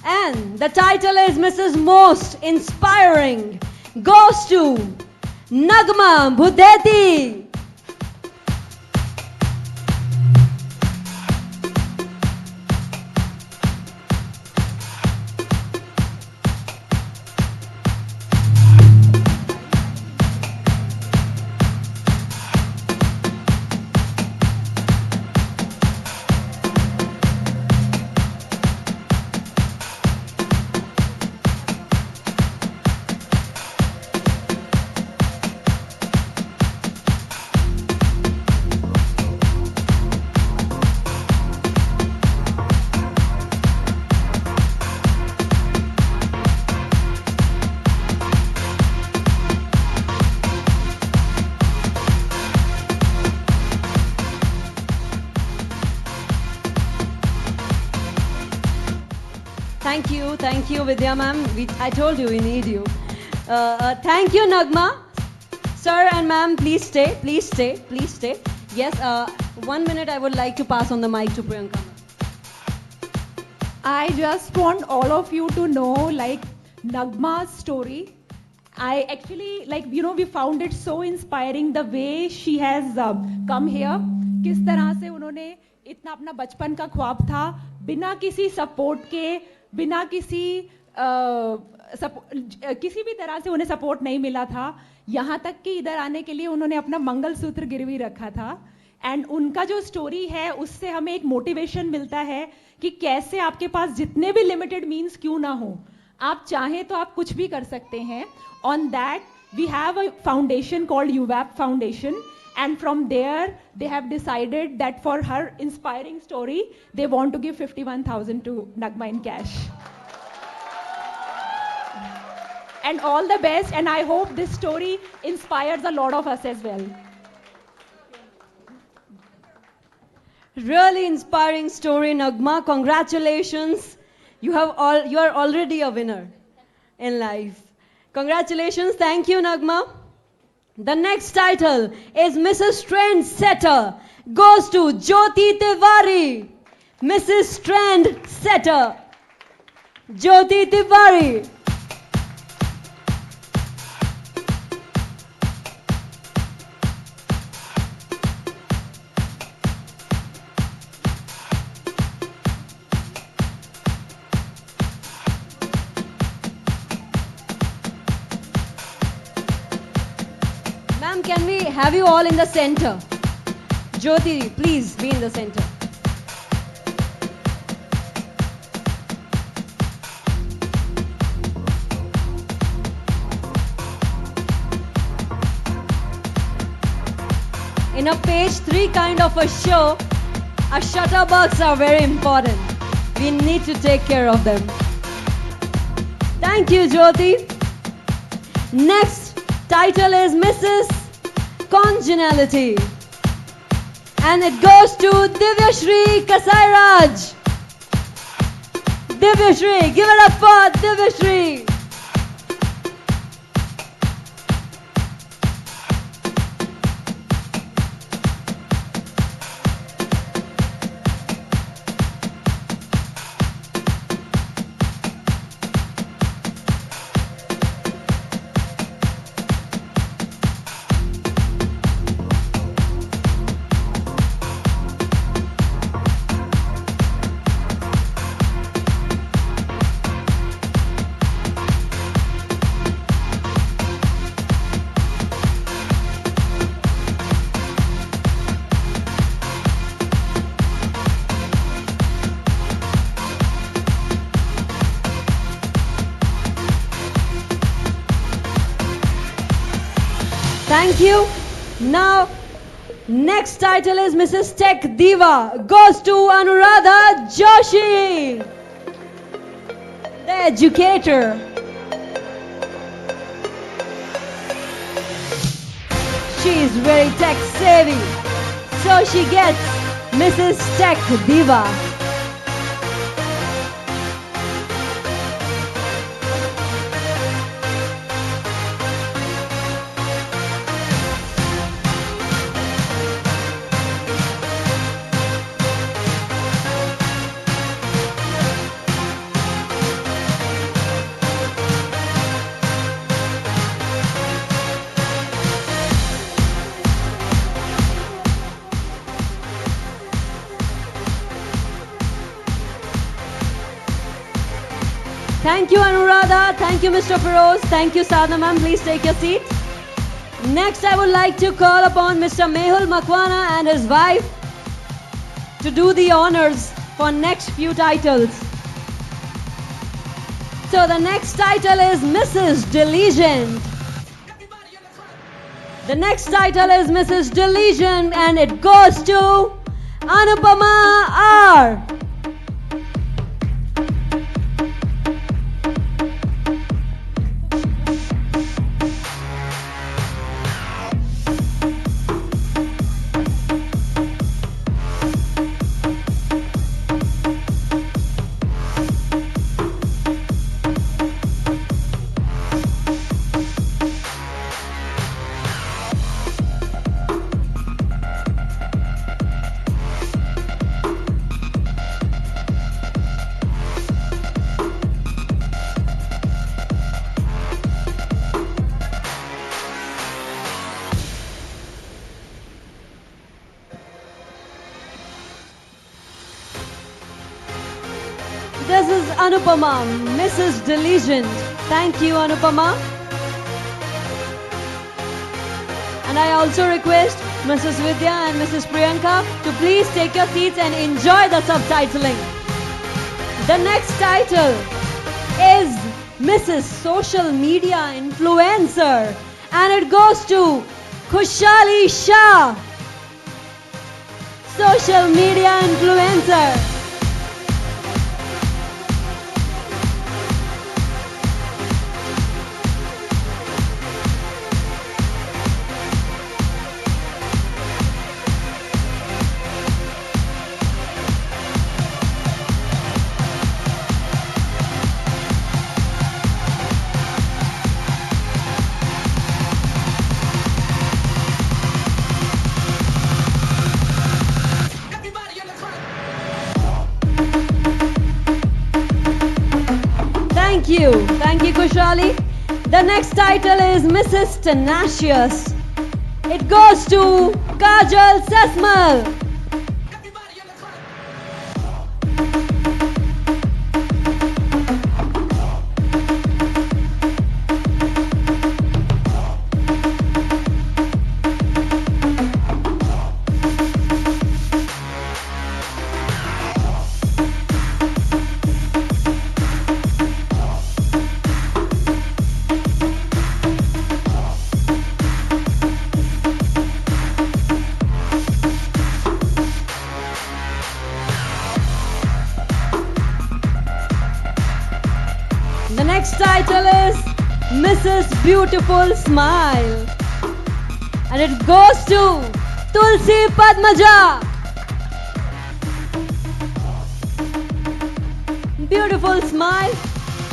And the title is Mrs. Most Inspiring goes to Nagma Budeti. Thank you, Vidya ma'am. I told you we need you. Thank you, Nagma. Sir and ma'am, please stay, please stay, please stay. Yes, 1 minute I would like to pass on the mic to Priyanka. I just want all of you to know, like, Nagma's story. I actually, like, we found it so inspiring the way she has come here. किस तरह से उन्होंने इतना अपना बचपन का ख्वाब था, बिना किसी सपोर्ट के, बिना किसी भी तरह से उन्हें सपोर्ट नहीं मिला था, यहाँ तक कि इधर आने के लिए उन्होंने अपना मंगलसूत्र गिरवी रखा था. एंड उनका जो स्टोरी है उससे हमें एक मोटिवेशन मिलता है कि कैसे आपके पास जितने भी लिमिटेड मीन्स क्यों ना हो, आप चाहें तो आप कुछ भी कर सकते हैं. On that we have a foundation called यूवैप foundation, and from there they have decided that for her inspiring story they want to give 51,000 to Nagma in cash. And all the best, and I hope this story inspires a lot of us as well. Really inspiring story, Nagma. Congratulations. You are already a winner in life. Congratulations. Thank you, Nagma. The next title is Mrs. Trend Setter. Goes to Jyoti Tiwari. Mrs. Trend Setter. Jyoti Tiwari. Ma'am, can we have you all in the center? Jyoti, please be in the center. In a page 3 kind of a show, our shutterbugs are very important. We need to take care of them. Thank you, Jyoti. Next title is Mrs. Congeniality. And it goes to Divyashri Kasairaj. Divyashri, give it up for Divyashri. Thank you. Now, next title is Mrs. Tech Diva. Goes to Anuradha Joshi, the educator. She is very tech savvy, so she gets Mrs. Tech Diva. Thank you, Anuradha. Thank you, Mr. Feroz. Thank you, Sadhna ma'am. Please take your seat. Next, I would like to call upon Mr. Mehul Makwana and his wife to do the honors for next few titles. So the next title is Mrs. Diligent. The next title is Mrs. Diligent, and it goes to Anupama R. Anupama, Mrs. Diligent. Thank you, Anupama. And I also request Mrs. Vidhya and Mrs. Priyanka to please take your seats and enjoy the subtitling. The next title is Mrs. Social Media Influencer, and it goes to Shah, Social Media Influencer. Thank you, Kushali. The next title is Mrs. Tenacious. It goes to Kajal Sesmal. The next title is Mrs. Beautiful Smile, and it goes to Tulsi Padmaja. Beautiful smile.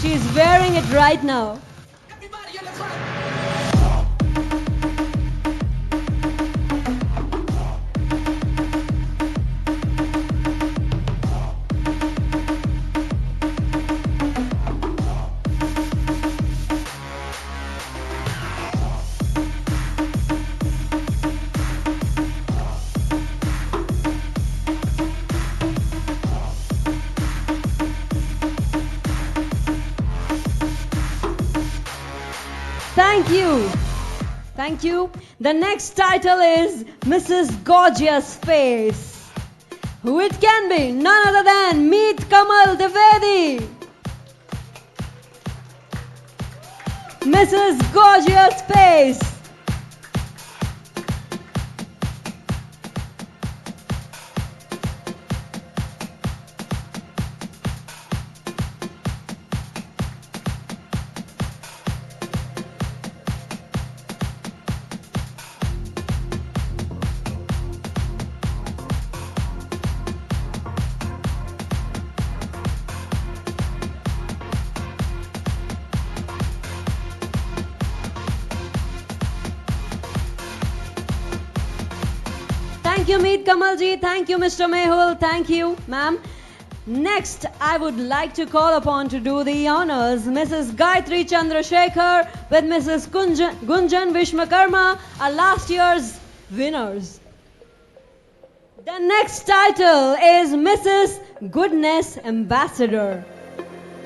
She's wearing it right now. Thank you. The next title is Mrs. Gorgeous Face. Who it can be? None other than Meet Kamal Dwivedi. Mrs. Gorgeous Face. Thank you, Meet Kamalji. Thank you, Mr. Mehul. Thank you, ma'am. Next, I would like to call upon to do the honors Mrs. Gayatri Chandrasekhar with Mrs. Gunjan Vishmakarma, our last year's winners. The next title is Mrs. Goodness Ambassador.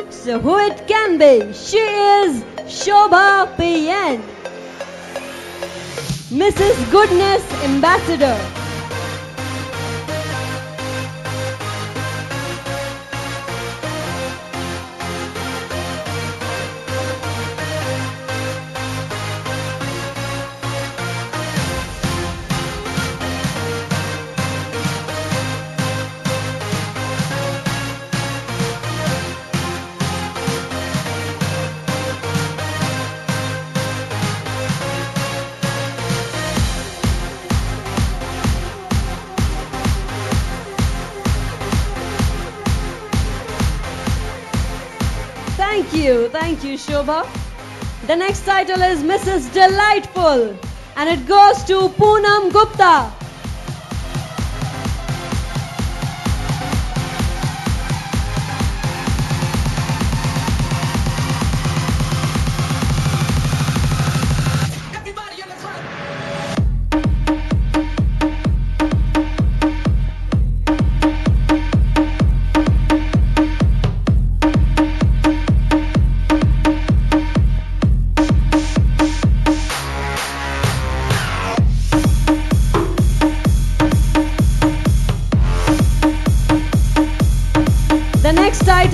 So who it can be? She is Shobha PN. Mrs. Goodness Ambassador. Thank you, Shobha. The next title is Mrs. Delightful, and it goes to Poonam Gupta.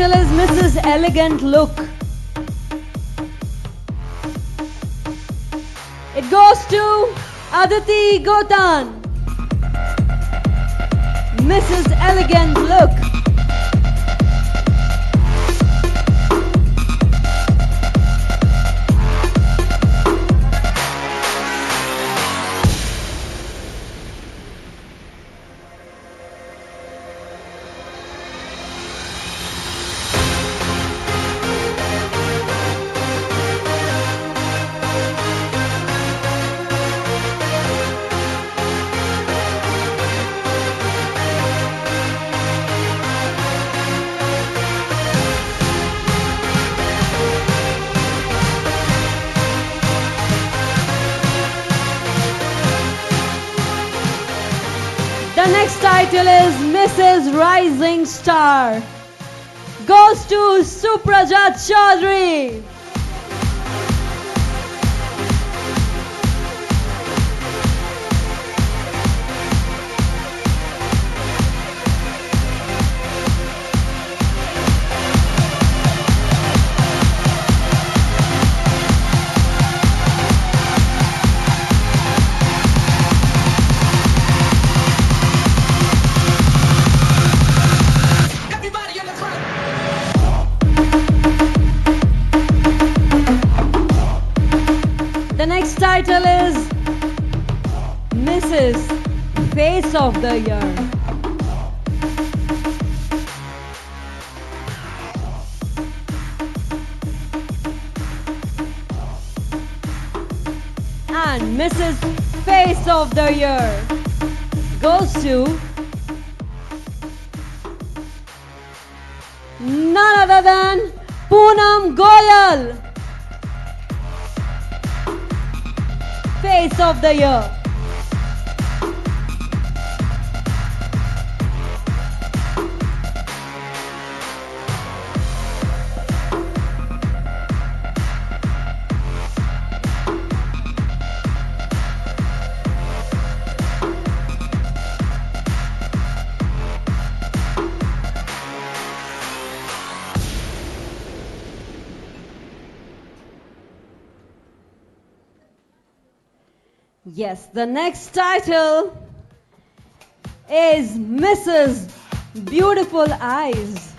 title is Mrs. Elegant Look. It goes to Aditi Gotan. Mrs. Elegant Look. The next title is Mrs. Rising Star. Goes to Suprajat Chaudhary. The next title is Mrs. Face of the Year. And Mrs. Face of the Year goes to none other than Poonam Goyal. Face of the Year. Yes, the next title is Mrs. Beautiful Eyes.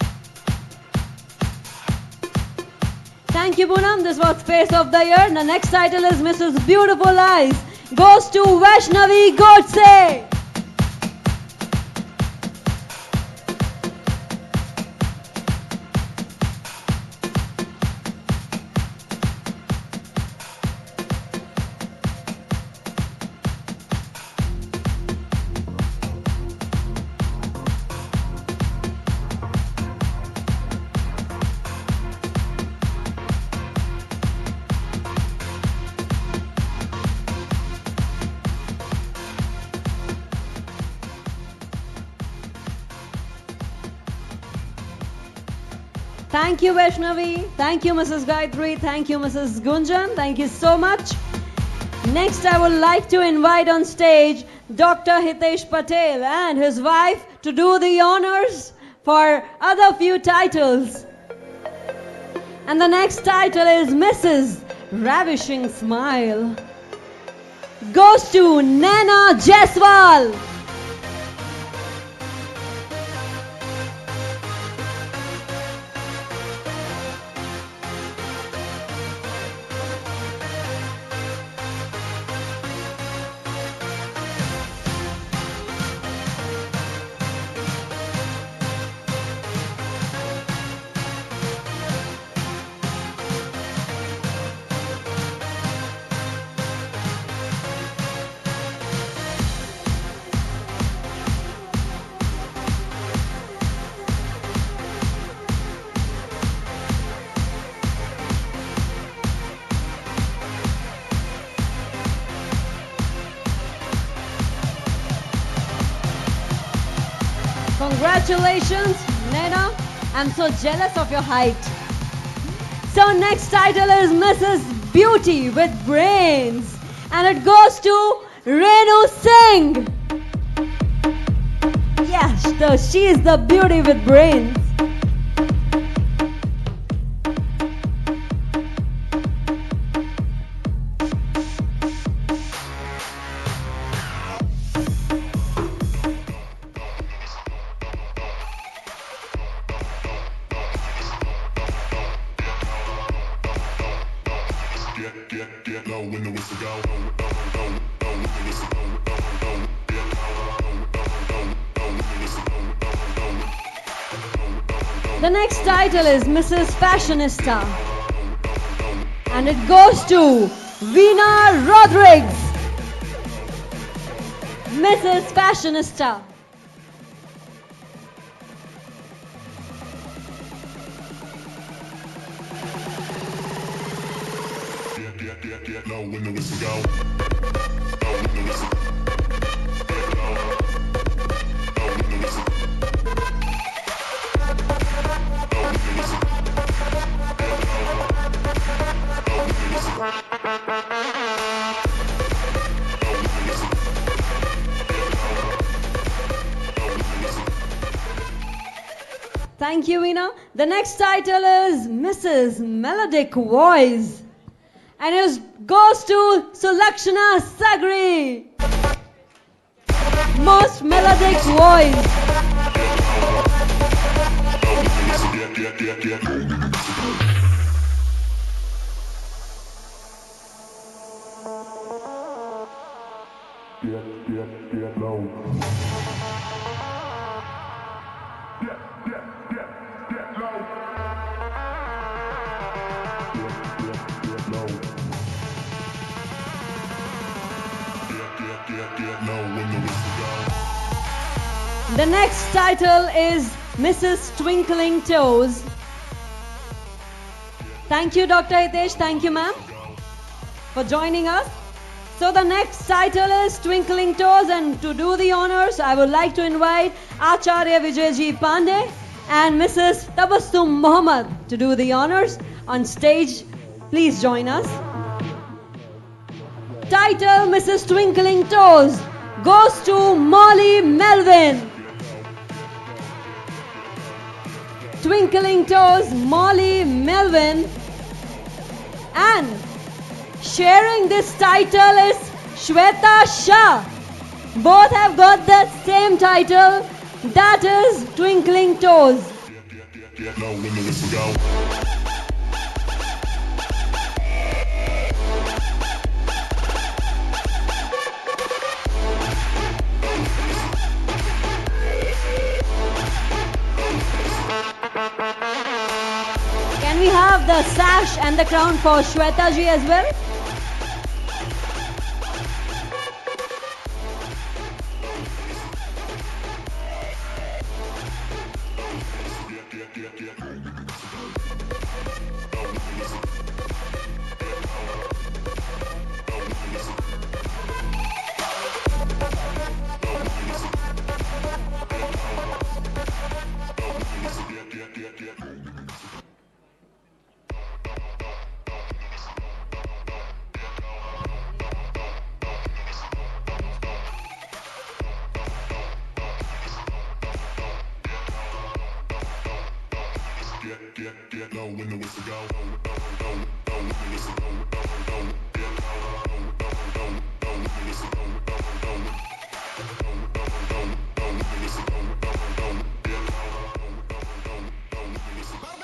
Thank you, Poonam. This was Face of the Year. The next title is Mrs. Beautiful Eyes. Goes to Vaishnavi Godse. Thank you, Vaishnavi. Thank you, Mrs. Gayatri. Thank you, Mrs. Gunjan. Thank you so much. Next, I would like to invite on stage Dr. Hitesh Patel and his wife to do the honors for other few titles. And the next title is Mrs. Ravishing Smile. Goes to Naina Jaiswal. Congratulations, Naina. I'm so jealous of your height. So next title is Mrs. Beauty with Brains. And it goes to Renu Singh. Yes, she is the beauty with brains. The next title is Mrs. Fashionista. And it goes to Veena Rodriguez. Mrs. Fashionista. Thank you, Veena. The next title is Mrs. Melodic Voice. And it goes to Sulakshana Sagri. Most melodic voice. The next title is Mrs. Twinkling Toes. Thank you, Dr. Hitesh. Thank you, ma'am, for joining us. So the next title is Twinkling Toes, and to do the honors, I would like to invite Acharya Vijay Ji Pandey and Mrs. Tabassum Mohammed to do the honors on stage. Please join us. Title Mrs. Twinkling Toes goes to Molly Melvin. Twinkling Toes, Molly Melvin. And sharing this title is Shweta Shah. Both have got the same title, that is Twinkling Toes. Can we have the sash and the crown for Shweta ji as well?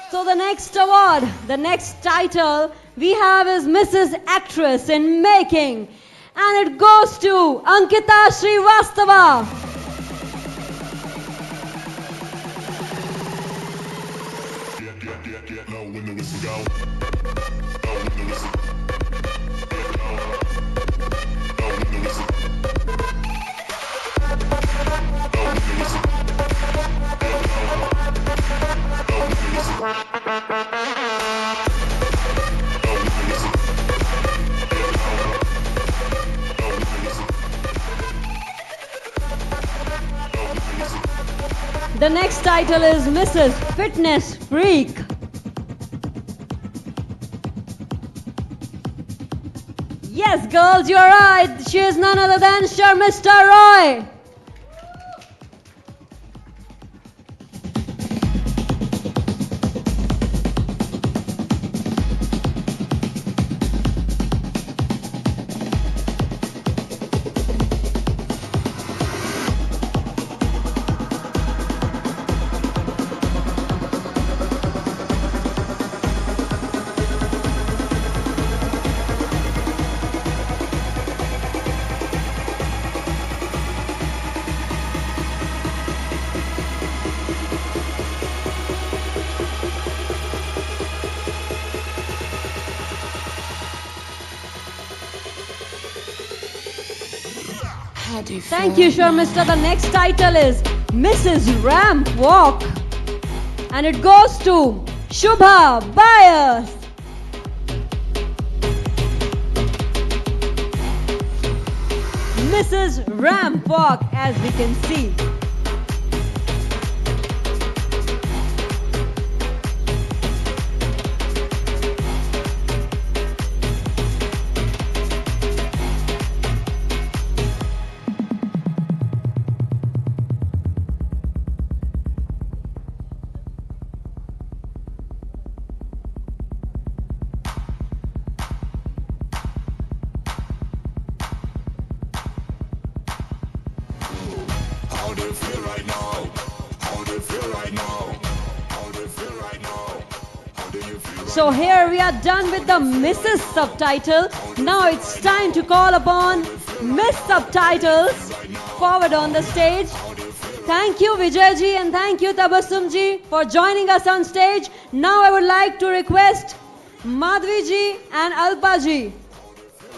So the next award, the next title we have is Mrs. Actress in Making, and it goes to Ankita Srivastava. The next title is Mrs. Fitness Freak. Yes, girls, you're right. She is none other than Sharmista Roy. Thank you, sure, Mister. The next title is Mrs. Ramp Walk. And it goes to Shubha Bias. Mrs. Ramp Walk, as we can see. So here we are done with the Mrs. subtitle. Now it's time to call upon Miss Subtitles forward on the stage. Thank you Vijay ji and thank you Tabassum ji for joining us on stage. Now I would like to request Madhvi ji and Alpa ji,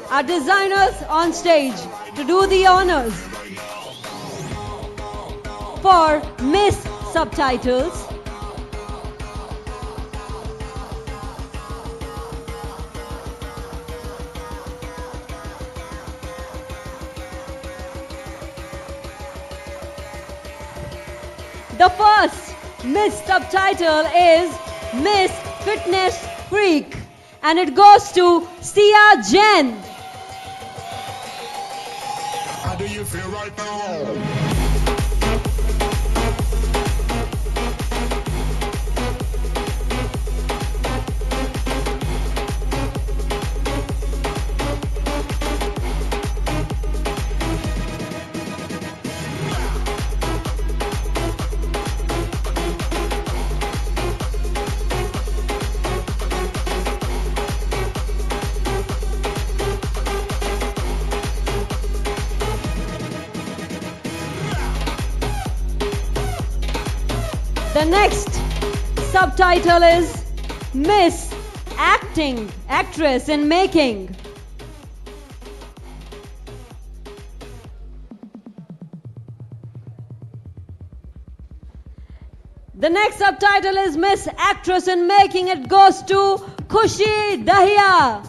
our designers, on stage to do the honors for Miss Subtitles. The first Miss Subtitle is Miss Fitness Freak, and it goes to Sia Jen. How do you feel right now? The next subtitle is Miss Acting, Actress in Making. The next subtitle is Miss Actress in Making. It goes to Khushi Dahiya.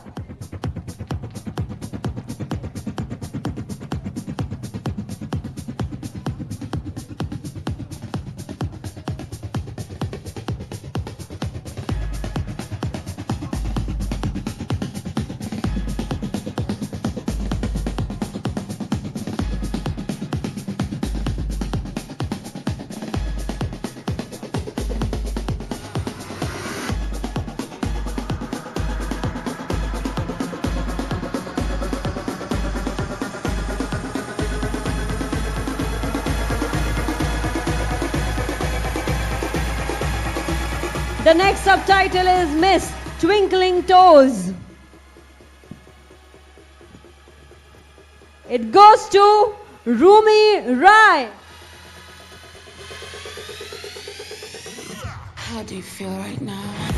The next subtitle is Miss Twinkling Toes. It goes to Rumi Rai. How do you feel right now?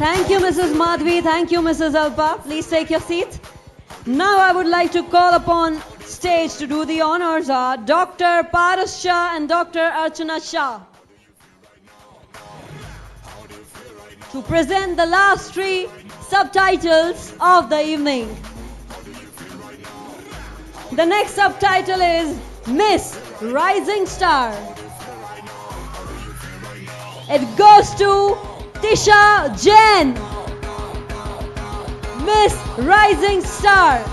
Thank you, Mrs. Madhvi. Thank you, Mrs. Alpa. Please take your seat. Now I would like to call upon stage to do the honors are Dr. Paras Shah and Dr. Archana Shah to present the last three subtitles of the evening. The next subtitle is Miss Rising Star. It goes to Tisha Jain, Miss Rising Star.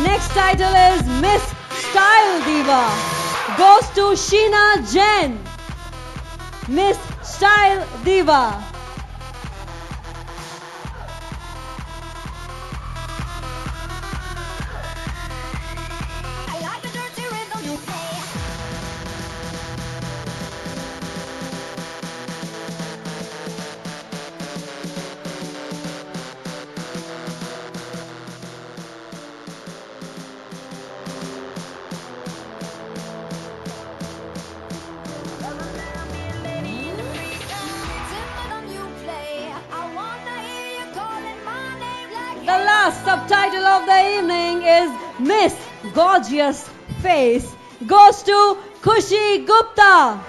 next title is Miss Style Diva. Goes to Sheena Jain. Miss Style Diva. The last subtitle of the evening is Miss Gorgeous Face. Goes to Khushi Gupta.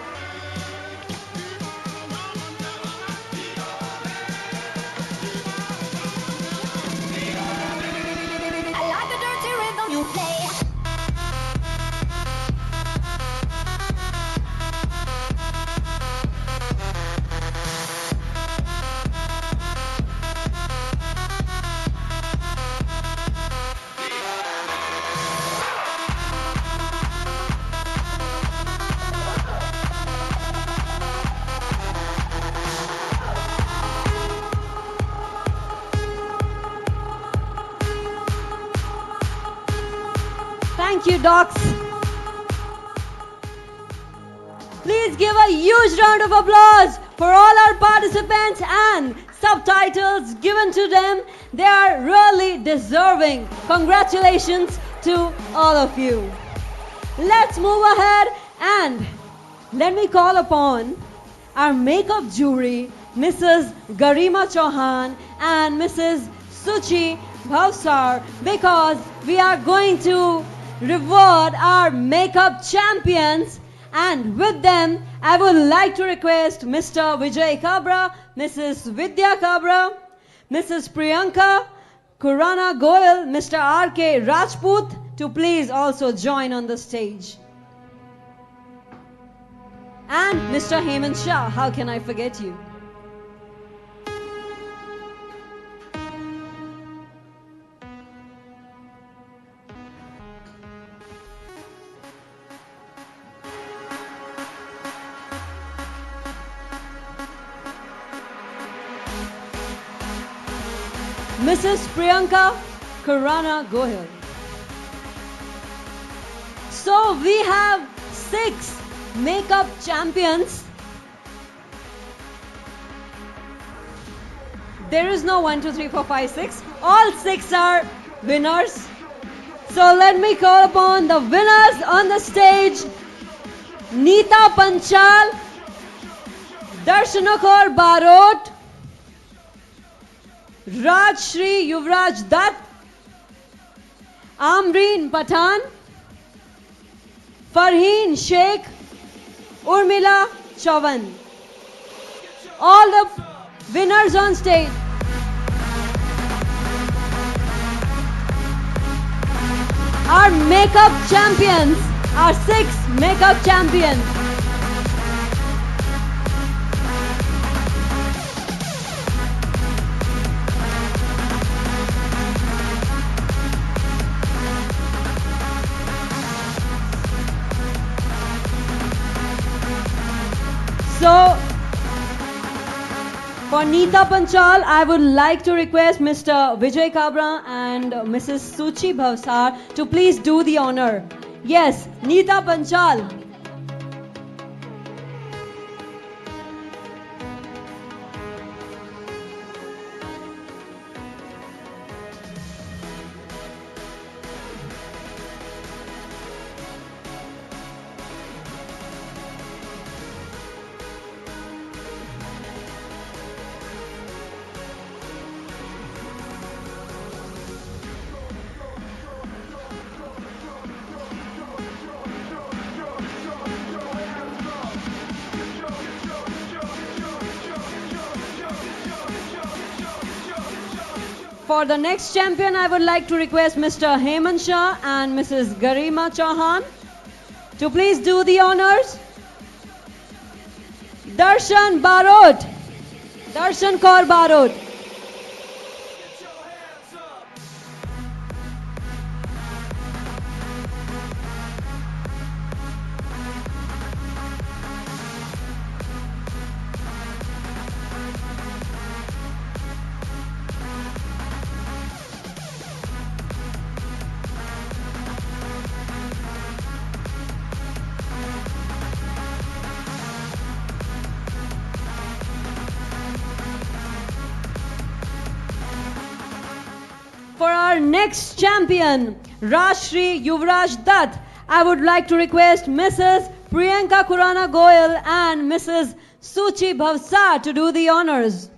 Thank you, docs. Please give a huge round of applause for all our participants and subtitles given to them. They are really deserving. Congratulations to all of you. Let's move ahead and let me call upon our makeup jury, Mrs. Garima Chauhan and Mrs. Suchi Bhavsar, because we are going to reward our makeup champions, and with them I would like to request Mr. Vijay Kabra, Mrs. Vidhya Kabra, Mrs. Priyanka, Khurana Goyal, Mr. R.K. Rajput to please also join on the stage. And Mr. Hemant Shah, how can I forget you? Mrs. Priyanka Khurana Goyal. So we have 6 makeup champions. There is no 1, 2, 3, 4, 5, 6. All 6 are winners. So let me call upon the winners on the stage. Neeta Panchal, Darshanakor Barot, Raj Shri Yuvraj Dutt, Amreen Pathan, Farheen Sheikh, Urmila Chauhan. All the winners on stage. Our makeup champions, our 6 makeup champions. So, for Neeta Panchal, I would like to request Mr. Vijay Kabra and Mrs. Suchi Bhavsar to please do the honor. Yes, Neeta Panchal. For the next champion, I would like to request Mr. Hemant Shah and Mrs. Garima Chauhan to please do the honors. Darshan Barot, Darshan Kaur Barot. our next champion, Rashri Yuvraj Dutt, I would like to request Mrs. Priyanka Khurana Goyal and Mrs. Suchi Bhavsar to do the honors.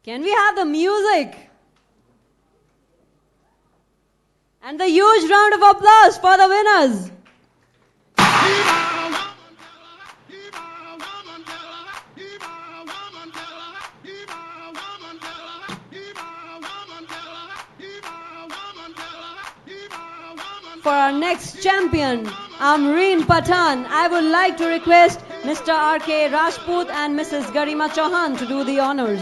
Can we have the music? And the huge round of applause for the winners. For our next champion, Amreen Pathan, I would like to request Mr. R.K. Rajput and Mrs. Garima Chauhan to do the honors.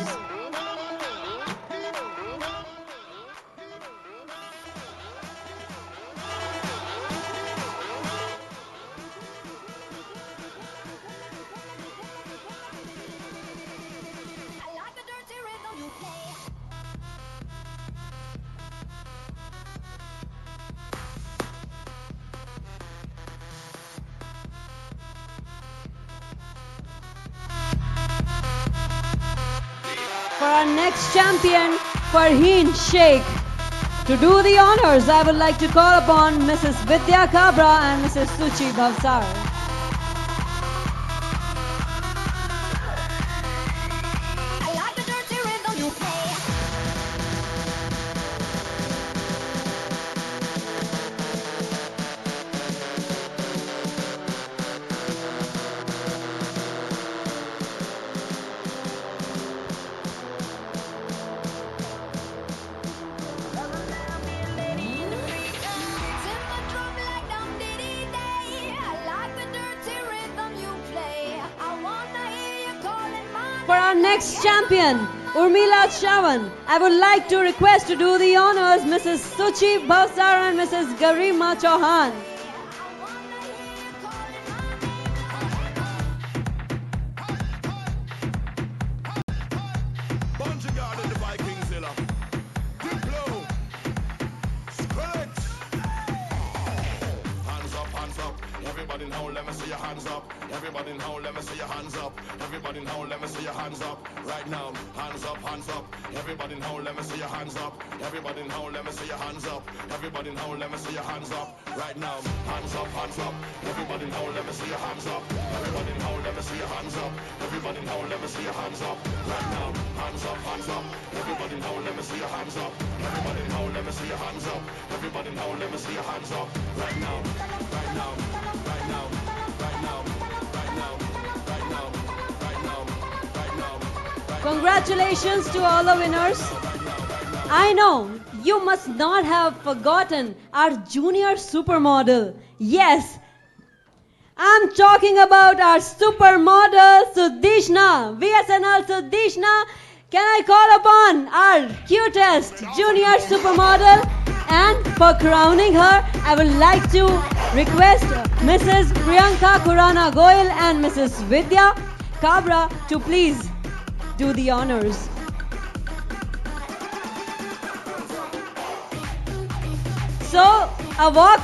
For our next champion, Farheen Sheikh. To do the honors, I would like to call upon Mrs. Vidhya Kabra and Mrs. Suchi Bhavsar. For our next champion, Urmila Chavan, I would like to request to do the honors Mrs. Suchi Bhavsar and Mrs. Garima Chauhan. Everybody now, let me see your hands up. Everybody now, let me see your hands up. Everybody now, let me see your hands up. Right now, hands up, hands up. Everybody now, let me see your hands up. Everybody now, let me see your hands up. Everybody now, let me see your hands up. Right now, hands up, hands up. Everybody now, let me see your hands up. Everybody now, let me see your hands up. Everybody now, let me see your hands up. Right now, hands up, hands up. Everybody now, let me see your hands up. Everybody now, let me see your hands up. Everybody now, let me see your hands up. Right now, right now, right now, right now, right now, right now, right now, right now. Congratulations to all the winners. I know you must not have forgotten our junior supermodel. Yes, I'm talking about our supermodel Sudishna. VSNL Sudishna. Can I call upon our cutest junior supermodel? And for crowning her, I would like to request Mrs. Priyanka Khurana Goyal and Mrs. Vidhya Kabra to please do the honors. So, a walk.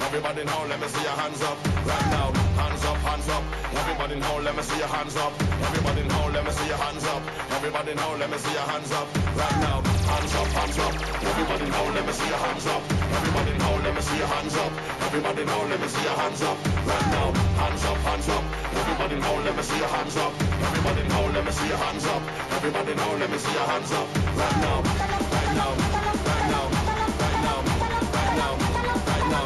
Everybody now, let me see your hands up. Right now, hands up, hands up. Everybody now, let me see your hands up. Everybody now, let me see your hands up. Everybody now, let me see your hands up. Right now, hands up, hands up. Everybody now, let me see your hands up. Everybody now, let me see your hands up. Everybody now, let me see your hands up. Right now, hands up, hands up. Everybody now, let me see your hands up. Everybody now, let me see your hands up. Everybody now, let me see your hands up. Right now, right now, right now, right now, right now, right now.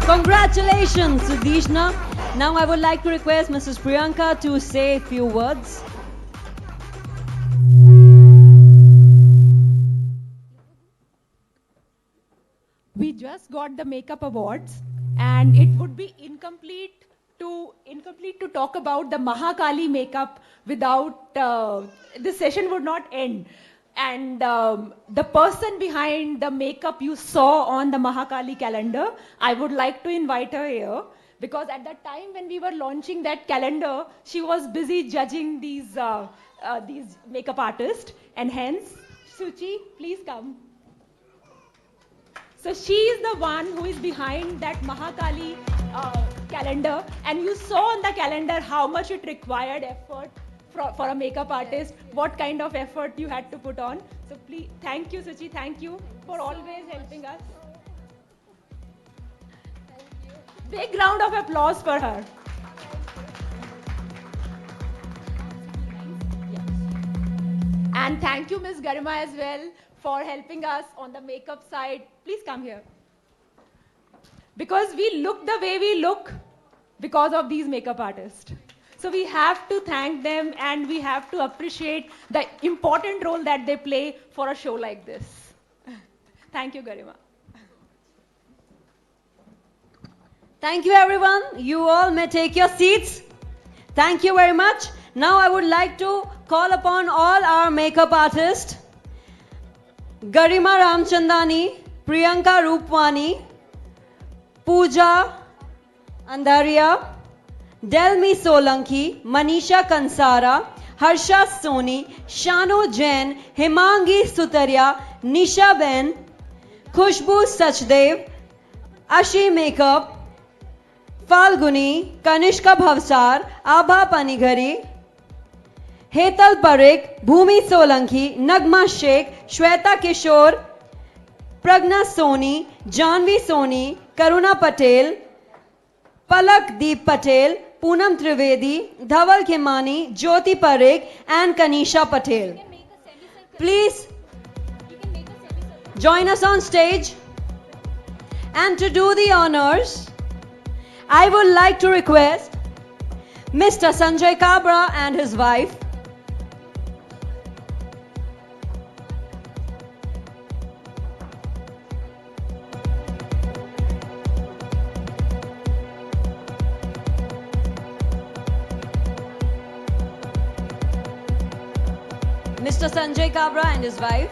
Congratulations, Sudishna. Now I would like to request Mrs. Priyanka to say a few words. We just got the makeup awards, and it would be incomplete to talk about the Mahakali makeup without this session would not end. And the person behind the makeup you saw on the Mahakali calendar, I would like to invite her here, because at that time when we were launching that calendar, she was busy judging these makeup artists, and hence, Suchi, please come. So she is the one who is behind that Mahakali calendar, and you saw on the calendar how much it required effort for a makeup artist, what kind of effort you had to put on. So please, thank you, Suchi, thank you for always helping us. Big round of applause for her. And thank you, Ms. Garima, as well, for helping us on the makeup side. Please come here. Because we look the way we look because of these makeup artists. So we have to thank them, and we have to appreciate the important role that they play for a show like this. Thank you, Garima. Thank you, everyone. You all may take your seats. Thank you very much. Now I would like to call upon all our makeup artists. Garima Ramchandani, Priyanka Rupwani, Pooja Andharia, Delmi Solanki, Manisha Kansara, Harsha Soni, Shano Jain, Himangi Sutaria, Nisha Ben, Khushbu Sachdev, Ashi Makeup, Falguni, Kanishka Bhavsar, Abha Panighari, Hetal Parekh, Bhumi Solanki, Nagma Sheikh, Shweta Kishore, Pragna Soni, Janvi Soni, Karuna Patel, Palak Deep Patel, Poonam Trivedi, Dhaval Khemani, Jyoti Parekh, and Kanisha Patel. Please join us on stage. And to do the honors, I would like to request Mr. Sanjay Kabra and his wife Mr. Sanjay Kabra and his wife.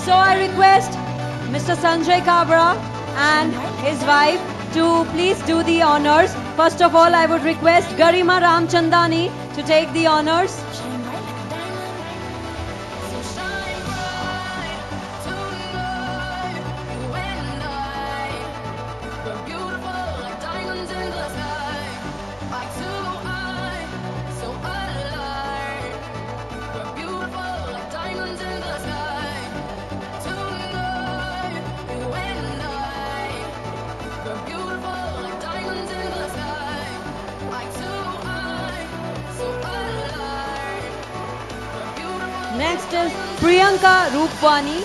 So I request Mr. Sanjay Kabra and his wife to please do the honors. First of all, I would request Garima Ramchandani to take the honors. Next is Priyanka Rupwani.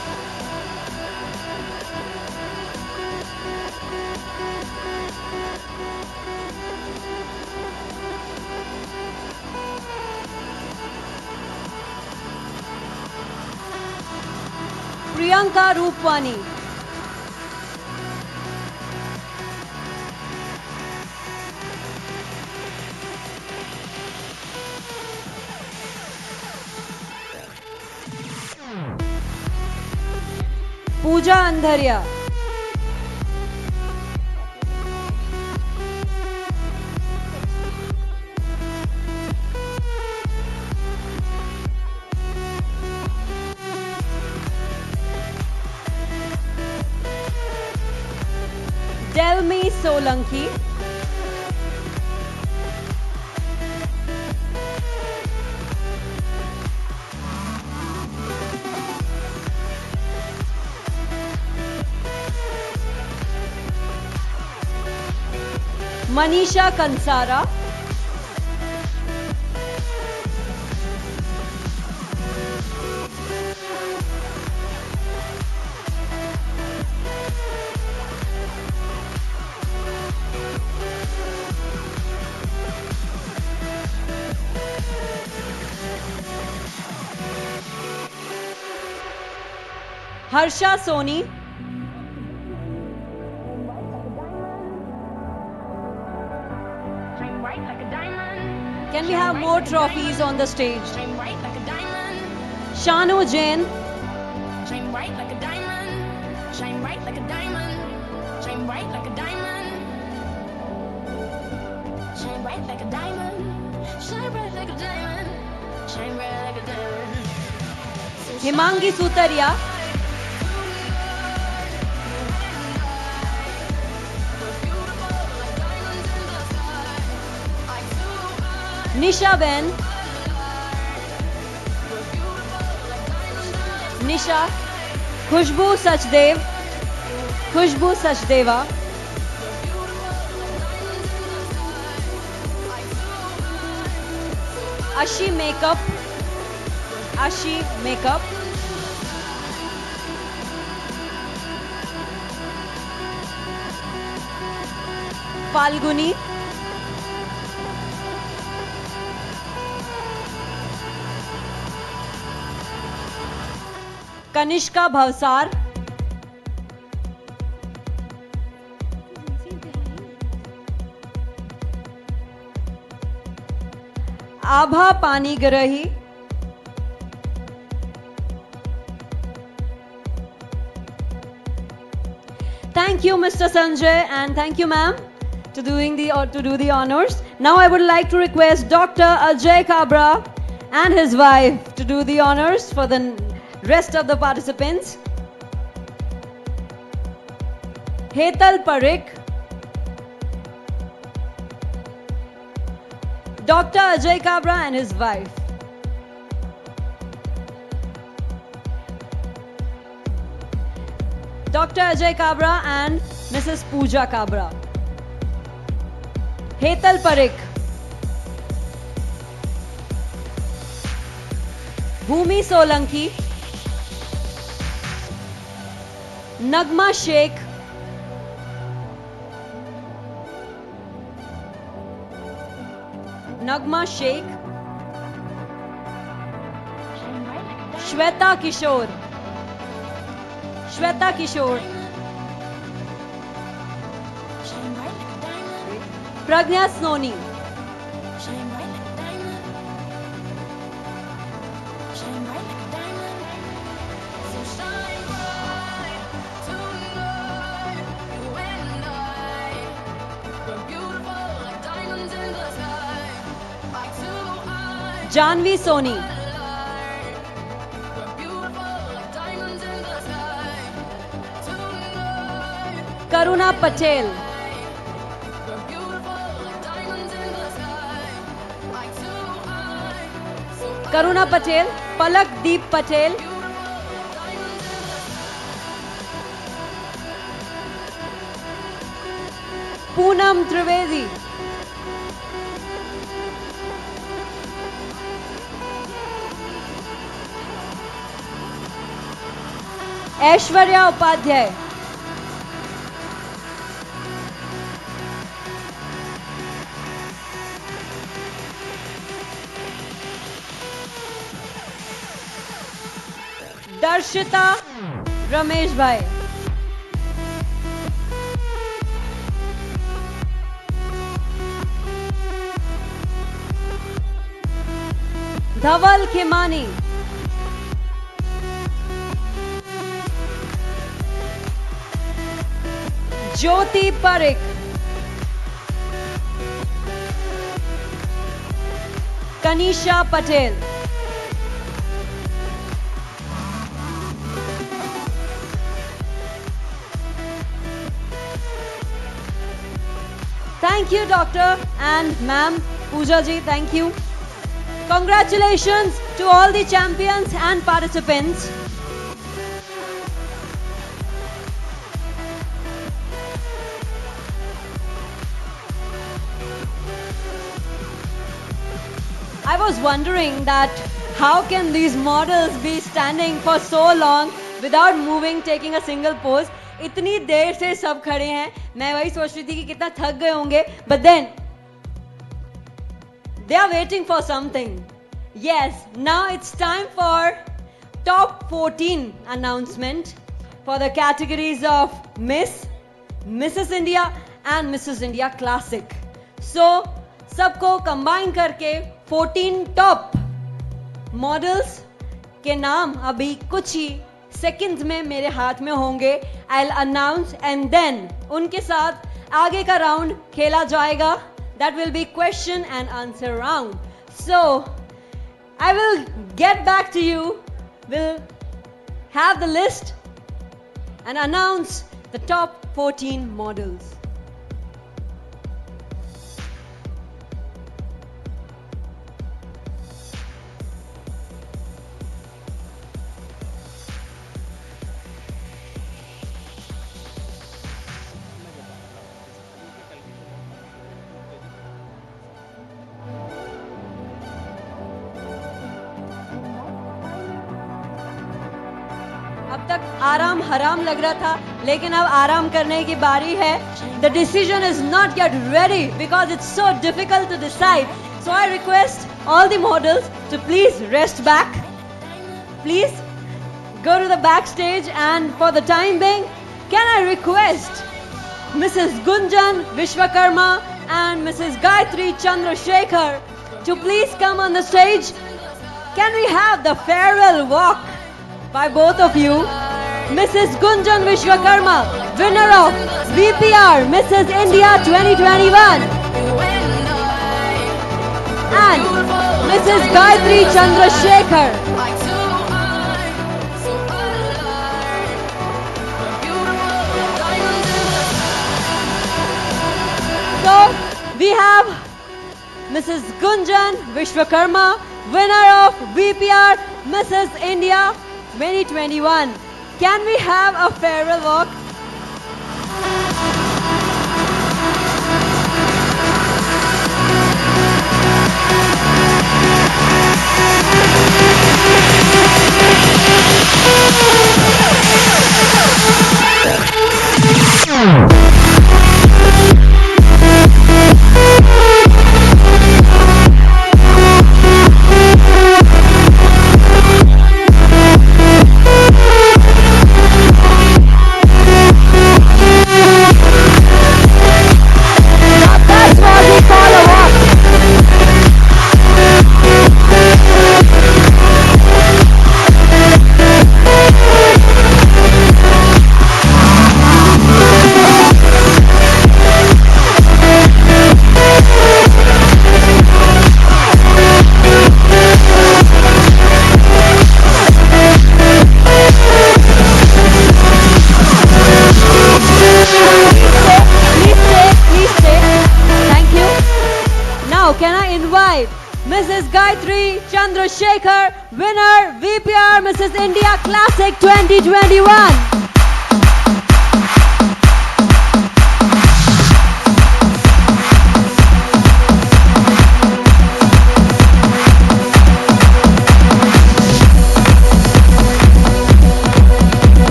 Priyanka Rupwani. Pooja Andharia. Delmi Solanki. Manisha Kansara. Harsha Soni. Can we have more trophies on the stage? Shanu Jain. Shine bright like a diamond. Shine bright like a diamond. Shine bright like a diamond. Shine bright like a diamond. Shine bright like a diamond. Shine bright like a diamond. Himangi Sutaria. Nisha Ben. Nisha. Khushbu Sachdev. Khushbu Sachdeva. Ashi Makeup. Ashi Makeup. Falguni. Kanishka Bhavsar. Abha Panigrahi. Thank you, Mr. Sanjay, and thank you, ma'am, to do the honors. Now I would like to request Dr. Ajay Kabra and his wife to do the honors for the rest of the participants. Hetal Parikh. Dr. Ajay Kabra and his wife. Dr. Ajay Kabra and Mrs. Pooja Kabra. Hetal Parikh. Bhumi Solanki. Nagma Sheikh. Nagma Sheikh. Shweta Kishore. Shweta Kishore. Pragya Snoni. Janvi Soni. Karuna Patel. Karuna Patel. Palak Deep Patel. Poonam Trivedi. Aishwarya Upadhyay. Darshita Ramesh Bhai. Dhaval Khimani. Jyoti Parikh. Kanisha Patel. Thank you, Doctor and Ma'am. Pooja ji, thank you. Congratulations to all the champions and participants. I was wondering that how can these models be standing for so long without moving, taking a single pose. इतनी देर से सब खड़े हैं, मैं वही सोच रही थी कि कितना थक गए होंगे, but then they are waiting for something. Yes, now it's time for top 14 announcement for the categories of Miss, Mrs. India and Mrs. India Classic. So, सबको combine करके 14 top models के नाम अभी कुछ ही seconds में मेरे हाथ में होंगे. I'll announce and then उनके साथ आगे का round खेला जाएगा. That will be question and answer round. So, I will get back to you. We'll have the list and announce the top 14 models. अब तक आराम हराम लग रहा था, लेकिन अब आराम करने की बारी है. The decision is not yet ready because it's so difficult to decide. So I request all the models to please rest back. Please go to the backstage, and for the time being, can I request Mrs. Gunjan Vishwakarma and Mrs. Gayatri Chandrasekhar to please come on the stage. Can we have the farewell walk by both of you? Mrs. Gunjan Vishwakarma, winner of VPR Mrs. India 2021. And Mrs. Gayatri Chandrasekhar. So, we have Mrs. Gunjan Vishwakarma, winner of VPR Mrs. India 2021. Can we have a farewell walk? Mrs. Gayatri Chandrasekhar, winner VPR Mrs. India Classic 2021.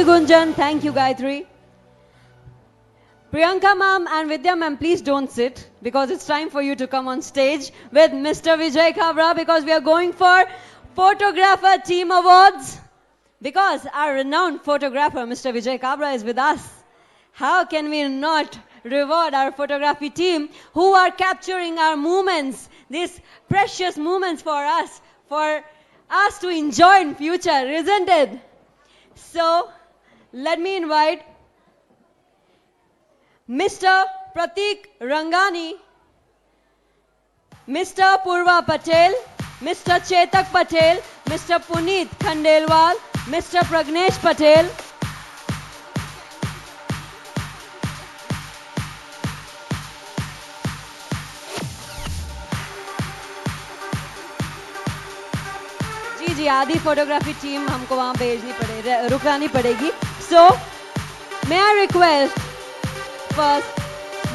you, Gunjan. Thank you, Gayatri. Priyanka ma'am and Vidhya ma'am, please don't sit because it's time for you to come on stage with Mr. Vijay Kabra because we are going for Photographer Team Awards. Because our renowned photographer, Mr. Vijay Kabra, is with us. How can we not reward our photography team who are capturing our moments, these precious moments for us to enjoy in future, isn't it? So, let me invite Mr. Pratik Rangani, Mr. Purva Patel, Mr. Chetak Patel, Mr. Puneet Khandelwal, Mr. Pragnesh Patel, जी आधी photography team हमको वहां रुकनी पड़ेगी. So, may I request first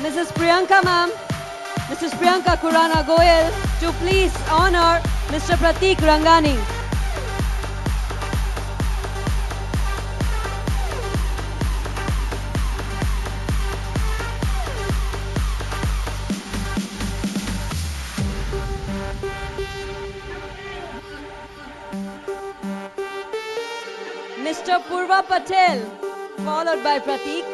Mrs. Priyanka ma'am, Mrs. Priyanka Khurana Goyal to please honor Mr. Pratik Rangani. Mr. Purva Patel, followed by Pratik.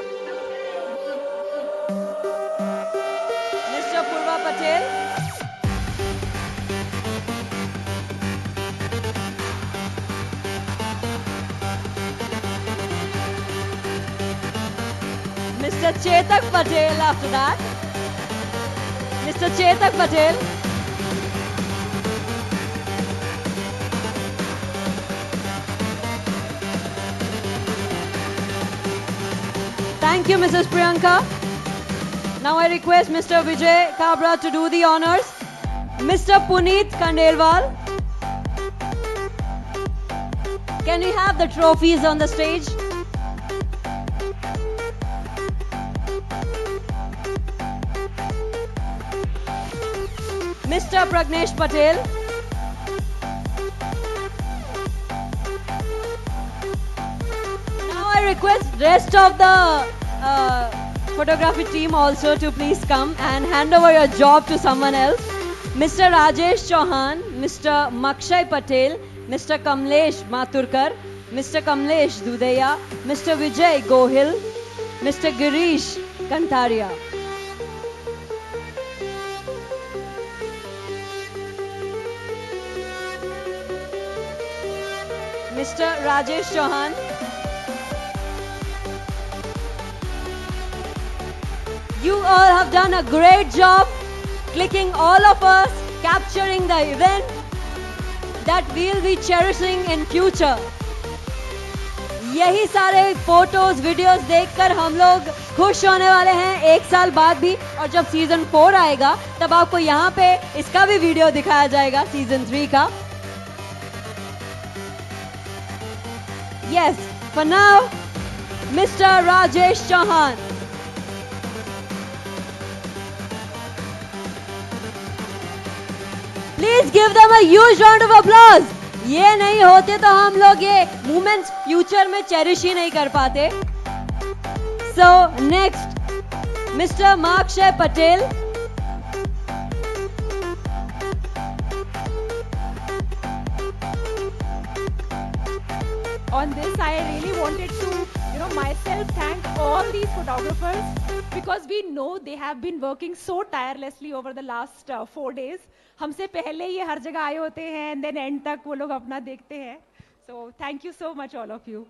Mr. Purva Patel. Mr. Chetak Patel after that. Mr. Chetak Patel. Thank you, Mrs. Priyanka. Now I request Mr. Vijay Kabra to do the honors. Mr. Puneet Khandelwal. Can we have the trophies on the stage? Mr. Pragnesh Patel. Now I request rest of the photography team also to please come and hand over your job to someone else. Mr. Rajesh Chauhan, Mr. Makshay Patel, Mr. Kamlesh Mathurkar, Mr. Kamlesh Dudaya, Mr. Vijay Gohil, Mr. Girish Kantaria. Mr. Rajesh Chauhan. You all have done a great job clicking all of us, capturing the event that we'll be cherishing in future. यही सारे photos videos देखकर हम लोग खुश होने वाले हैं एक साल बाद भी. और जब सीजन 4 आएगा तब आपको यहाँ पे इसका भी वीडियो दिखाया जाएगा सीजन 3 का. Yes, for now, Mr. Rajesh Chauhan. Please give them a huge round of applause. ये नहीं होते तो हम लोग ये moments future में cherish ही नहीं कर पाते. So next, Mr. Makshay Patel. On this, I really wanted to, myself thank all these photographers because we know they have been working so tirelessly over the last 4 days. हमसे पहले ये हर जगह आए होते हैं and then end तक वो लोग अपना देखते हैं. So thank you so much all of you.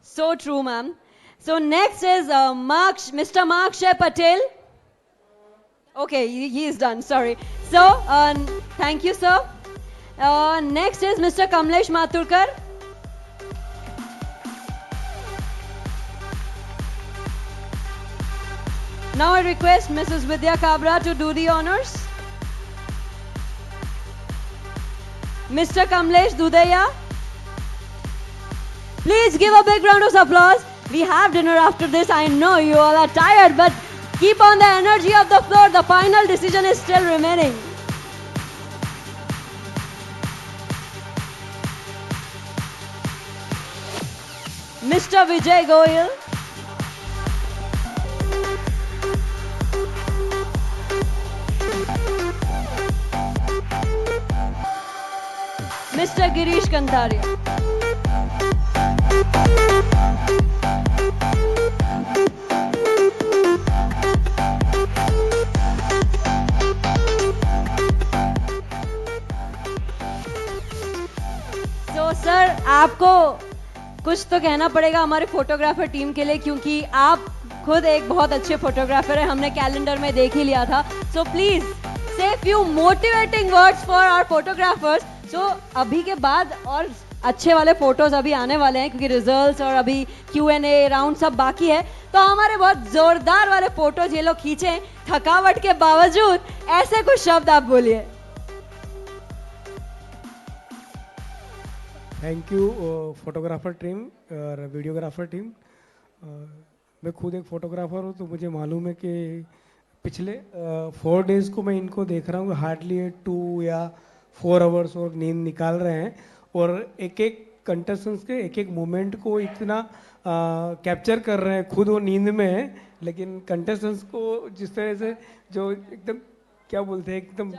So true, ma'am. So next is Mr. Makshay Patel. Okay, he is done. Sorry. So thank you, sir. Next is Mr. Kamlesh Mathurkar. Now I request Mrs. Vidhya Kabra to do the honors. Mr. Kamlesh Dudaya. Please give a big round of applause. We have dinner after this. I know you all are tired, but keep on the energy of the floor. The final decision is still remaining. Mr. Vijay Goyal. Mr. Girish Kantaria. तो sir आपको कुछ तो कहना पड़ेगा हमारे photographer team के लिए, क्योंकि आप खुद एक बहुत अच्छे फोटोग्राफर है, हमने कैलेंडर में देख ही लिया था. So please say few motivating words for our photographers. So अभी के बाद और अच्छे वाले फोटोज अभी आने वाले हैं, क्योंकि रिजल्ट्स और अभी Q&A राउंड सब बाकी है. तो हमारे बहुत जोरदार वाले फोटोज ये लोग खींचे थकावट के बावजूद. ऐसे कुछ शब्द आप बोलिए. थैंक यू फोटोग्राफर टीम और वीडियोग्राफर टीम. मैं खुद एक फोटोग्राफर हूँ, तो मुझे मालूम है कि पिछले 4 डेज़ को मैं इनको देख रहा हूँ. हार्डली 2 या 4 आवर्स और नींद निकाल रहे हैं, और एक एक कंटेस्टेंट्स के एक एक मोमेंट को इतना कैप्चर कर रहे हैं. खुद वो नींद में है, लेकिन कंटेस्टेंट्स को जिस तरह से जो एकदम क्या बोलते हैं एकदम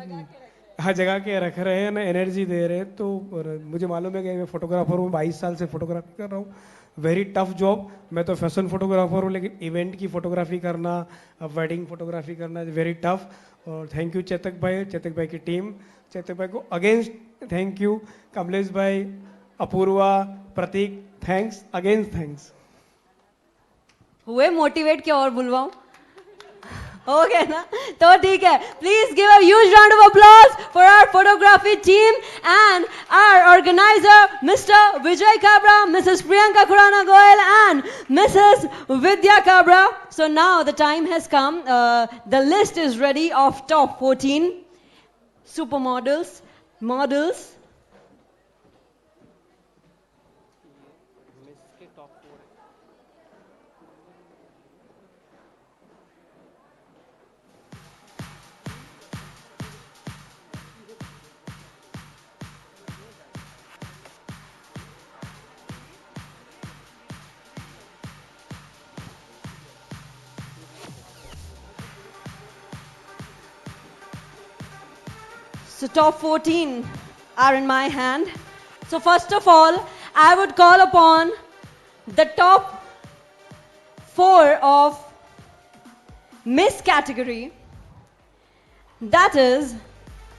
हाँ जगह के रख रहे हैं ना, एनर्जी दे रहे हैं. तो मुझे मालूम है कि मैं फोटोग्राफर हूँ, 22 साल से फोटोग्राफी कर रहा हूँ. Very tough job. मैं तो फैशन फोटोग्राफर हूँ, लेकिन इवेंट की फोटोग्राफी करना, वेडिंग फोटोग्राफी करना वेरी टफ. और थैंक यू चेतक भाई की टीम. चेतक भाई को अगेंस्ट थैंक यू. कमलेश भाई, Apurva, Prateek, thanks against thanks. हुए मोटिवेट क्या और बुलवाऊं? हो गया ना? तो ठीक है. Please give a huge round of applause for our photography team and our organiser mister Vijay Kabra, missus Priyanka Khurana Goyal and missus Vidya Kabra. So now the time has come. The list is ready of top 14 supermodels, models. So top 14 are in my hand. So first of all, I would call upon the top 4 of Miss category. That is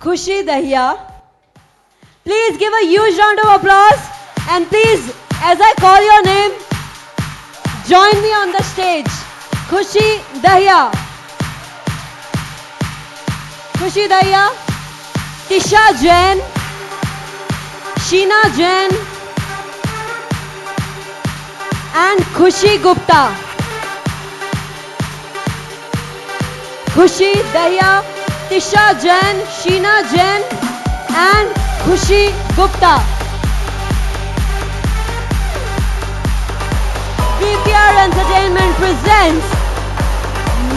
Khushi Dahiya. Please give a huge round of applause. And please, as I call your name, join me on the stage. Khushi Dahiya. Khushi Dahiya. Tisha Jain, Sheena Jain and Khushi Gupta. Khushi Dahiya, Tisha Jain, Sheena Jain and Khushi Gupta. VPR Entertainment presents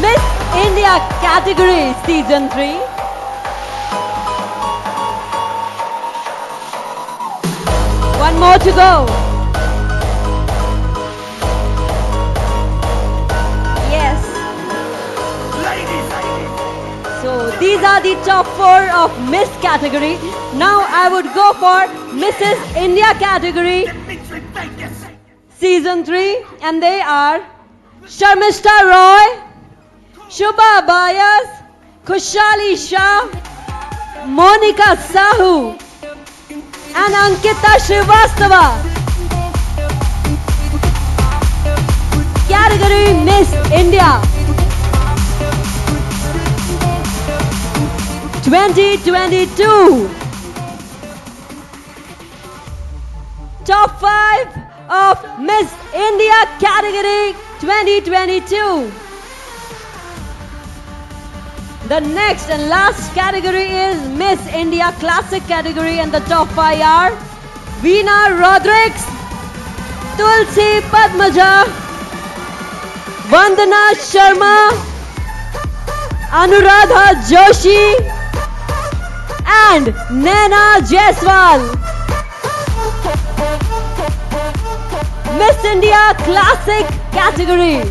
Miss India Category Season 3. One more to go. Yes. So these are the top 4 of Miss category. Now I would go for Mrs. India category Season 3, and they are Sharmishta Roy, Shubha Bayas, Khushali Shah, Monica Sahu and Ankita Srivastava. Category Miss India 2022. Top 5 of Miss India category 2022. The next and last category is Miss India Classic category, and the top 5 are Veena Rodrigues, Tulsi Padmaja, Vandana Sharma, Anuradha Joshi and Naina Jaiswal. Miss India Classic category.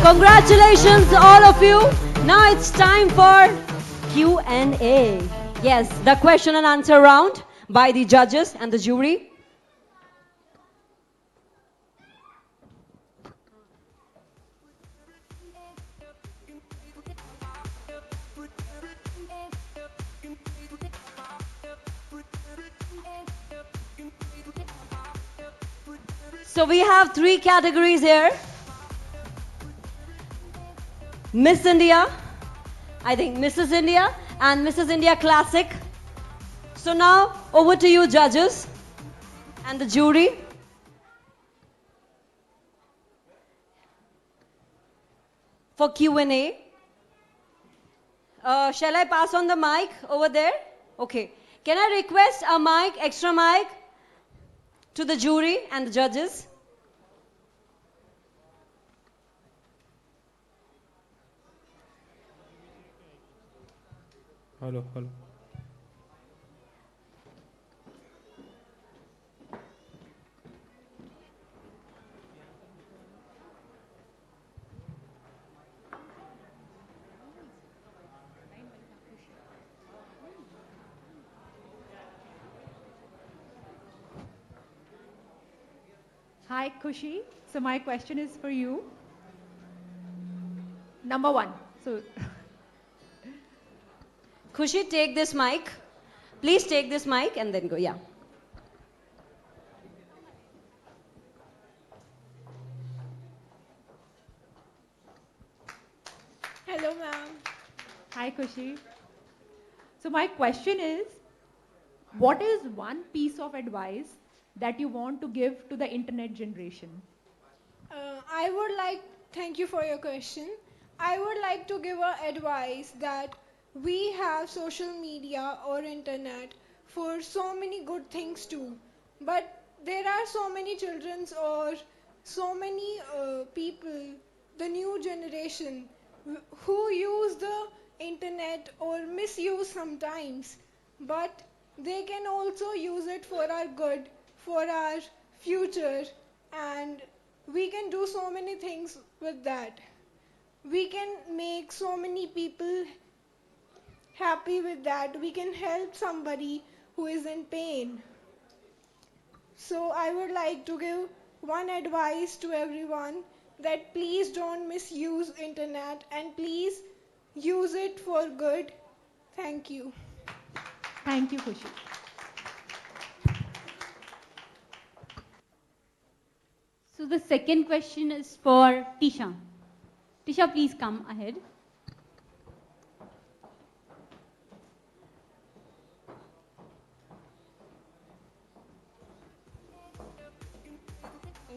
Congratulations, all of you. Now it's time for Q&A. Yes, the question and answer round by the judges and the jury. So we have 3 categories here. Miss India, I think Mrs. India and Mrs. India Classic. So now over to you judges and the jury. For Q&A. Shall I pass on the mic over there? Okay. Can I request a mic, extra mic to the jury and the judges? Hello. Hi, Khushi. So my question is for you. Number 1. So Khushi, take this mic. Please take this mic and then go. Yeah. Hello, ma'am. Hi, Khushi. So my question is, what is one piece of advice that you want to give to the internet generation? I would like, thank you for your question. I would like to give advice that we have social media or internet for so many good things too. But there are so many children or so many people, the new generation, who use the internet or misuse sometimes. But they can also use it for our good, for our future, and we can do so many things with that. We can make so many people happy with that. We can help somebody who is in pain. So I would like to give one advice to everyone that please don't misuse internet and please use it for good. Thank you. Thank you, Khushi. So the second question is for Tisha. Tisha, please come ahead.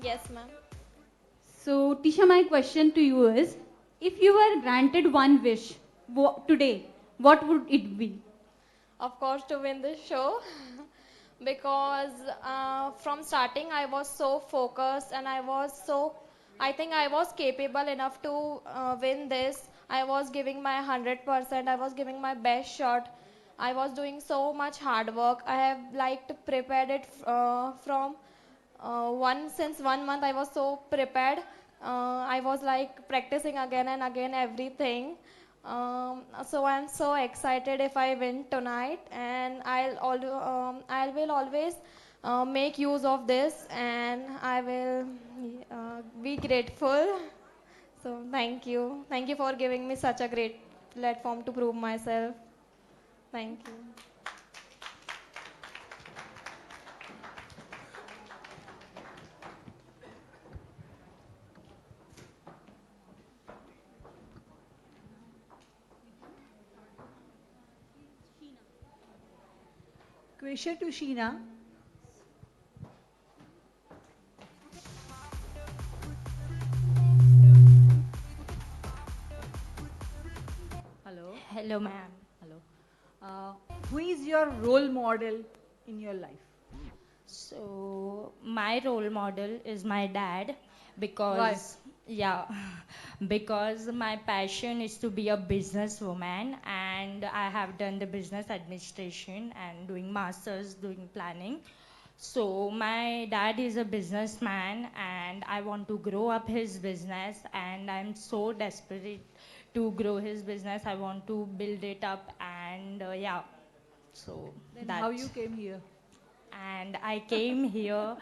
Yes, ma'am. So Tisha, my question to you is, if you were granted one wish today, what would it be? Of course, to win this show. Because from starting I was so focused and I think I was capable enough to win this. I was giving my 100%. I was giving my best shot. I was doing so much hard work. I have like prepared it from since 1 month. I was so prepared. I was like practicing again and again everything. So I'm so excited if I win tonight, and I will always make use of this, and I will be grateful. So thank you for giving me such a great platform to prove myself. Thank you. Question to Sheena. Hello. Hello, ma'am. Hello. Who is your role model in your life? So, my role model is my dad Why? because, yeah, because my passion is to be a businesswoman, and I have done the business administration and doing masters, doing planning. So, my dad is a businessman, and I want to grow up his business, and I'm so desperate to grow his business. I want to build it up, and yeah, so Then how you that's. came here? And I came here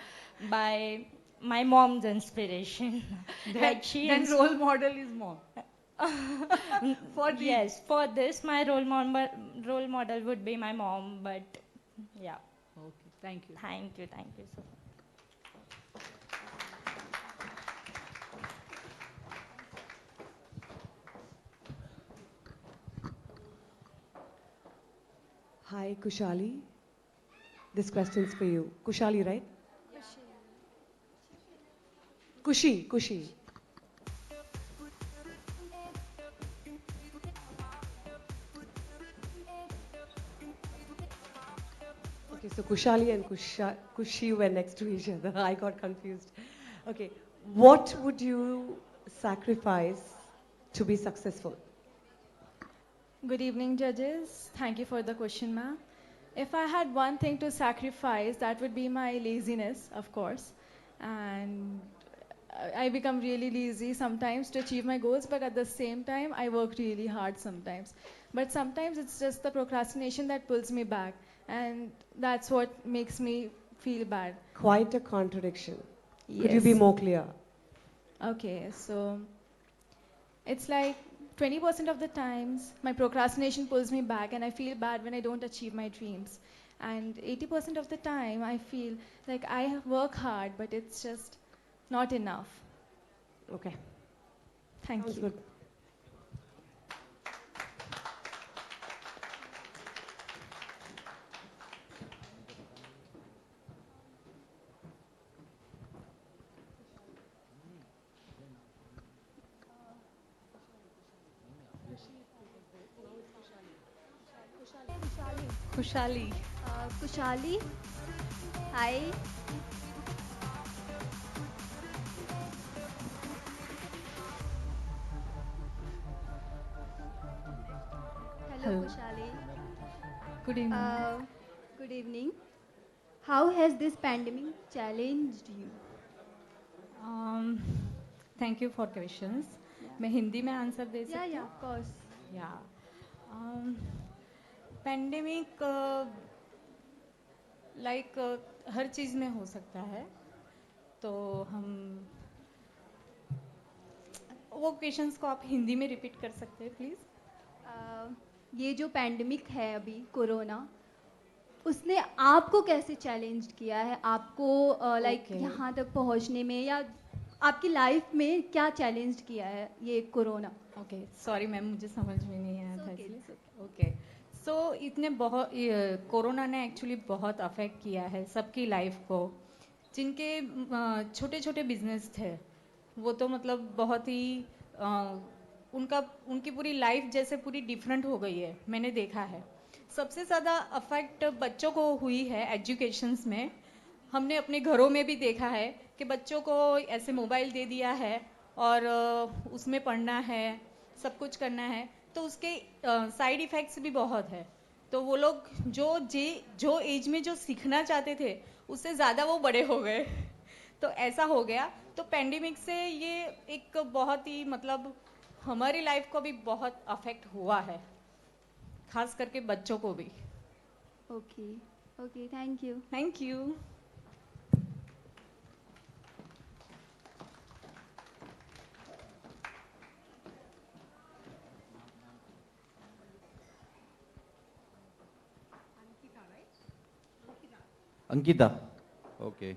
by my mom's inspiration. Then, Like she then role model is mom. For the yes, for this my role model would be my mom, but yeah. Okay, thank you. Thank you so much. Hi, Kushali. This question's for you. Kushali, right? Kushi, Kushi. Okay, so Kushali and Kushi were next to each other. I got confused. Okay, what would you sacrifice to be successful? Good evening, judges. Thank you for the question, ma'am. If I had one thing to sacrifice, that would be my laziness, of course. And I become really lazy sometimes to achieve my goals, but at the same time, I work really hard sometimes. But sometimes it's just the procrastination that pulls me back, and that's what makes me feel bad. Quite a contradiction. Could you be Yes. more clear? Okay, so it's like 20% of the times my procrastination pulls me back and I feel bad when I don't achieve my dreams. And 80% of the time I feel like I work hard, but it's just not enough. Okay. Thank Sounds you. good. Kushali. Kushali, hi. Hello, Hello. Kushali. Good evening. Uh, Good evening. How has this pandemic challenged you? Um, Thank you for questions. Yeah, मैं हिंदी में answer दे yeah, सकती yeah, हूँ? of course. या pandemic like हर चीज़ में हो सकता है, तो हम वो क्वेश्चंस को आप हिंदी में रिपीट कर सकते हैं प्लीज़? ये जो पैंडेमिक है अभी कोरोना, उसने आपको कैसे चैलेंज किया है? आपको लाइक Okay. यहाँ तक पहुँचने में, या आपकी लाइफ में क्या चैलेंज किया है ये कोरोना? ओके, सॉरी मैम, मुझे समझ में नहीं आया था okay, इसलिए. ओके, सो इतने बहुत कोरोना ने एक्चुअली बहुत अफेक्ट किया है सबकी लाइफ को. जिनके छोटे छोटे बिजनेस थे, वो तो मतलब बहुत ही उनकी पूरी लाइफ जैसे पूरी डिफरेंट हो गई है, मैंने देखा है. सबसे ज़्यादा अफेक्ट बच्चों को हुई है एजुकेशंस में. हमने अपने घरों में भी देखा है कि बच्चों को ऐसे मोबाइल दे दिया है और उसमें पढ़ना है, सब कुछ करना है, तो उसके साइड इफ़ेक्ट्स भी बहुत है। तो वो लोग जो एज में जो सीखना चाहते थे उससे ज़्यादा वो बड़े हो गए तो ऐसा हो गया। तो पेंडेमिक से ये एक बहुत ही मतलब हमारी लाइफ को भी बहुत अफेक्ट हुआ है, खास करके बच्चों को भी। Okay okay, thank you. Thank you. Ankita, okay.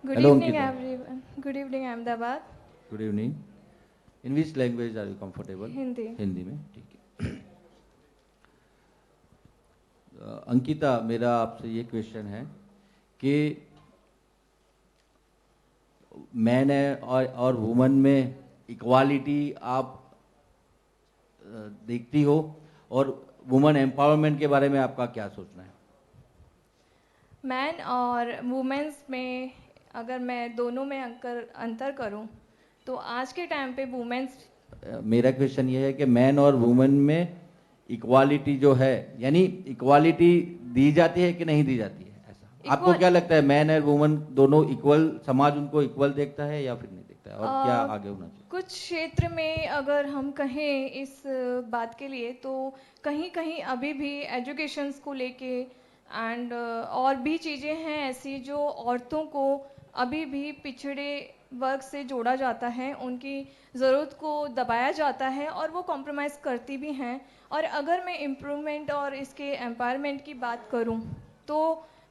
Good Hello, evening, Ankita. everyone. Good evening, Ahmedabad. Good evening. In which language are you comfortable? Hindi. Hindi में, ठीक है। अंकिता, मेरा आपसे ये क्वेश्चन है कि मैन और वुमन में इक्वालिटी आप देखती हो, और वुमन एम्पावरमेंट के बारे में आपका क्या सोचना है? मैन और वुमेन्स में अगर मैं दोनों में अंतर करूं तो आज के टाइम पे वुमेन्स, मेरा क्वेश्चन ये है कि मैन और वुमेन में इक्वालिटी जो है, यानी इक्वालिटी दी जाती है कि नहीं दी जाती है, ऐसा आपको क्या लगता है? मैन और वुमेन दोनों इक्वल, समाज उनको इक्वल देखता है या फिर नहीं देखता है, और क्या आगे होना चाहिए? कुछ क्षेत्र में अगर हम कहें इस बात के लिए तो कहीं कहीं अभी भी एजुकेशंस को लेके एंड और भी चीज़ें हैं ऐसी जो औरतों को अभी भी पिछड़े वर्ग से जोड़ा जाता है, उनकी ज़रूरत को दबाया जाता है और वो कॉम्प्रोमाइज़ करती भी हैं। और अगर मैं इम्प्रूवमेंट और इसके एम्पावरमेंट की बात करूं तो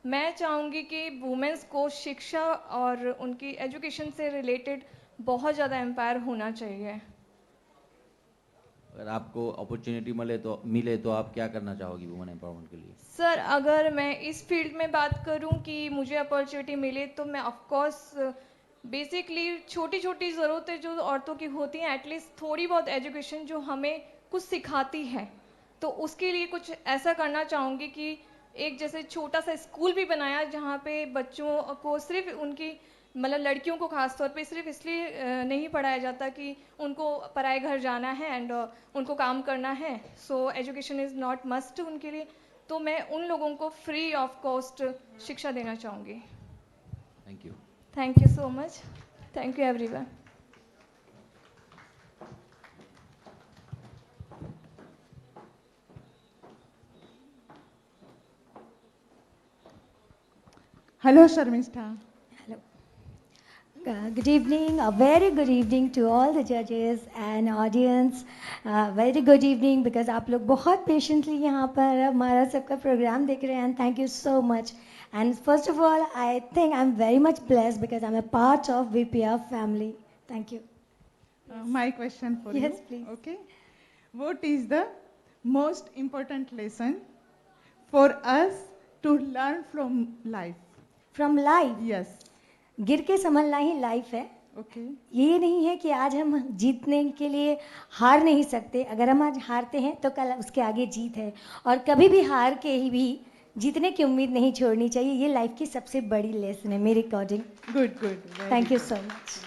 मैं चाहूँगी कि वुमेन्स को शिक्षा और उनकी एजुकेशन से रिलेटेड बहुत ज़्यादा एम्पायर होना चाहिए। अगर आपको अपॉर्चुनिटी मिले तो आप क्या करना चाहोगी वुमेन एम्पावरमेंट के लिए? सर, अगर मैं इस फील्ड में बात करूं कि मुझे अपॉर्चुनिटी मिले तो मैं ऑफ कोर्स बेसिकली छोटी छोटी ज़रूरतें जो औरतों की होती हैं, एटलीस्ट थोड़ी बहुत एजुकेशन जो हमें कुछ सिखाती है, तो उसके लिए कुछ ऐसा करना चाहूँगी कि एक जैसे छोटा सा स्कूल भी बनाया जहाँ पे बच्चों को सिर्फ उनकी मतलब लड़कियों को खास तौर पे सिर्फ इसलिए नहीं पढ़ाया जाता कि उनको पराए घर जाना है एंड उनको काम करना है, so education is not must उनके लिए। तो मैं उन लोगों को फ्री ऑफ कॉस्ट शिक्षा देना चाहूँगी। Thank you. Thank you so much. Thank you everyone. Hello, Sharmishta. Good evening, a very good evening to all the judges and audience. Very good evening because आप लोग बहुत patiently यहाँ पर हमारा सबका प्रोग्राम देख रहे हैं, and thank you so much. And first of all, I think I'm very much blessed because I'm a part of VPR family. Thank you. My question for you. Yes, please. Okay. What is the most important lesson for us to learn from life? From life? Yes. गिर के संभलना ही life है। Okay. ये नहीं है कि आज हम जीतने के लिए हार नहीं सकते, अगर हम आज हारते हैं तो कल उसके आगे जीत है, और कभी भी हार के ही भी जीतने की उम्मीद नहीं छोड़नी चाहिए। ये लाइफ की सबसे बड़ी लेसन है मेरे according. Good, good. Thank you so much.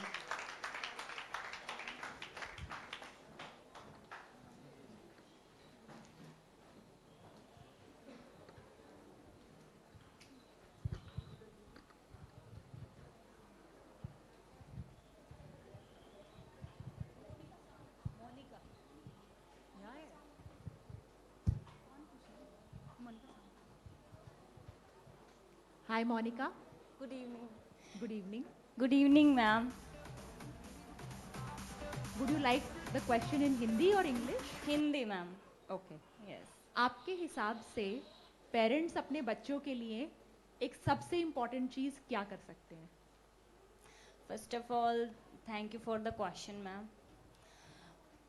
Hi, Monica. Good evening. Good evening. Good evening, ma'am. Would you like the question in Hindi or English? Hindi, ma'am. Okay. Yes. आपके हिसाब से parents अपने बच्चों के लिए एक सबसे इम्पोर्टेंट चीज क्या कर सकते हैं? First of all, thank you for the question, ma'am.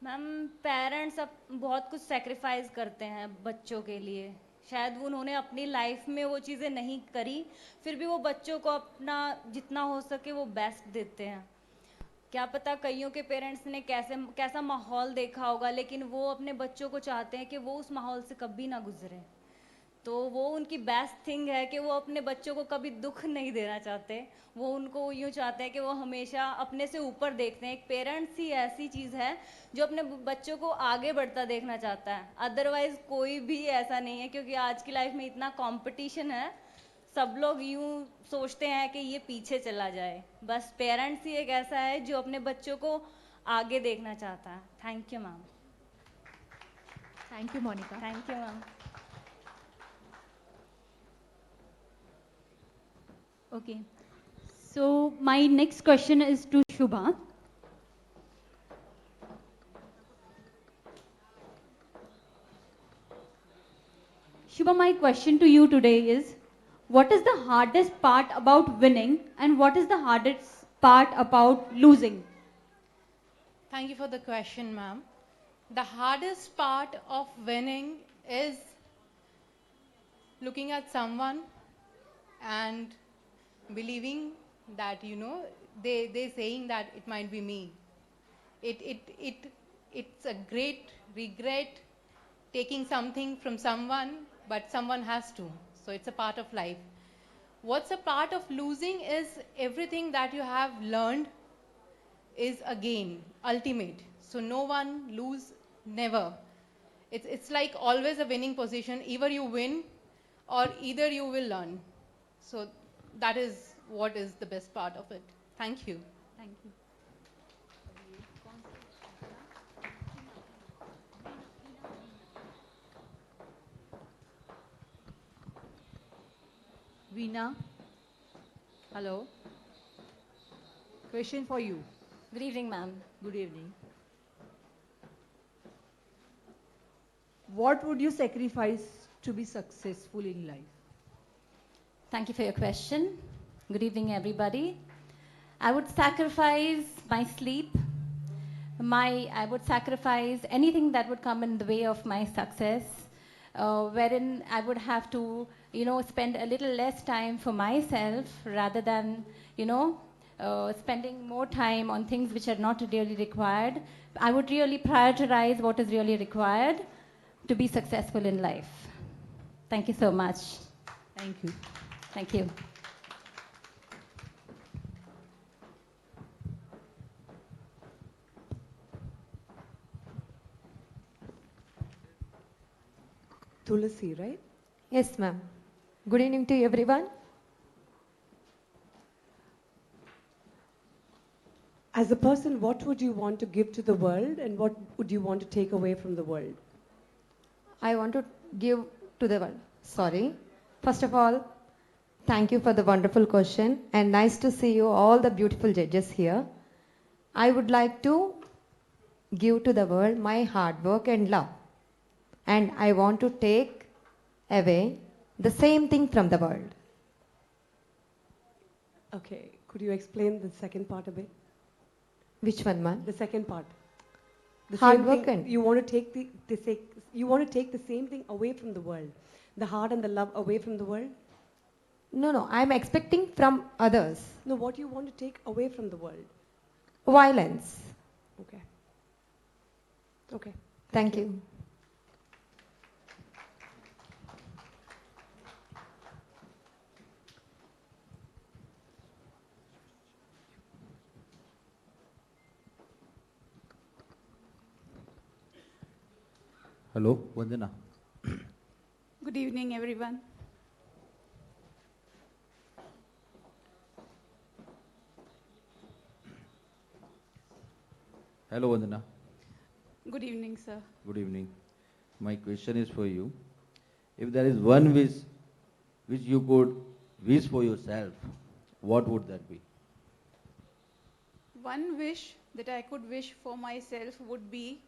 Ma'am, parents अब बहुत कुछ सेक्रीफाइस करते हैं बच्चों के लिए। शायद वो उन्होंने अपनी लाइफ में वो चीज़ें नहीं करी, फिर भी वो बच्चों को अपना जितना हो सके वो बेस्ट देते हैं। क्या पता कईयों के पेरेंट्स ने कैसा माहौल देखा होगा, लेकिन वो अपने बच्चों को चाहते हैं कि वो उस माहौल से कभी ना गुजरे। तो वो उनकी बेस्ट थिंग है कि वो अपने बच्चों को कभी दुख नहीं देना चाहते। वो उनको यूँ चाहते हैं कि वो हमेशा अपने से ऊपर देखते हैं। एक पेरेंट्स ही ऐसी चीज़ है जो अपने बच्चों को आगे बढ़ता देखना चाहता है, अदरवाइज कोई भी ऐसा नहीं है, क्योंकि आज की लाइफ में इतना कंपटीशन है, सब लोग यूँ सोचते हैं कि ये पीछे चला जाए। बस पेरेंट्स ही एक ऐसा है जो अपने बच्चों को आगे देखना चाहता है। Thank you ma'am. Thank you Monica. Thank you ma'am. Okay. So my next question is to Shubha. Shubha, my question to you today is, what is the hardest part about winning and what is the hardest part about losing? Thank you for the question, ma'am. The hardest part of winning is looking at someone and believing that, they saying that it might be me. It's a great regret taking something from someone, but someone has to. So it's a part of life. What's a part of losing is everything that you have learned is a gain, ultimate. So no one lose, never. It's like always a winning position. Either you win or either you will learn. So that is what is the best part of it. Thank you. Thank you. Veena, hello. Question for you. Good evening, ma'am. Good evening. What would you sacrifice to be successful in life? Thank you for your question. Good evening, everybody. I would sacrifice my sleep. I would sacrifice anything that would come in the way of my success, wherein I would have to, spend a little less time for myself rather than, spending more time on things which are not really required. I would really prioritize what is really required to be successful in life. Thank you so much. Thank you. Thank you. Tulasi, right? Yes, ma'am. Good evening to everyone. As a person, what would you want to give to the world and what would you want to take away from the world? I want to give to the world. Sorry. First of all, thank you for the wonderful question and nice to see you all the beautiful judges here. I would like to give to the world my hard work and love. And I want to take away the same thing from the world. Okay, could you explain the second part a bit? Which one, ma'am? The second part. The Hard same work thing, and you want to take you want to take the same thing away from the world. The heart and the love away from the world? No, I'm expecting from others. No, what you want to take away from the world? Violence. Okay. Okay. Thank you. Hello, Vandana. Good evening, everyone. Hello, Vandana. Good evening, sir. Good evening. My question is for you. If there is one wish which you could wish for yourself, what would that be? One wish that I could wish for myself would be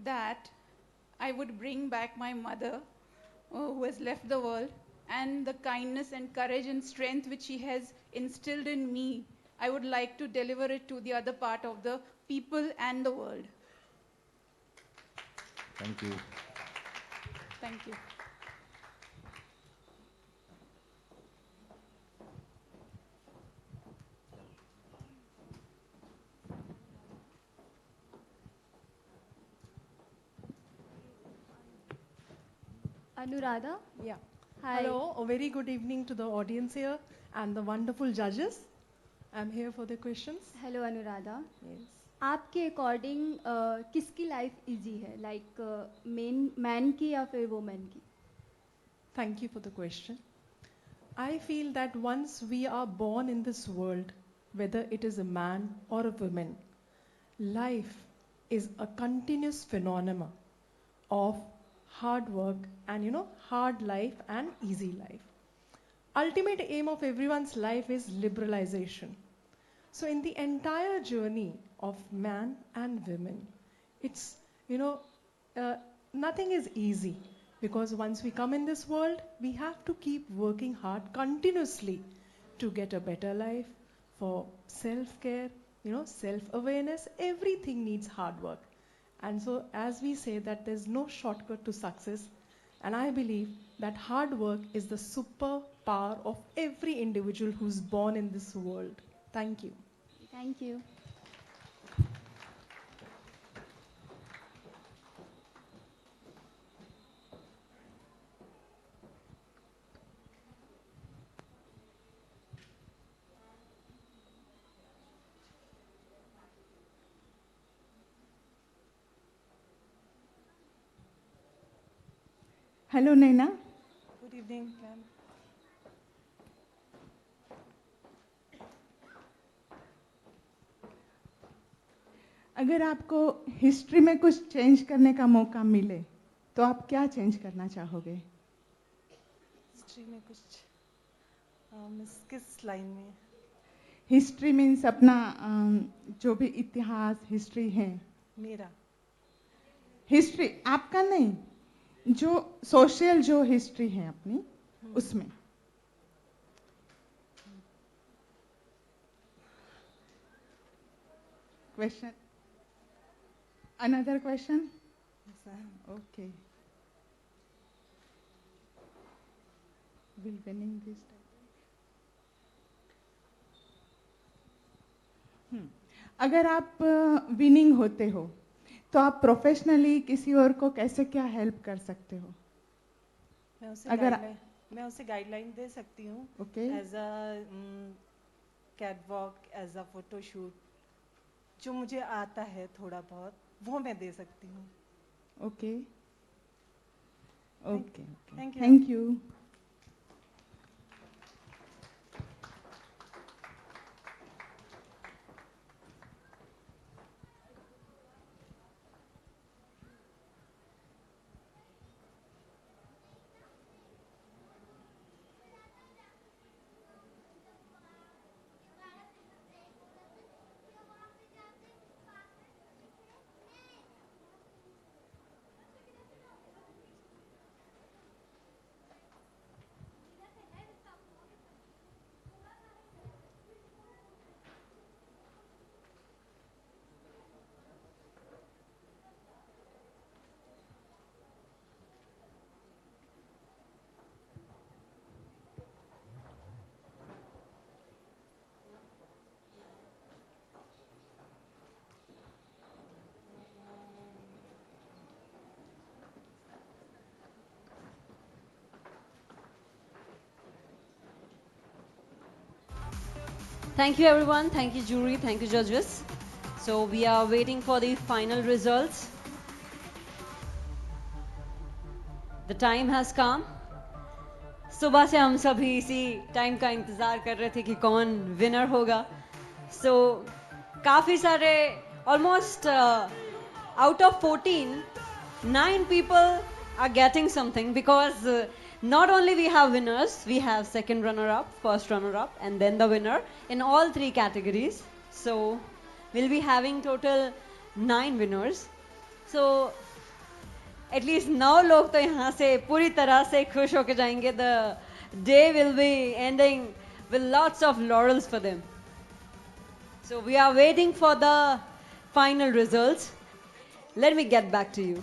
that I would bring back my mother, who has left the world, and the kindness and courage and strength which she has instilled in me. I would like to deliver it to the other part of the people and the world. Thank you. Thank you. Anuradha? Yeah. Hi. Hello, a very good evening to the audience here and the wonderful judges. I'm here for the questions. Hello Anuradha. Yes. आपके according किसकी life easy है, like man की या फिर women की? Thank you for the question. I feel that once we are born in this world, whether it is a man or a woman, life is a continuous phenomenon of hard work and hard life and easy life. Ultimate aim of everyone's life is liberalization. So in the entire journey of man and women, it's nothing is easy, because once we come in this world, we have to keep working hard continuously to get a better life. For self-care, self-awareness, everything needs hard work. And so as we say that there's no shortcut to success, and I believe that hard work is the superpower of every individual who's born in this world. Thank you. Thank you. Hello, Naina. Good evening, ma'am. अगर आपको history में कुछ change करने का मौका मिले तो आप क्या चेंज करना चाहोगे? हिस्ट्री में कुछ किस लाइन में? हिस्ट्री मीन्स अपना जो भी इतिहास हिस्ट्री है. मेरा हिस्ट्री आपका नहीं, जो सोशल जो हिस्ट्री है अपनी उसमें. Question. Another question? Yes, okay. Will winning this time? अगर आप विनिंग होते हो तो आप प्रोफेशनली किसी और को कैसे क्या हेल्प कर सकते हो? मैं उसे गाइडलाइन दे सकती हूँ. As a catwalk, as a photoshoot, जो मुझे आता है थोड़ा बहुत वो मैं दे सकती हूँ. Okay okay thank thank you. Thank you everyone, thank you jury, thank you judges. So we are waiting for the final results. The time has come. सुबह से हम सभी इसी टाइम का इंतजार कर रहे थे कि कौन विनर होगा. So काफी सारे almost out of 14, 9 people are getting something, because not only we have winners, we have second runner-up, first runner-up, and then the winner in all 3 categories. So we'll be having total 9 winners. So at least 9 लोग तो यहाँ से पूरी तरह से खुश होके जाएंगे. The day will be ending with lots of laurels for them. So we are waiting for the final results. Let me get back to you.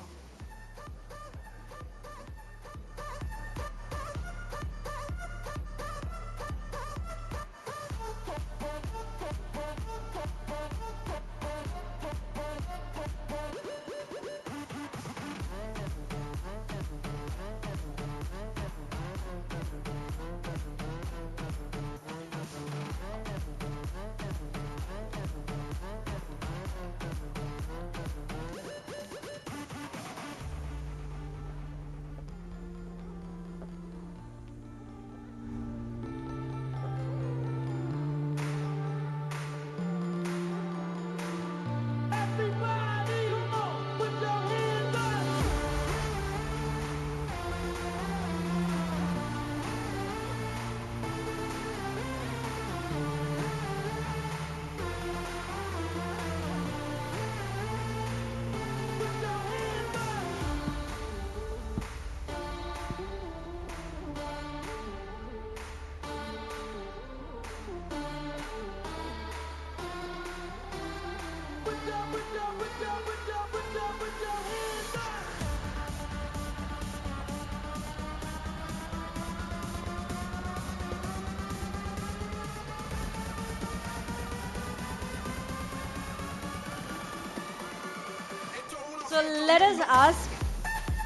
So let us ask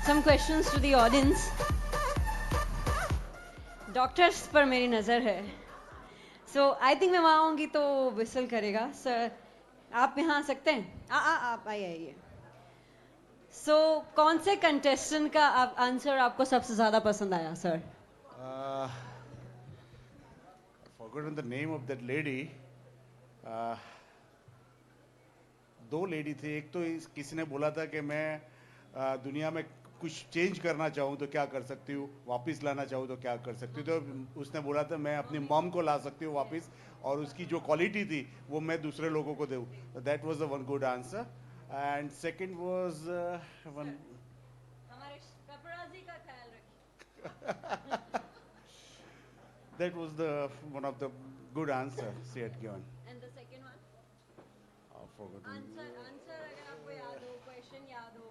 some questions to the audience. Doctors पर मेरी नज़र है. So I think मैं वहाँ होंगी तो whistle करेगा. Sir आप यहाँ आ सकते हैं? आप आइए. So कौन से कंटेस्टेंट का आंसर आपको सबसे ज़्यादा पसंद आया sir? Forgotten the name of that lady. दो लेडी थी. एक तो किसी ने बोला था कि मैं दुनिया में कुछ चेंज करना चाहूँ तो क्या कर सकती हूँ, वापस लाना चाहूँ तो क्या कर सकती हूँ. तो उसने बोला था मैं अपनी मॉम को ला सकती हूँ वापस, और उसकी जो क्वालिटी थी वो मैं दूसरे लोगों को दूँ. That was the one good answer. And second was one, हमारे कपराजी का ख्याल रखिए. that was the one of the good answer she had given. And the second one? Forgotten. Answer अगर आपको याद हो, question याद हो.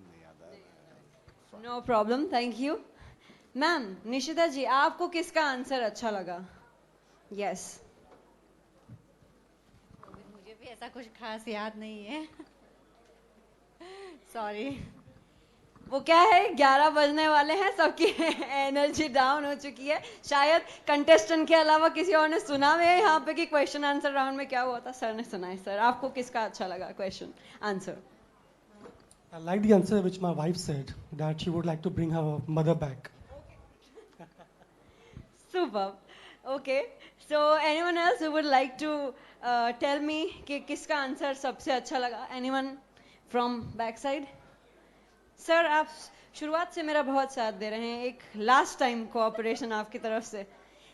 नहीं याद आ रहा. No problem, thank you. Ma'am Nishita ji, आपको किसका आंसर अच्छा लगा? Yes. मुझे भी ऐसा कुछ खास याद नहीं है. सॉरी. वो क्या है, 11 बजने वाले हैं, सबकी एनर्जी डाउन हो चुकी है. शायद कंटेस्टेंट के अलावा किसी और ने सुना है यहाँ पे कि क्वेश्चन आंसर राउंड में क्या हुआ था. सर ने सुना है. सर आपको किसका अच्छा लगा question answer? I like the answer which my wife said, that she would like to bring her mother back. Superb. Okay. So anyone else who would like to tell me कि किसका answer सबसे अच्छा लगा? Anyone from backside? Sir आप शुरुआत से मेरा बहुत साथ दे रहे हैं. एक लास्ट टाइम कोऑपरेशन आपकी तरफ से,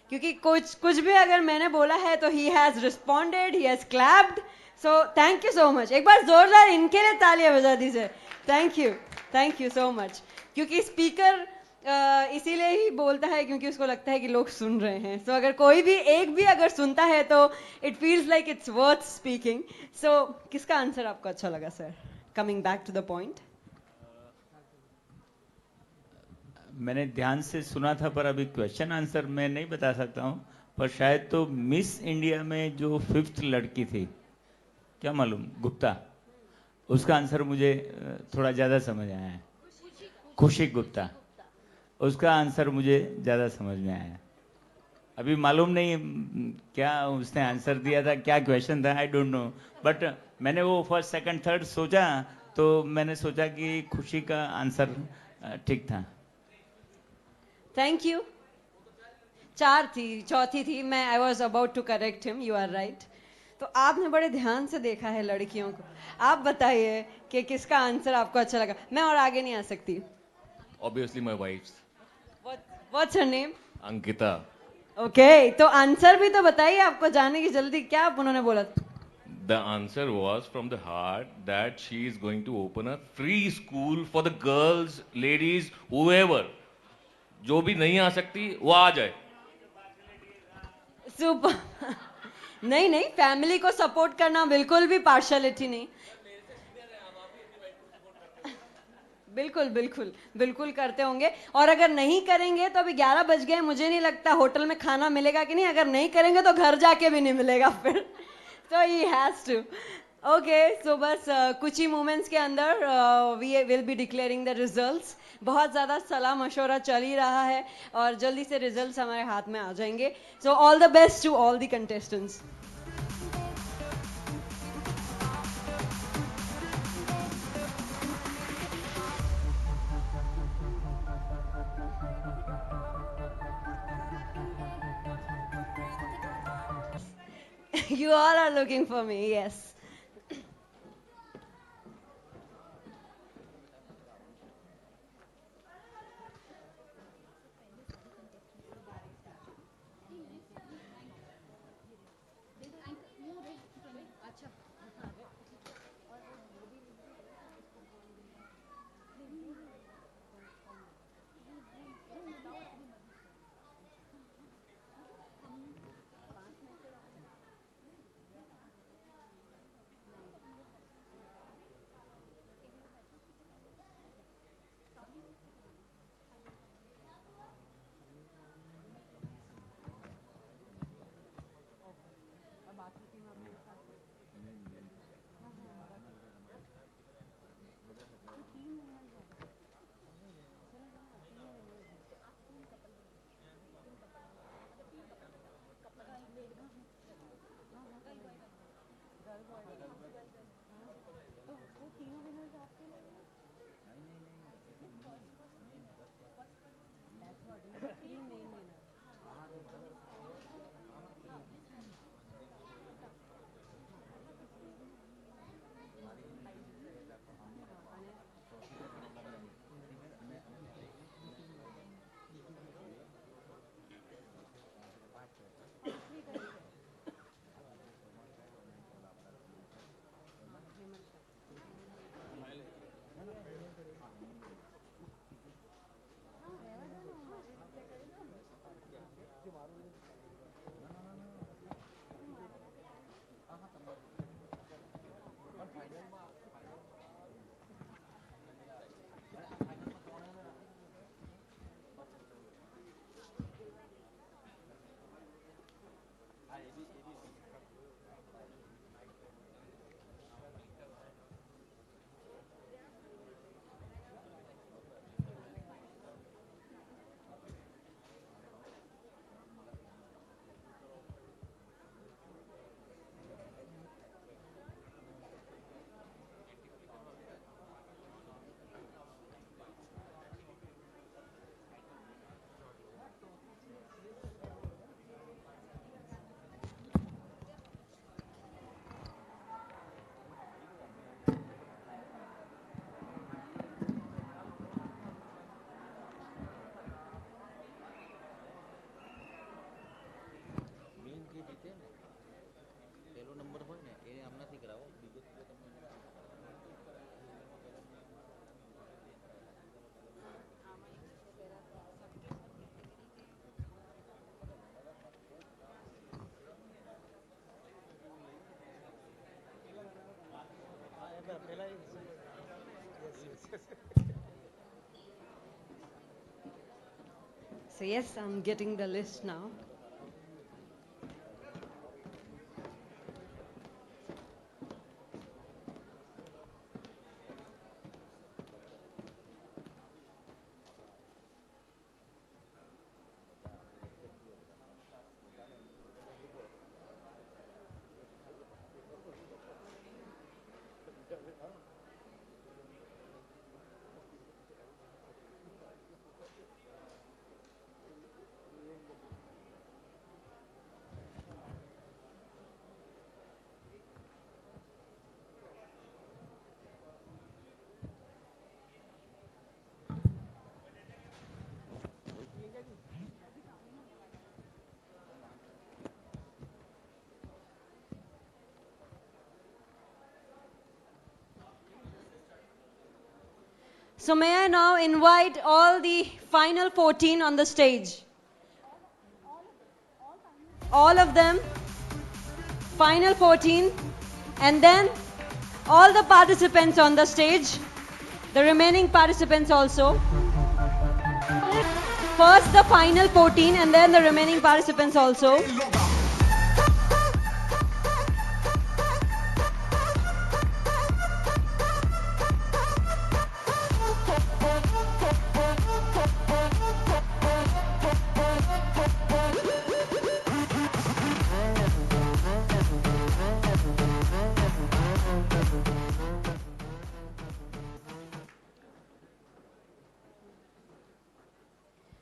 क्योंकि कुछ भी अगर मैंने बोला है तो he has responded, he has clapped. So thank you so much. एक बार जोरदार इनके लिए तालियां बजा दीजिए. Thank you so much. क्योंकि स्पीकर इसीलिए ही बोलता है क्योंकि उसको लगता है कि लोग सुन रहे हैं. So अगर कोई भी एक भी अगर सुनता है तो it feels like it's worth speaking. So किसका आंसर आपको अच्छा लगा sir? Coming back to the point. मैंने ध्यान से सुना था पर अभी क्वेश्चन आंसर मैं नहीं बता सकता हूँ. पर शायद तो मिस इंडिया में जो 5th लड़की थी, क्या मालूम, गुप्ता, उसका आंसर मुझे थोड़ा ज़्यादा समझ आया है. खुशी गुप्ता, उसका आंसर मुझे ज़्यादा समझ में आया. अभी मालूम नहीं क्या उसने आंसर दिया था, क्या क्वेश्चन था, आई डोंट नो. बट मैंने वो फर्स्ट सेकंड थर्ड सोचा तो मैंने सोचा कि खुशी का आंसर ठीक था. Thank you. 4 थी, चौथी थी मैं. I was about to correct him. You are right. तो आपने बड़े ध्यान से देखा है लड़कियों को. आप बताइए कि किसका आंसर आपको अच्छा लगा. मैं और आगे नहीं आ सकती. Obviously my wife's. What's her name? Ankita. Okay, तो आंसर भी तो बताइए. आपको जाने की जल्दी, क्या आप उन्होंने बोला? The answer was from the heart that she is going to open a free school for the girls, ladies, whoever. जो भी नहीं आ सकती वो आ जाए. सुपर. नहीं, फैमिली को सपोर्ट करना बिल्कुल भी पार्शलिटी नहीं. बिल्कुल करते होंगे. और अगर नहीं करेंगे तो अभी 11 बज गए, मुझे नहीं लगता होटल में खाना मिलेगा कि नहीं. अगर नहीं करेंगे तो घर जाके भी नहीं मिलेगा फिर. तो he has to. Okay, so बस कुछ ही मोमेंट्स के अंदर we will be declaring the results. बहुत ज़्यादा सलाह मशवरा चल ही रहा है और जल्दी से रिजल्ट्स हमारे हाथ में आ जाएंगे. So all the best to all the contestants. You all are looking for me, yes. So yes, I'm getting the list now. So may I now invite all the final 14 on the stage. All of them, final 14, and then all the participants on the stage, the remaining participants also. First the final 14 and then the remaining participants also.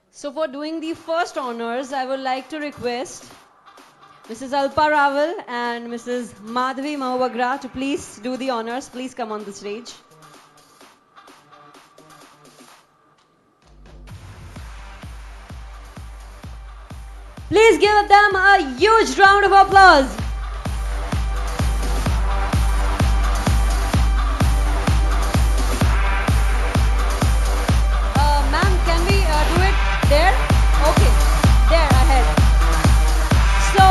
So for doing the first honors, I would like to request Mrs. Alpa Raval and Mrs. Madhvi Mahubagra to please do the honors. Please come on the stage. Please give them a huge round of applause. Ma'am, can we do it there? Okay, there ahead. So,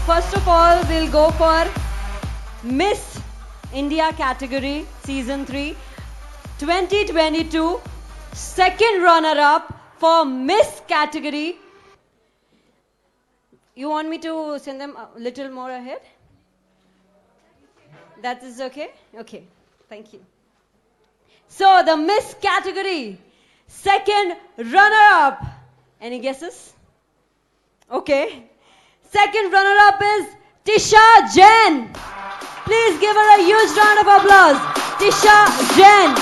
first of all, we'll go for Miss India category, Season 3, 2022, second runner-up for Miss category. You want me to send them a little more ahead? That is okay? Okay, thank you. So, the Miss category, second runner-up. Any guesses? Okay. Second runner-up is Tisha Jain. Please give her a huge round of applause. Tisha Jain.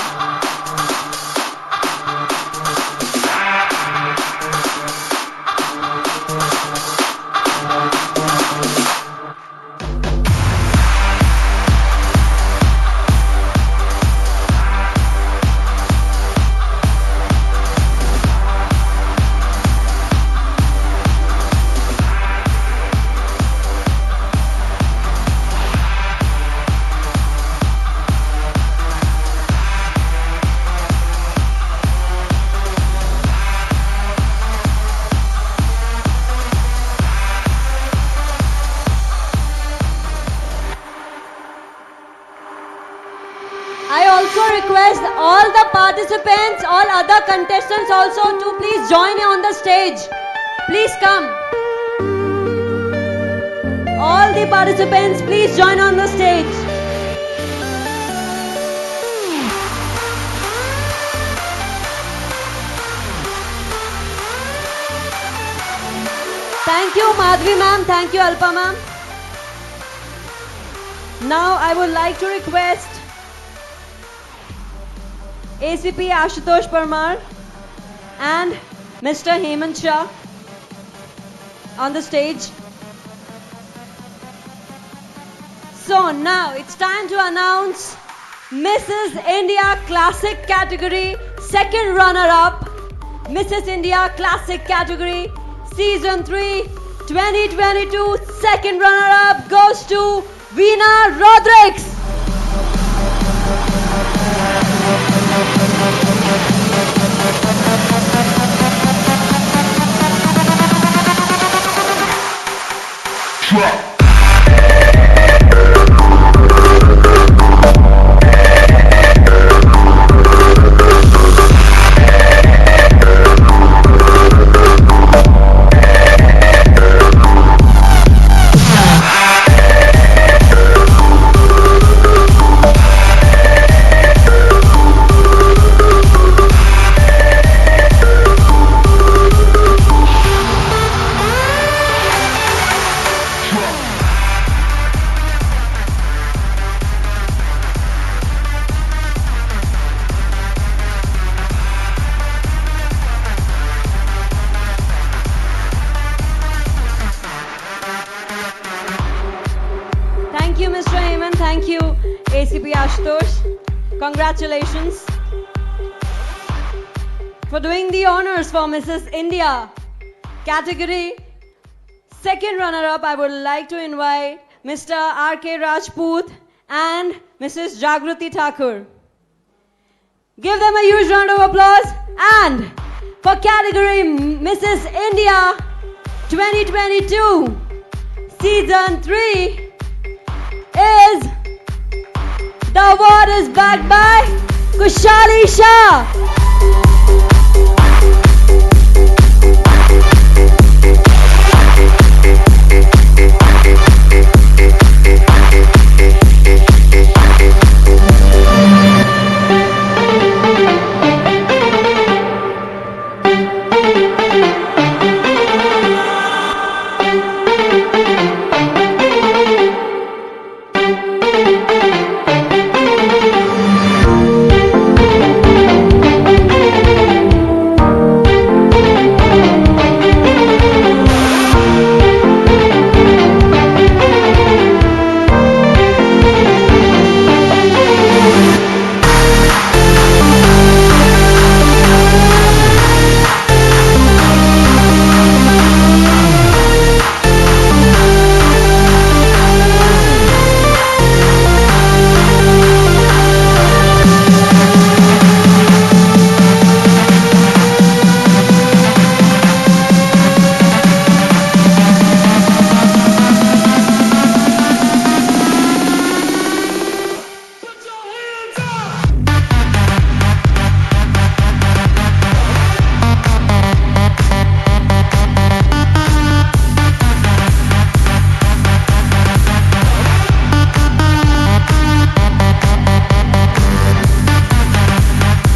Request all the participants, all other contestants also to please join on the stage. Please come. All the participants, please join on the stage. Thank you, Madhvi ma'am. Thank you, Alpa ma'am. Now I would like to request ACP Ashutosh Parmar and Mr. Hemant Shah on the stage. So now it's time to announce Mrs. India Classic category, second runner-up. Mrs. India Classic category, Season 3, 2022, second runner-up goes to Veena Rodrigues. Ashutosh. Congratulations for doing the honors for Mrs. India. Category second runner-up, I would like to invite Mr. R.K. Rajput and Mrs. Jagruti Thakur. Give them a huge round of applause. And for category Mrs. India 2022 Season 3 is the award is backed by Kushali Shah.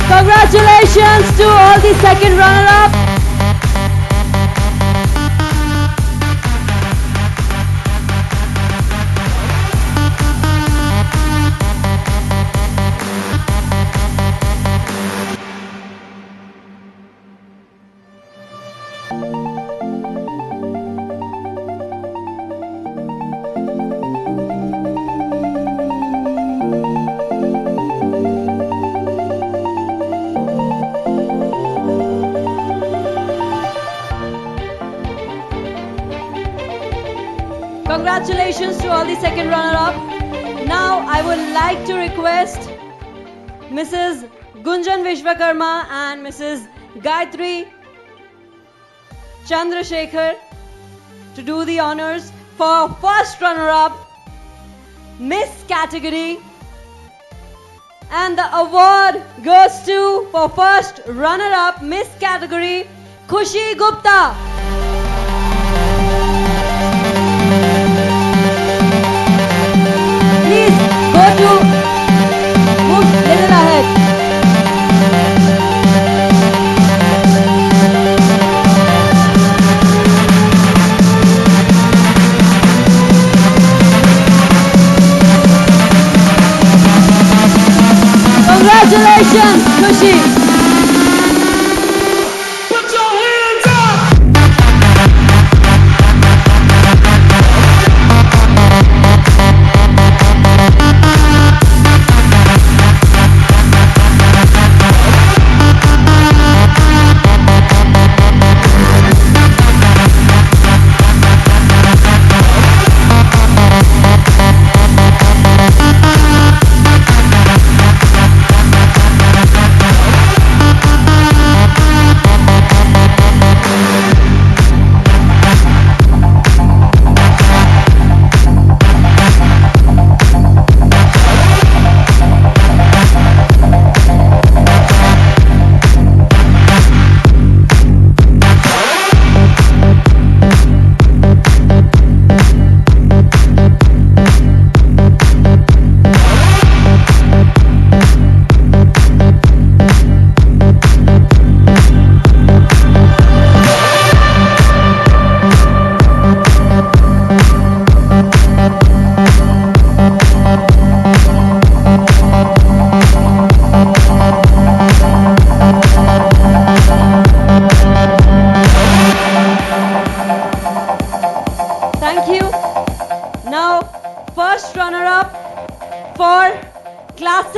Congratulations to all the second runner-up. Congratulations to all the second runner-up. Now I would like to request Mrs. Gunjan Vishwakarma and Mrs. Gayatri Chandrasekhar to do the honors for first runner-up Miss category, and the award goes to for first runner-up Miss category Khushi Gupta. Please go to move little ahead. Congratulations, Khushi.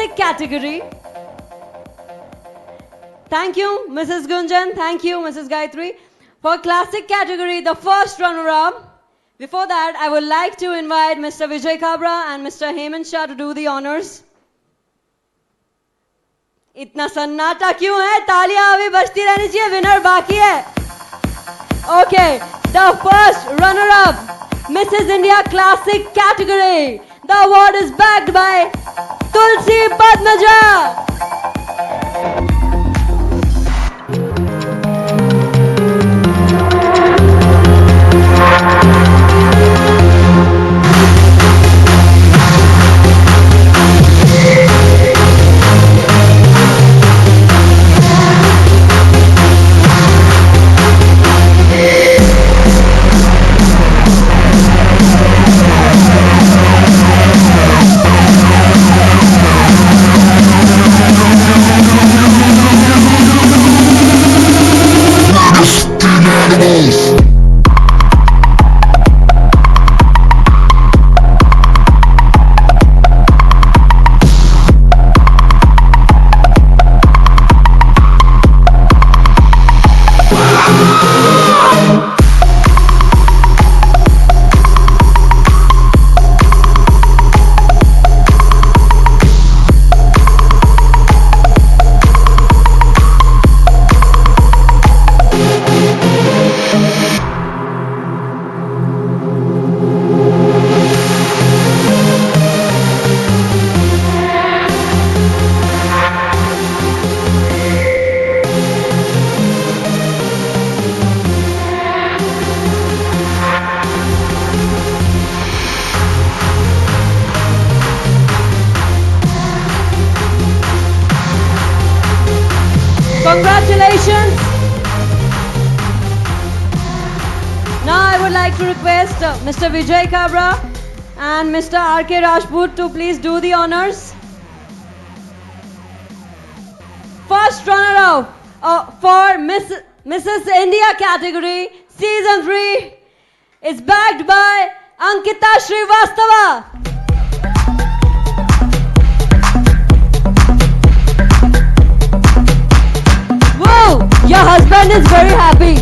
classic category. Thank you, Mrs. Gunjan. Thank you, Mrs. Gayatri. For classic category, the first runner-up. Before that, I would like to invite Mr. Vijay Kabra and Mr. Hemant Shah to do the honors. इतना सन्नाटा क्यों है? तालियां अभी बजती रहनी चाहिए. Winner बाकी है. Okay, the first runner-up, Mrs. India Classic category. The award is backed by Tulsi Padmaja. Congratulations. Now I would like to request Mr. Vijay Kabra and Mr. R.K. Rajput to please do the honors. First runner-up for Mrs. India category, Season 3 is backed by Ankita Srivastava. Whoa, your husband is very happy.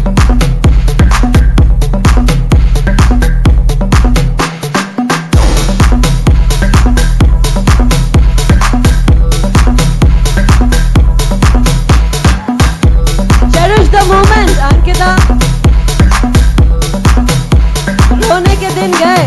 Cherish the moment, Ankita. रोने के दिन गए.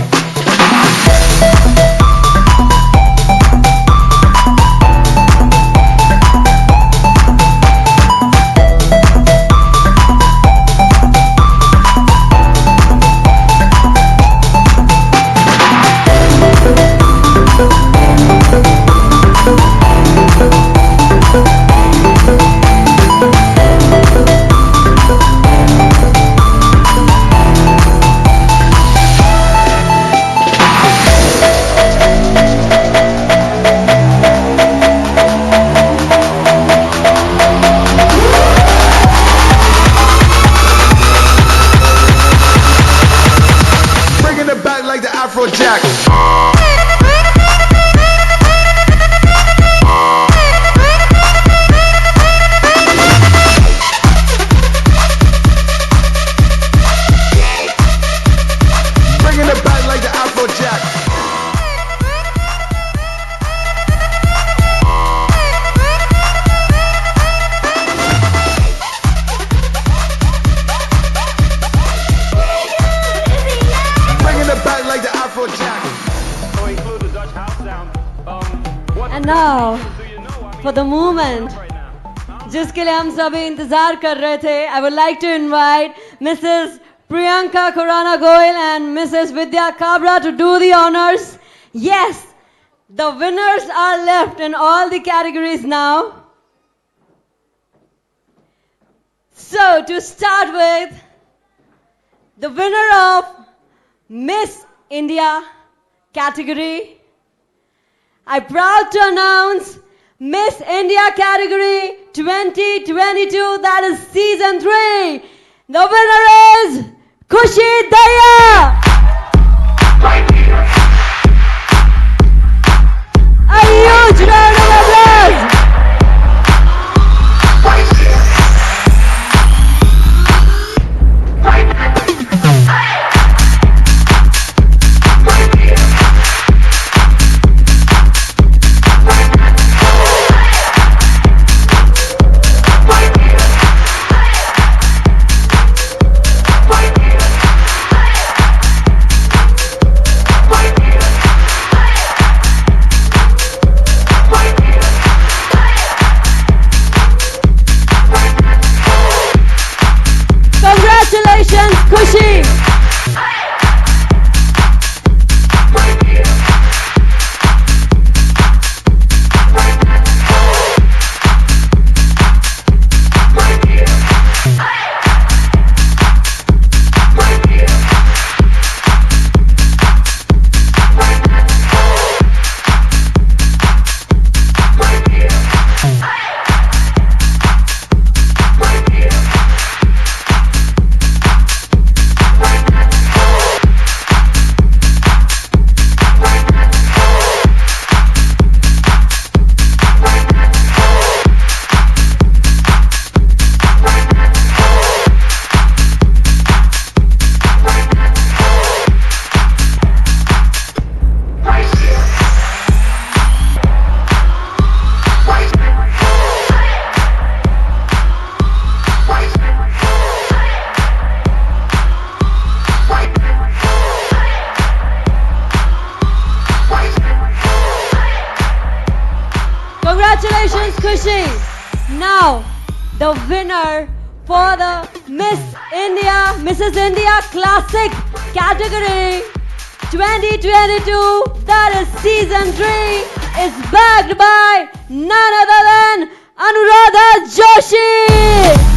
Afrojack. Bringing it back like the Afrojack. Bringing it back like the Afrojack. And now, for the moment, जिसके लिए हम सभी इंतजार कर रहे थे, I would like to invite Mrs. Priyanka Khurana Goyal and Mrs. Vidhya Kabra to do the honors. Yes, the winners are left in all the categories now. So, to start with, the winner of Miss India category, I'm proud to announce Miss India category 2022, that is season 3. The winner is Khushi Daya. A huge round of applause. the winner for the Mrs. India Classic category 2022, that is season 3, is backed by none other than Anuradha Joshi.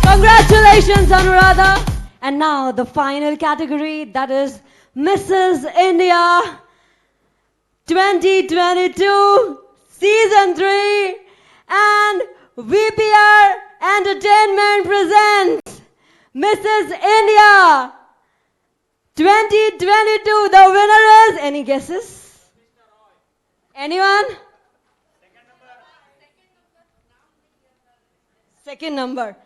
Congratulations, Anuradha. And now the final category, that is Mrs. India 2022 Season 3, and VPR Entertainment presents Mrs. India 2022. The winner is, any guesses? Anyone? Second number.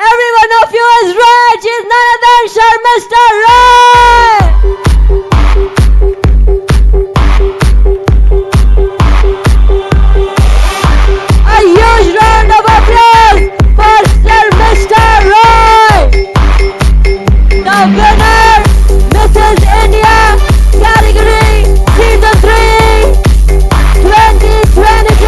Every one of you is right. She's none other than Sharmista Roy. A huge round of applause for Sharmista Roy, the winner, Mrs. India category Season 3 2022.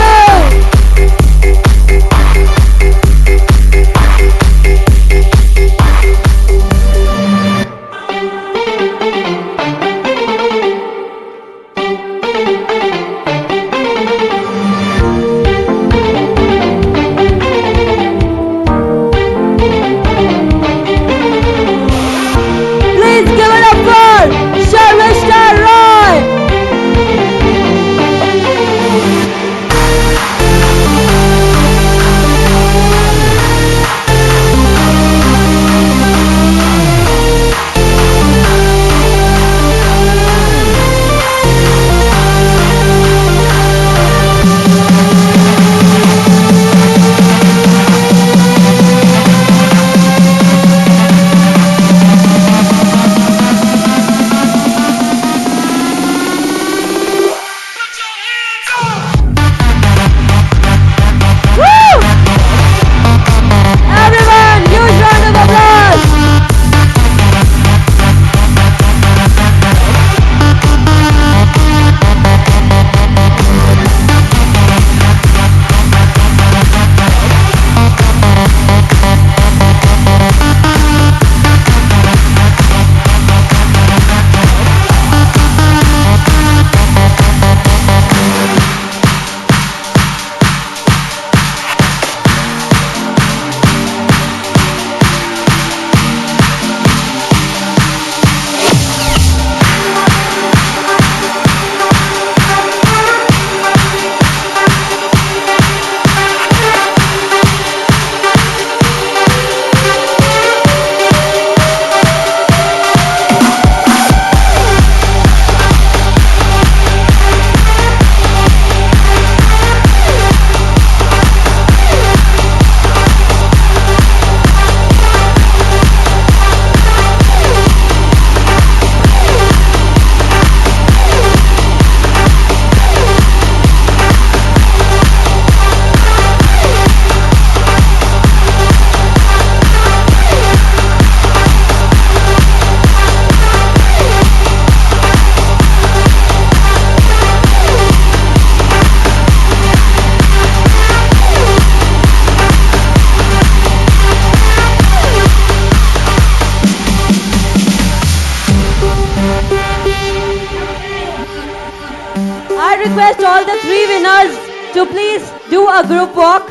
request all the three winners to please do a group walk.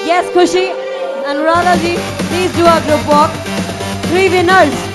Yes, Khushi and Radha ji, please do a group walk. Three winners.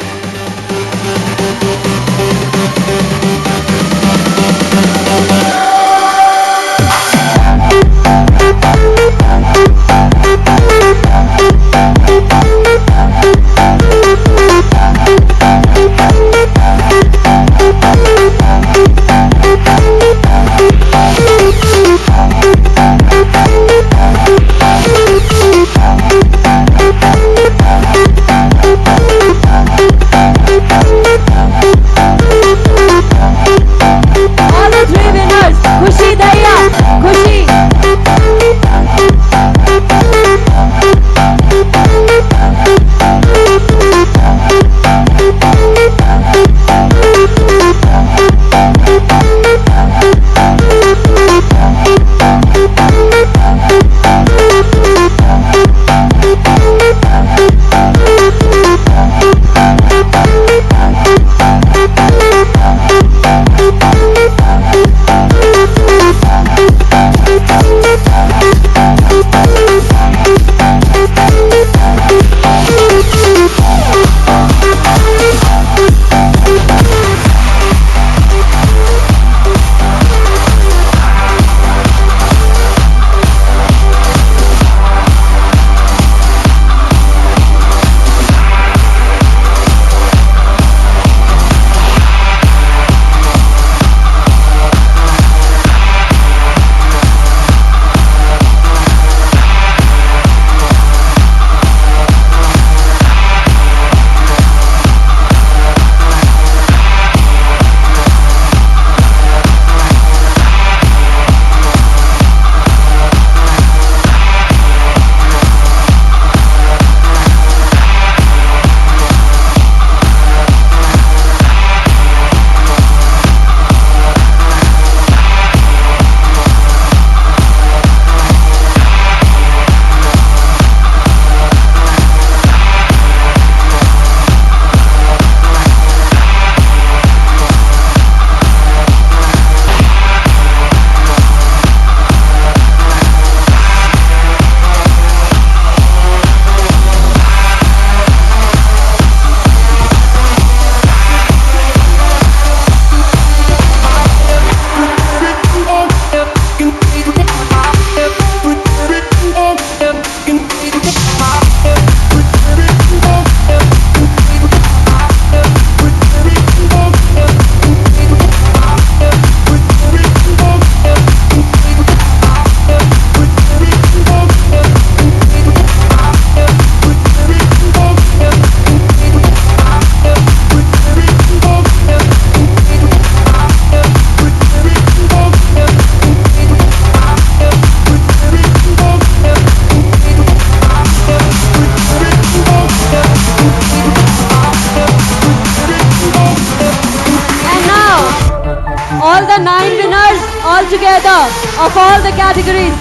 all the 9 winners all together of all the categories.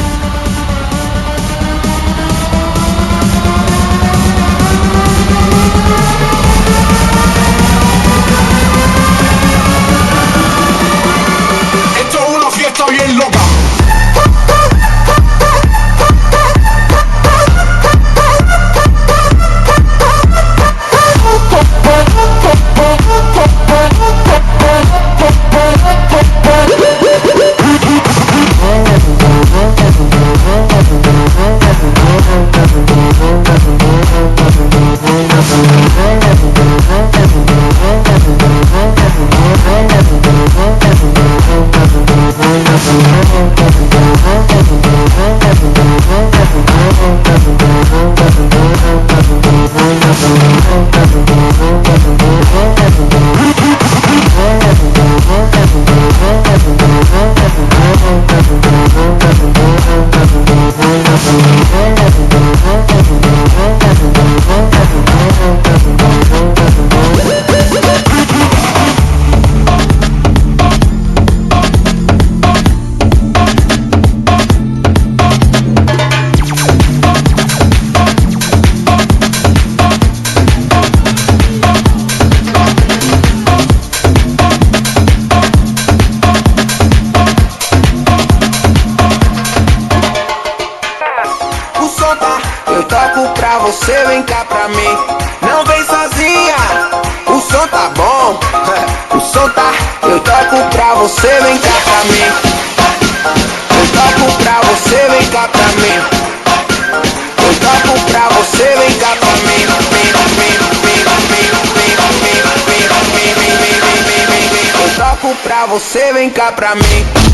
Esto es una fiesta bien loca. você, vem cá pra mim. Eu toco pra você, vem cá pra mim. Eu toco pra você, vem cá pra mim. Eu toco pra você, vem cá pra mim.